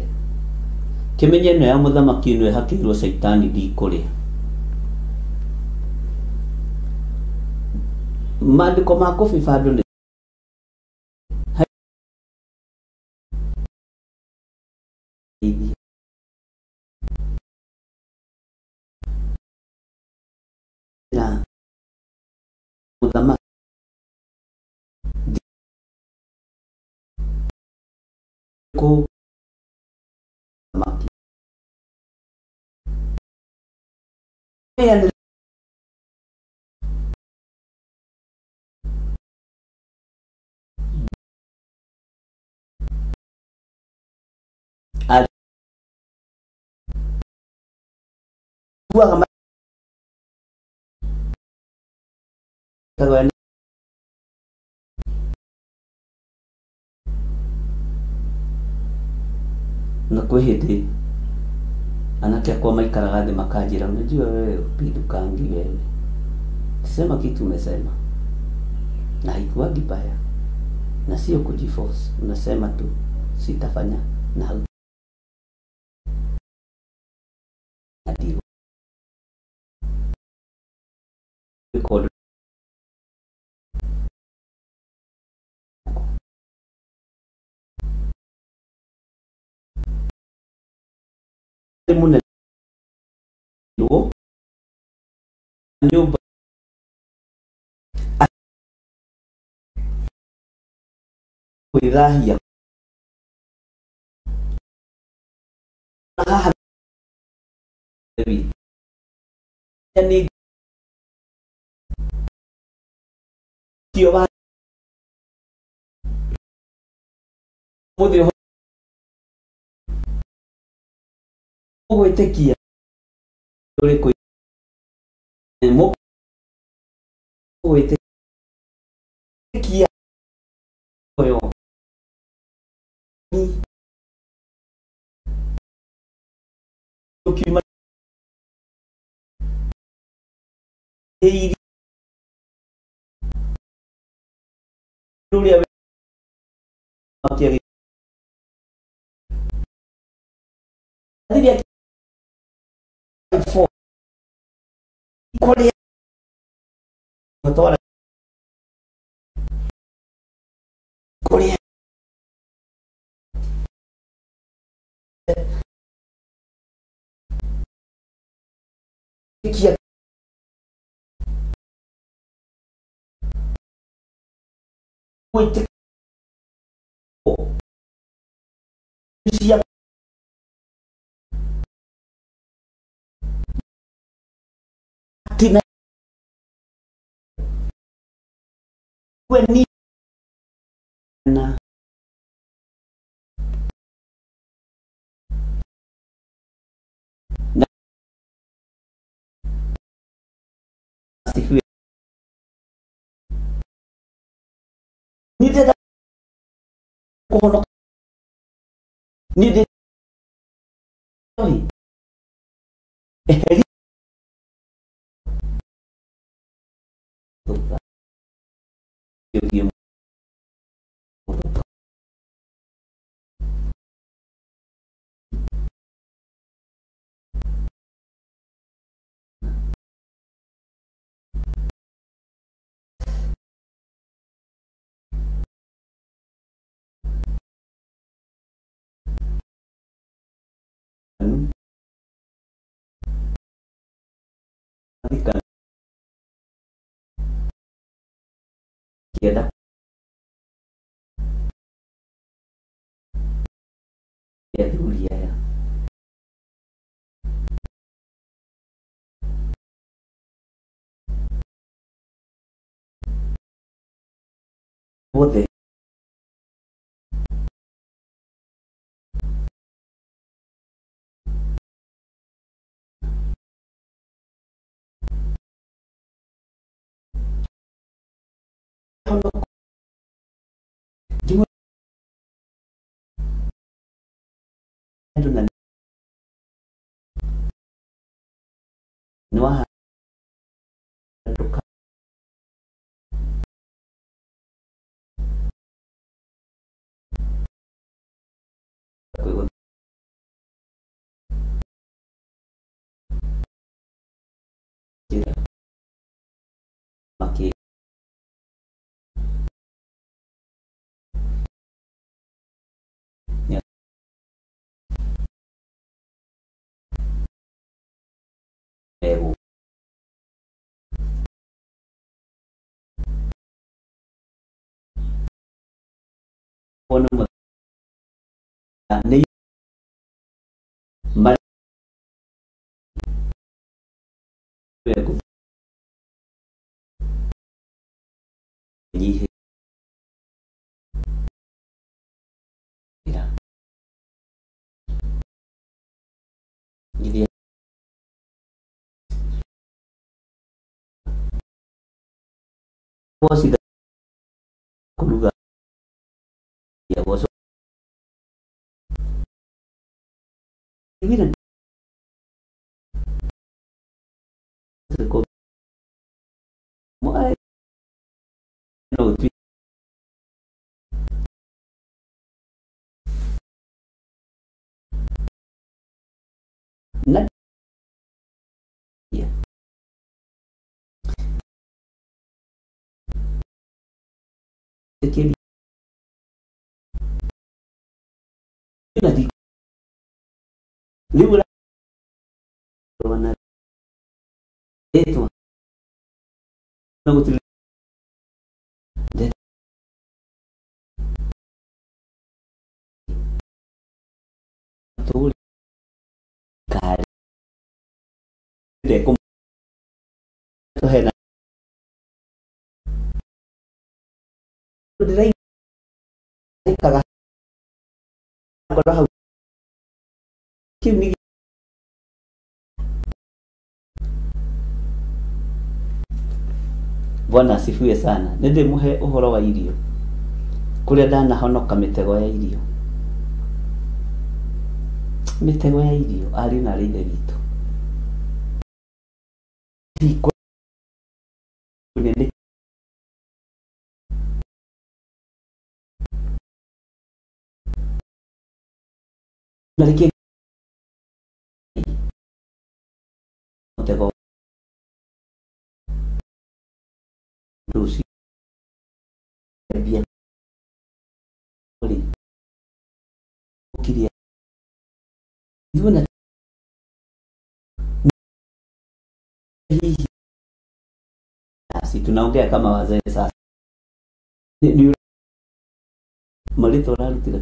Kĩmenya ĩno ya mũthamaki ĩno ĩhakĩirwo Saitani ndikũrĩa. Maandĩko ma kũbiba andũ nĩ na mũthamaki ko maki na kwĩ hĩndĩ anake akwa maikaraga thĩ makanjĩra, unajua wewe upindukangi wewe, sema kitu umesema na haikuwagi baya na sio kujiforce, unasema tu sitafanya na hau muna nyumba kuidhahia haha yani kio ba mudhi gwĩtĩkia ũrĩ gwĩtĩkia ũyũ document hii rũrĩa makiagi ndiye for Korea motora Korea kia wait siap tina weni na ni de kono ni de Kita ya dulu ya bote dengan Noah maki Ewu Pono mo ni mal Ewu ni ira ni Vos y con lugar y a vos miren no nada ya que la di libra wana eto na gutile tuli kare de kom to hena de kaga ko ha kimi Bwana asifiwe sana. Nende muhe uhoro wa irio. Kuria dana honoka mitego ya irio. Mitego ya irio ari na rinde gitu. Iko nende Narike mitego Lucy bien kiria si tunaongea kama wazee sasa ni malito rarutire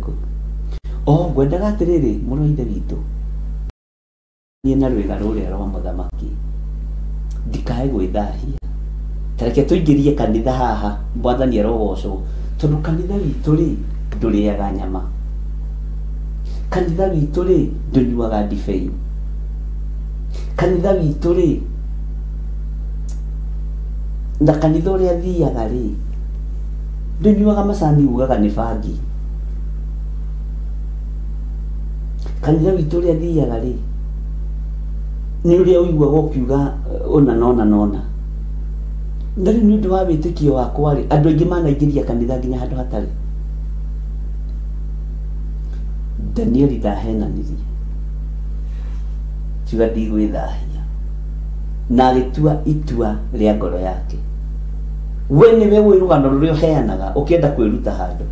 ngwendaga atiriri muroide witu ni na rwega ruria rwa muthamaki ndikae gwithahia tareke tuingirie kanitha haha mwathani arogocwo tondu kanitha witu ri nduriaga nyama kanitha witu ri ndunyuaga ndibei kanitha witu ri na kanitha uria thiaga ri ndunyuaga macani ugaga ni bangi kanitha witu uria thiaga ri ni uria uiguaga ukiuga ona nona ndari ni ndu wa witikio wakwa ri andu aingi manaingiria kanitha nginya handu hatari Daniel ndahenanirie tiga ndigwithahia na gitua itua ria ngoro yake we ni we wirugano rurio heanaga ukienda kwiruta handu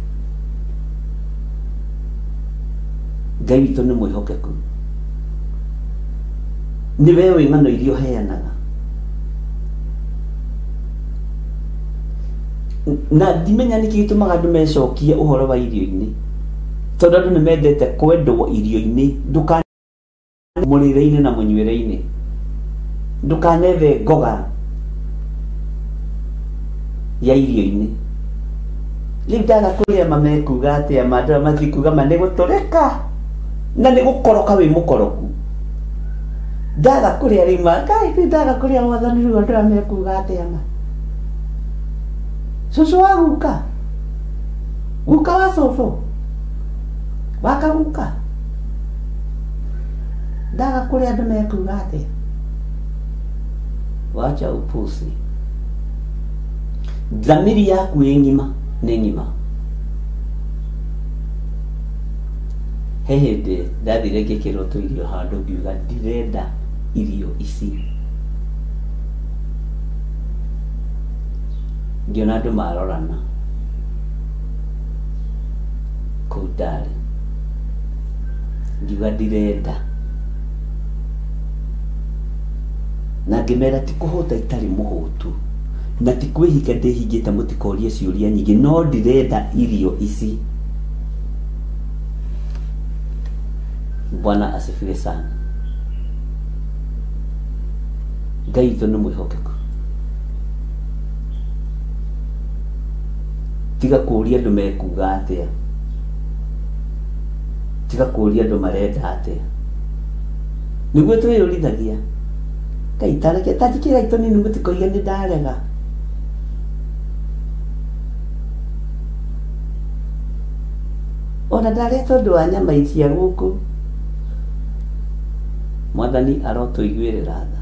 Ngai witu ni mwihokeku ni we wing'ano irio heanaga na ndimenya niki gitumaga andu mecokie uhoro wa irio-ini tondu andu nimendete kwendwo irio-ini ndukane murire-ini na munyuire-ini ndukanethe ngoga ya irio-ini riu ndaga kuria mamekuga atia mandora mathikuga maniguturika na nigukoroka wi mukoroku ndaga kuria riu Ngai ndaga kuria wathani riu andura mekuga atia ma Susu wa guka wa soso wakaguka ndaga kuria andu mekuga atia wacha upusi dhamiri yaku ng'ima ni ng'ima hehede ndathire ngikirwo tu irio handu ngiuga ndirenda irio ici ngiona andu marorana kuu ndari ngiuga ndirenda na ngimera ti kuhuta itari muhutu na ti kwihika ndihingite mutikorie ciuria nyingi no ndirenda irio ici Bwana asifiwe sana Ngai witu ni mwihokeku tiga kuria andu mekuga atia tiga kuria andu marenda atia niguo twiyurithagia Ngai tareke tatikira itu nini mutikoiga ni ndarega ona ndaretwo ndu wa nyama icia guku Mwathani arotuiguirira tha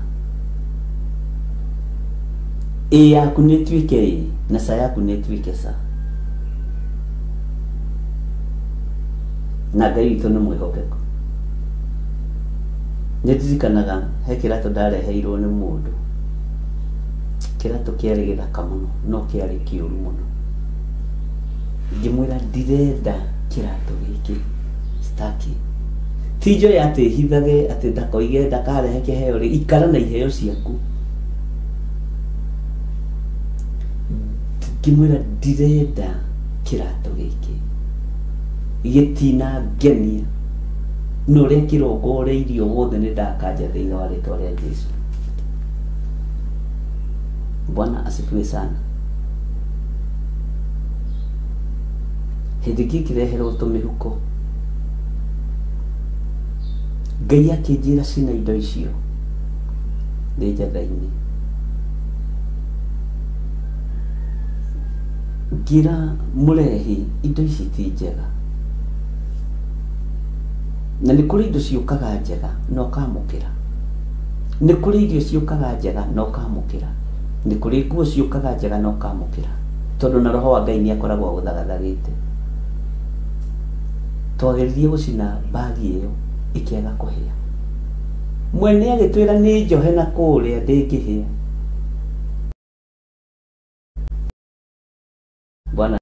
yaku ni twike na sa yaku ni twike sa na Ngai witu ni mwihokeku ndirikanaga he kiratu ndareheirwo ni mundu kiratu kiari githaka muno no kiari kiuru muno ngimwira ndirenda kiratu giki staki tijo yate hithage ati ndakoige ndakarehe kiheo ri ikara na iheo ciaku kimwira ndirenda kirato giki gitina ngenia no ria kirongoreirio wothe ni ndakanja thiini wa ritwa ria Jesu. Bwana asifiwe sana. Hindi kikireherwo tumihuko Ngai akinjira cina indo icio ndi njathaini ngira murehi indo ici ti njega na nĩ kũrĩ indo ciũkaga njega no kamũkĩra, nĩ kũrĩ irio ciũkaga njega no kamũkĩra, nĩ kũrĩ nguo ciũkaga njega no kamũkĩra, tondũ na roho wa Ngai nĩ akoragwo gũthagathagĩte. Twageririe gũcina bagi ĩyo ikĩaga kũhĩa, mwene agĩtwĩra nĩ njohe na kũrĩa ndĩngĩhĩa. Bwana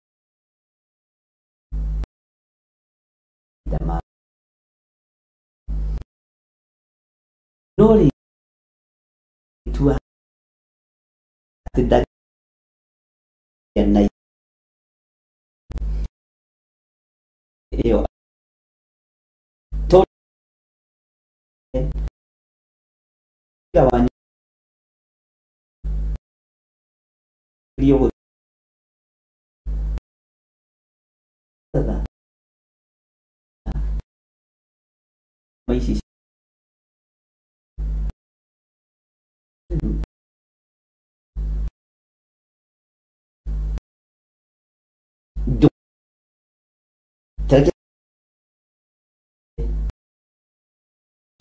nori tua tidak yang iyo to kawan iyo masih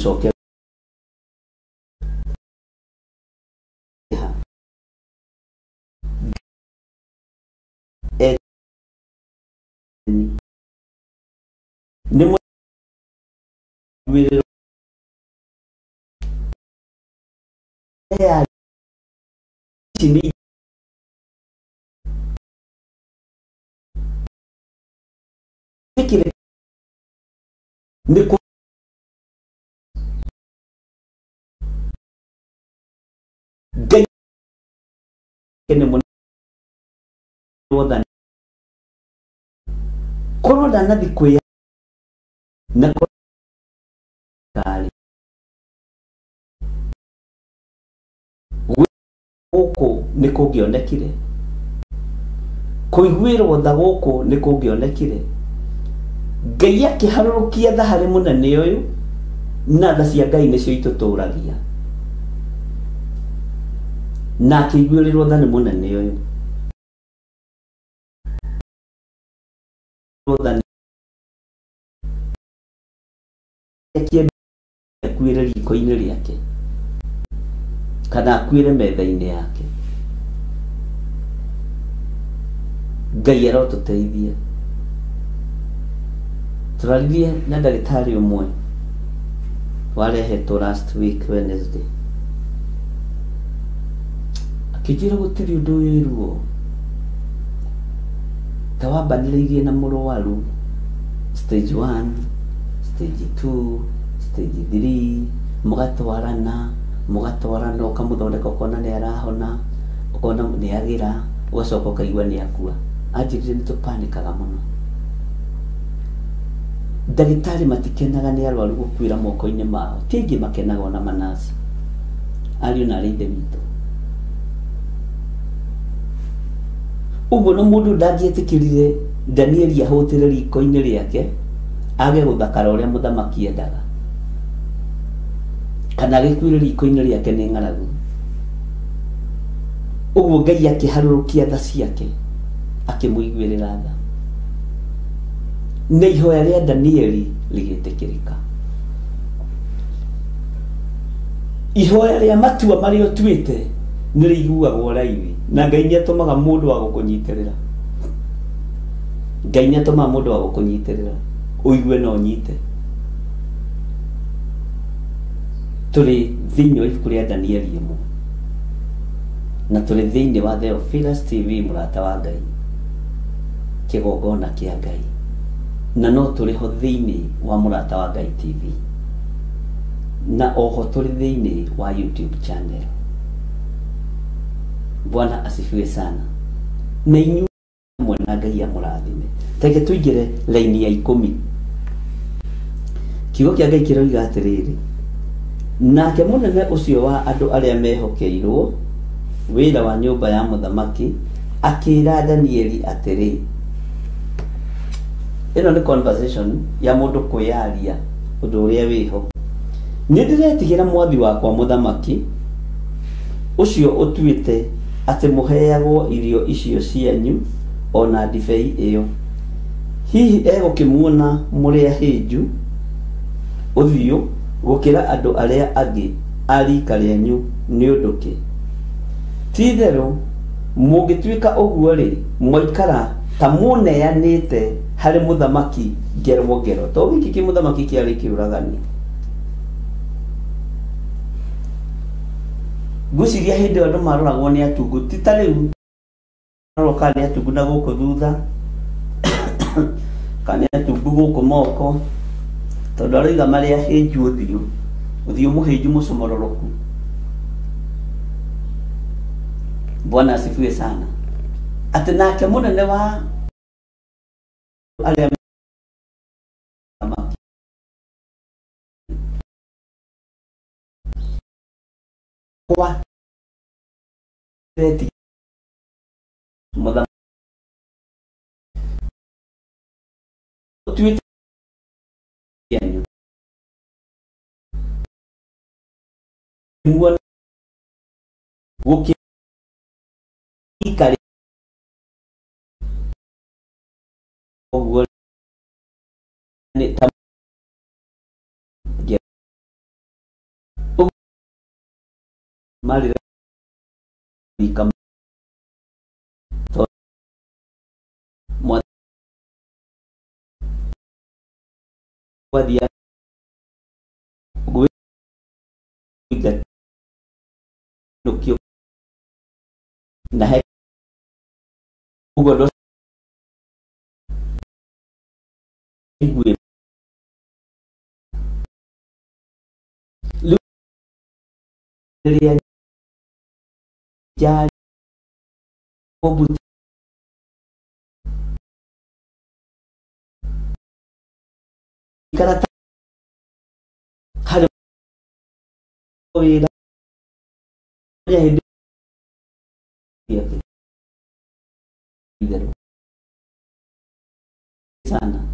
Soke nemo sini fikir niku Gay kene mon wodan kono dana dikuya na kali goko niko gionekire kuiguira wotha goko niko gionekire Ngai akiharurukia tha hari munene uyu na tha cia Ngai nicio ituturagia na kiguirirwo tha ni munene uyu rodan akuire riko-inĩ rĩake kana akuire metha-inĩ yake. Ngai arotũteithia. Tũraririe na ndagĩtarĩ ũmwe warehetwo last week Wednesday, akĩnjĩra gũtirĩ ũndũ wĩruo ta wambanĩrĩirie na mũrwaru stage 1, stage 2, stage 3, mũgatwarana ũkamũthondeka ũkona nĩ arahona, ũkona nĩ agĩra, ũgacoka ũkaigua nĩ akua. Anjĩrire nĩ tũpanĩkaga mũno. Ndagĩtarĩ matikenaga nĩ arwaru gũkuĩra moko-inĩ mao, ti aingĩ makenaga ona manasi. Ariũ na arĩ ithe witũ. Ũguo no mũndũ ndangĩetĩkĩrire Danieli ahũtĩre riko-inĩ rĩake age gũthakara ũrĩa mũthamaki endaga, kana agĩkuĩre riko-inĩ rĩake nĩ ng'aragu. Ũguo Ngai akĩharũrũkia tha ciake akĩmũiguĩrĩra tha, na ihoya rĩa Danieli rĩgĩtĩkĩrĩka. Ihoya rĩa matua marĩa ũtuĩte nĩ rĩiguagwo raithi, na Ngai nĩ atũmaga mũndũ wa gũkũnyitĩrĩra. Ngai nĩ atũmaga mũndũ wa gũkũnyitĩrĩra ũigue na ũnyite. Tũrĩ thĩinĩ wa ibuku rĩa Danieli 1 na tũrĩ thĩinĩ wa Theophilus TV, mũrata wa Ngai, kĩgongona kĩa Ngai, na no tũrĩ ho thĩinĩ wa mũrata wa Ngai TV. na oho tuli thiini wa YouTube channel. Bwana asifiwe sana. Na inyu mwana Ngai ya murathime. Teke tuigire laini ya 10. Kiugo kia Ngai kiroiga atiriri. Nake munene ucio wa andu aria mehokeirwo wira wa nyumba ya muthamaki akira Danieli atiri. Ino ni conversation ya mundu kuyaria undu uria wiho. Ni ndiretigira mwathi wakwa muthamaki ucio utuite ati muheagwo irio icio cianyu ona ndibei iyo. Hihi egukimuona muria hinju uthio gukira andu aria angi arika rianyu ni unduki. Tithero mugituika uguo ri mwaikara ta muneanite hari muthamaki ngero to giki ki muthamaki kiari kiuragani. Guciria hindi andu maroragwo ni atungu titariu roka ni atungu na guku thutha kana atungu guku moko tondu ariga maria hinju uthio muhinju mucomororoku. Bwana asifiwe sana. Ati nake munene wa aria kwa beti modam Twitter yanyu muone woki ikari ogol ni tam mali ikam to mo wadia gue ikat nukyo nahe ugodo gue lu jadi obut karata hada wila ya hidup ya sana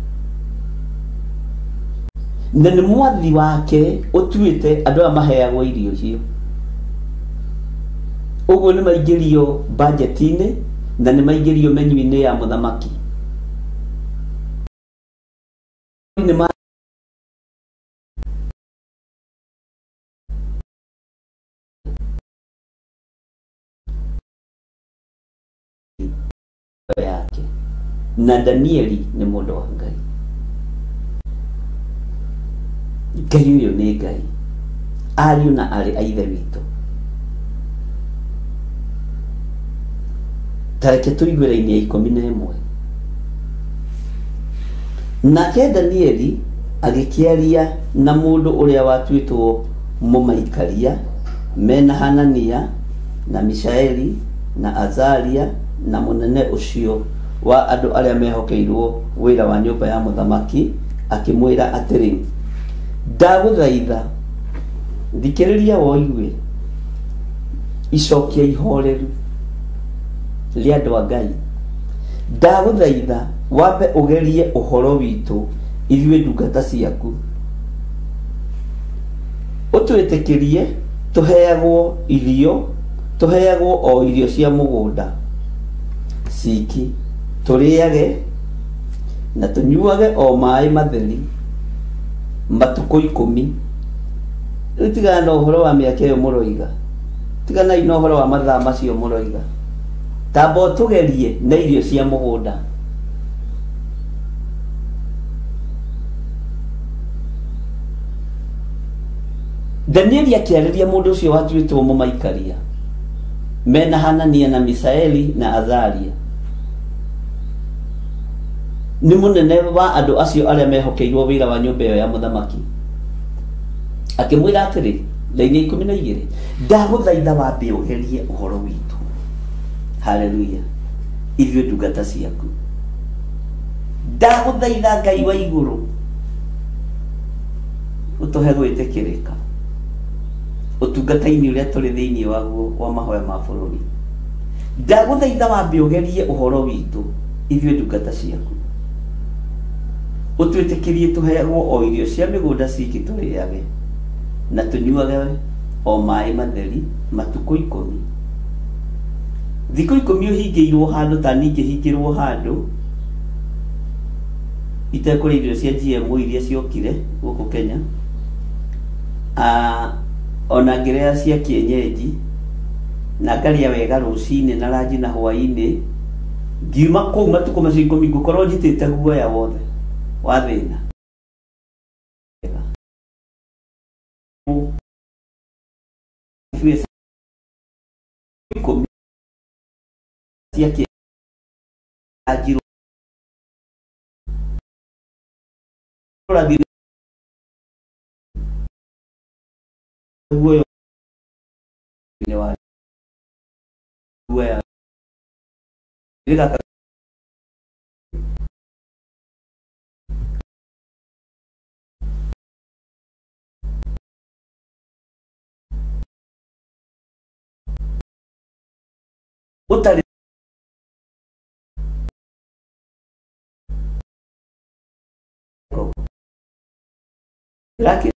ndani mwathi wake utuite andu amaheagwo irio cio uguo ni maigirio budget-ini na ni maigirio menu-ini ya muthamaki ni ma yake na Danieli ni mundu wa Ngai. Ngai uyu ni Ngai ariu na ari aithe witu. Tareke tuigwe laini ya 11. Nake Danieli agikiaria na mundu uria watuitwo mumaikaria mena Hanania na Mishaeli na Azaria na munene ucio wa andu aria mehokeirwo wira wa nyumba ya muthamaki akimwira atiri ndaguthaitha thikiriria woigwe icokia ihoreru ria andu a Ngai ndaguthaitha wambe ugerie uhoro witu ithuĩ ndungata ciaku utwitikirie tuheagwo irio tuheagwo o irio cia mugunda siki turiage na tunyuage o mai matheri matuko 10 utigana na uhoro wa miaka iyo muroiga tigana ina uhoro wa mathaa macio muroiga tabo tugerie na irio cia mugunda Danieli akiariria mundu ucio watuitwo mumaikaria mena Hanania na Misaeli na Azaria ni munene wa andu acio aria mehokeirwo wira wa nyumba iyo ya muthamaki akimwira atiri laini 12 ndaguthaitha wambe ugerie uhoro witu. Haleluya. Ivyo ndungata ciaku ndaguthaitha Ngai wa iguru utuhe gwitikirika utungata-ini uria turi thiini waguo wa mahoya ma bururi. Ndaguthaitha wambe ugerie uhoro witu ivyo ndungata ciaku utwitikirie tuheagwo o irio cia migunda ciki turiage na tunyuage o mai matheri matuko 10. Thikũ 10 uhingĩirwo handu ta ningi hingĩrwo handu itekũrĩa irio cia GMO iria ciokire gũkũ Kenya. Ona ngĩrĩa cia kienyeji na ngarĩa wega rũcinĩ na ranji na hwaĩ-inĩ, ngiuma kũu matukũ macio 10 ngũkorwo njitĩte guoya wothe wa thĩna. Utari laki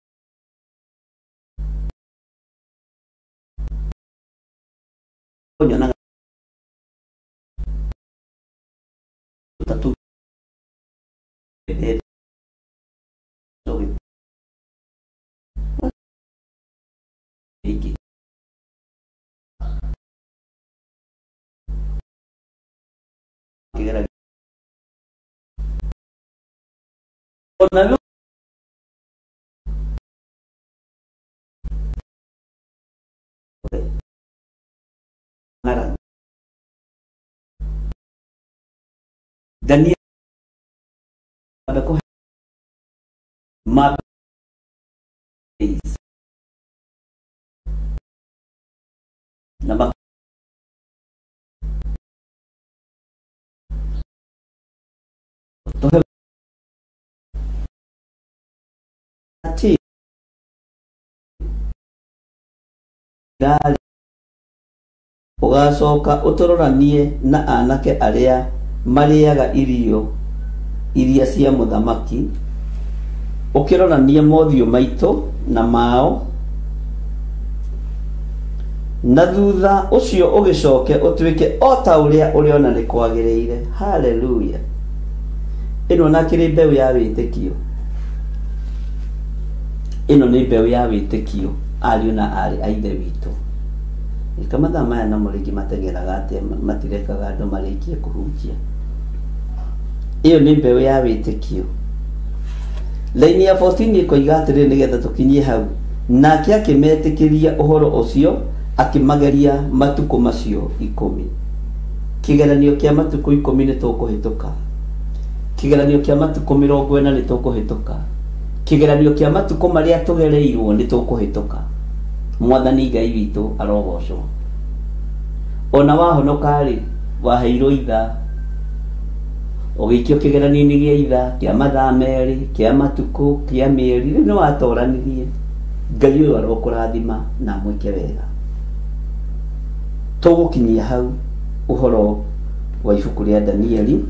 nyana tatu iki kigera ona Daniel ugacoka utororanie na anake aria mariaga irio iria cia muthamaki ukirorania mothio maito na mao na thutha ucio ugicoke utwike o ta uria uriona ni kwagiriire. Haleluya. Ino nakiri mbeu ya witikio, ino ni mbeu ya witikio ariu na ari aithe witu. Kama maya na mũrĩngĩ matengeraga atĩa matirekaga andũ marĩkie kũhunjia. Iyo nĩ mbeũ ya wĩtĩkio. Laini ya 14 ĩkoiga atĩrĩ nĩgetha tũkinyie hau, nake akĩmetĩkĩria ũhoro ũcio akĩmageria matukũ macio 10. Kĩgeranio kĩa matukũ 10 nĩ tũkũhĩtũka. Kĩgeranio kĩa matukũ 40 nĩ tũkũhĩtũka. Kĩgeranio kĩa matukũ marĩa tũgereirwo nĩ tũkũhĩtũka. Mwathani Ngai witũ arogocwo. Ona wahonoka rĩ waheirwo itha ũgĩikio kĩgeranio-inĩ gĩa itha kĩa mathaa merĩ kĩa matukũ kĩa mĩeri rĩu nĩ watoranirie. Ngai ũyũ arokũrathima na mwĩke wega. Tũgũkinyia hau ũhoro wa ibuku rĩa Danieli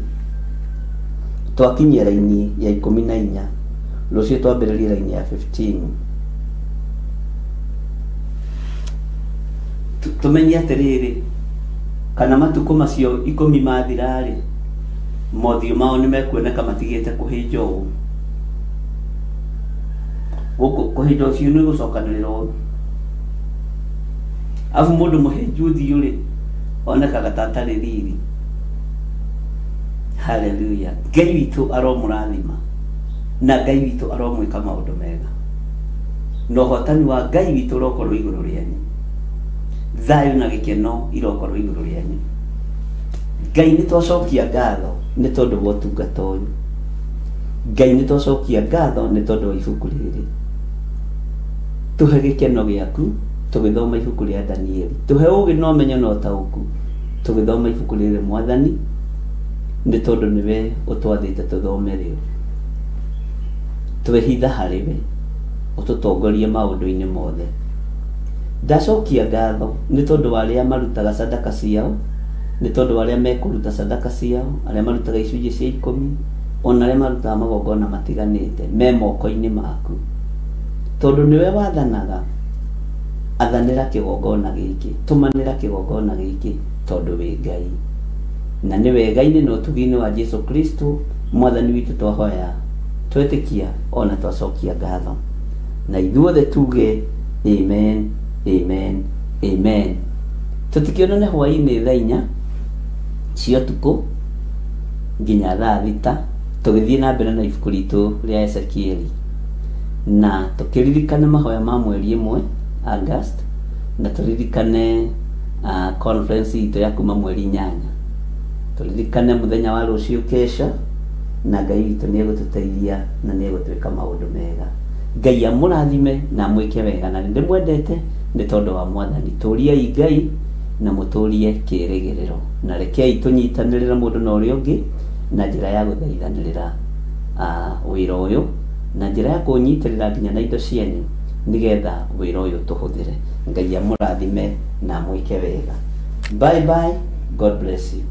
twakinyia raini ya 14 rũciũ twambĩrĩrie raini ya 15. Tumenye atiriri kana matuko macio 10 mathirari mothio mao ni mekuoneka matigite kuhinja ũũ. Kuhinja ũcio nĩ gũcokanĩrĩrwo. Afu mũndũ mũhinju ũthiũ rĩ onekaga ta atarĩ riri. Haleluya. Ngai witũ aromũrathima na Ngai witũ aromwĩka maũndũ mega. No hotani wa Ngai witũ ũrokorwo igũrũ rĩanyu. Thayo na gĩkeno irokorwo igũrũ rĩanyu. Ngai nĩ twacokia ngatho nĩ tondũ wa ũtungata ũyũ. Ngai nĩ twacokia ngatho nĩ tondũ wa ibuku rĩrĩ. tuhe gĩkeno gĩaku tũgĩthoma ibuku rĩa Danieli, tuhe ũgĩ na ũmenyo na ũtaũku tũgĩthoma ibuku rĩrĩ Mwathani, nĩ tondũ nĩwe ũtwathĩte tũthome rĩo. Twĩhitha harĩwe ũtũtongorie maũndũ-inĩ mothe. Ndacokia ngatho nĩ tondũ wa arĩa marutaga sadaka ciao, nĩ tondũ wa arĩa mekũruta sadaka ciao, arĩa marutaga icunjĩ cia 10, ona arĩa marutaga magongona matiganĩte me moko-inĩ maku, tondũ nĩwe wathanaga. Athanĩra kĩgongona gĩkĩ, tũmanĩra kĩgongona gĩkĩ tondũ wĩ Ngai, na nĩ wega-inĩ na ũtugi-inĩ wa Jesu Kristo Mwathani witũ twahoya, twetĩkia ona twacokia ngatho, na ithuothe tuge amen, amen, amen. Tũtikĩonane hwaĩ-inĩ thaa 4 cia ũtukũ nginya thaa 6 tũgĩthiĩ na mbere na ibuku ritũ rĩa Ezekieli, na tũkĩririkana mahoya ma mweri 1 August, na tũririkane conference itũ ya kuma mweri 8, tũririkane mũthenya wa rũciũ kesha, na Ngai witũ nĩ egũtũteithia na nĩ egũtwĩka maũndũ mega. Ngai amũrathime na mwĩke wega, na ndĩmwendete nĩ tondũ wa Mwathani. Tũriai Ngai na mũtũrie kĩĩrĩgĩrĩro, na rekei tũnyitanĩrĩre mũndũ na ũrĩa ũngĩ na njĩra ya gũthaithanĩrĩra wĩra ũyũ, na njĩra ya kũnyitĩrĩra nginya na indo cianyu nĩgetha wĩra ũyũ tũhũthĩre. Ngai amũrathime na mwĩke wega. Bye bye, God bless you.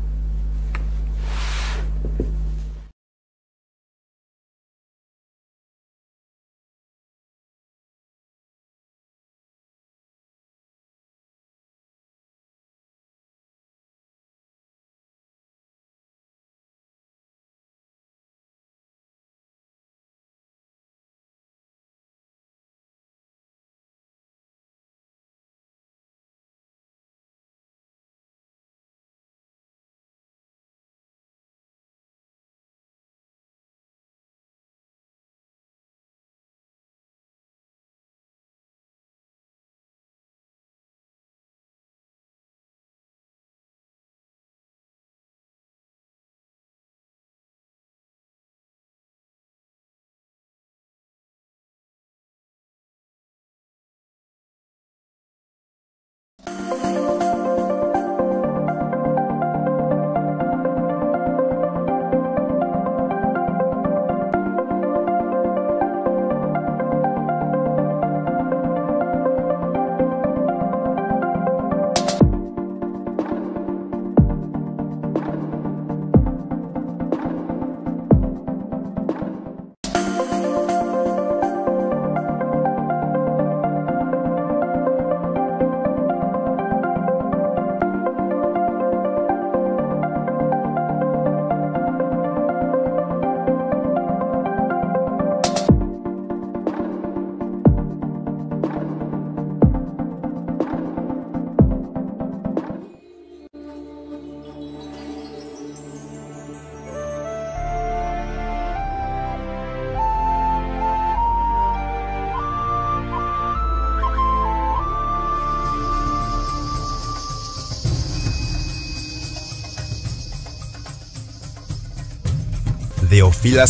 Theophilus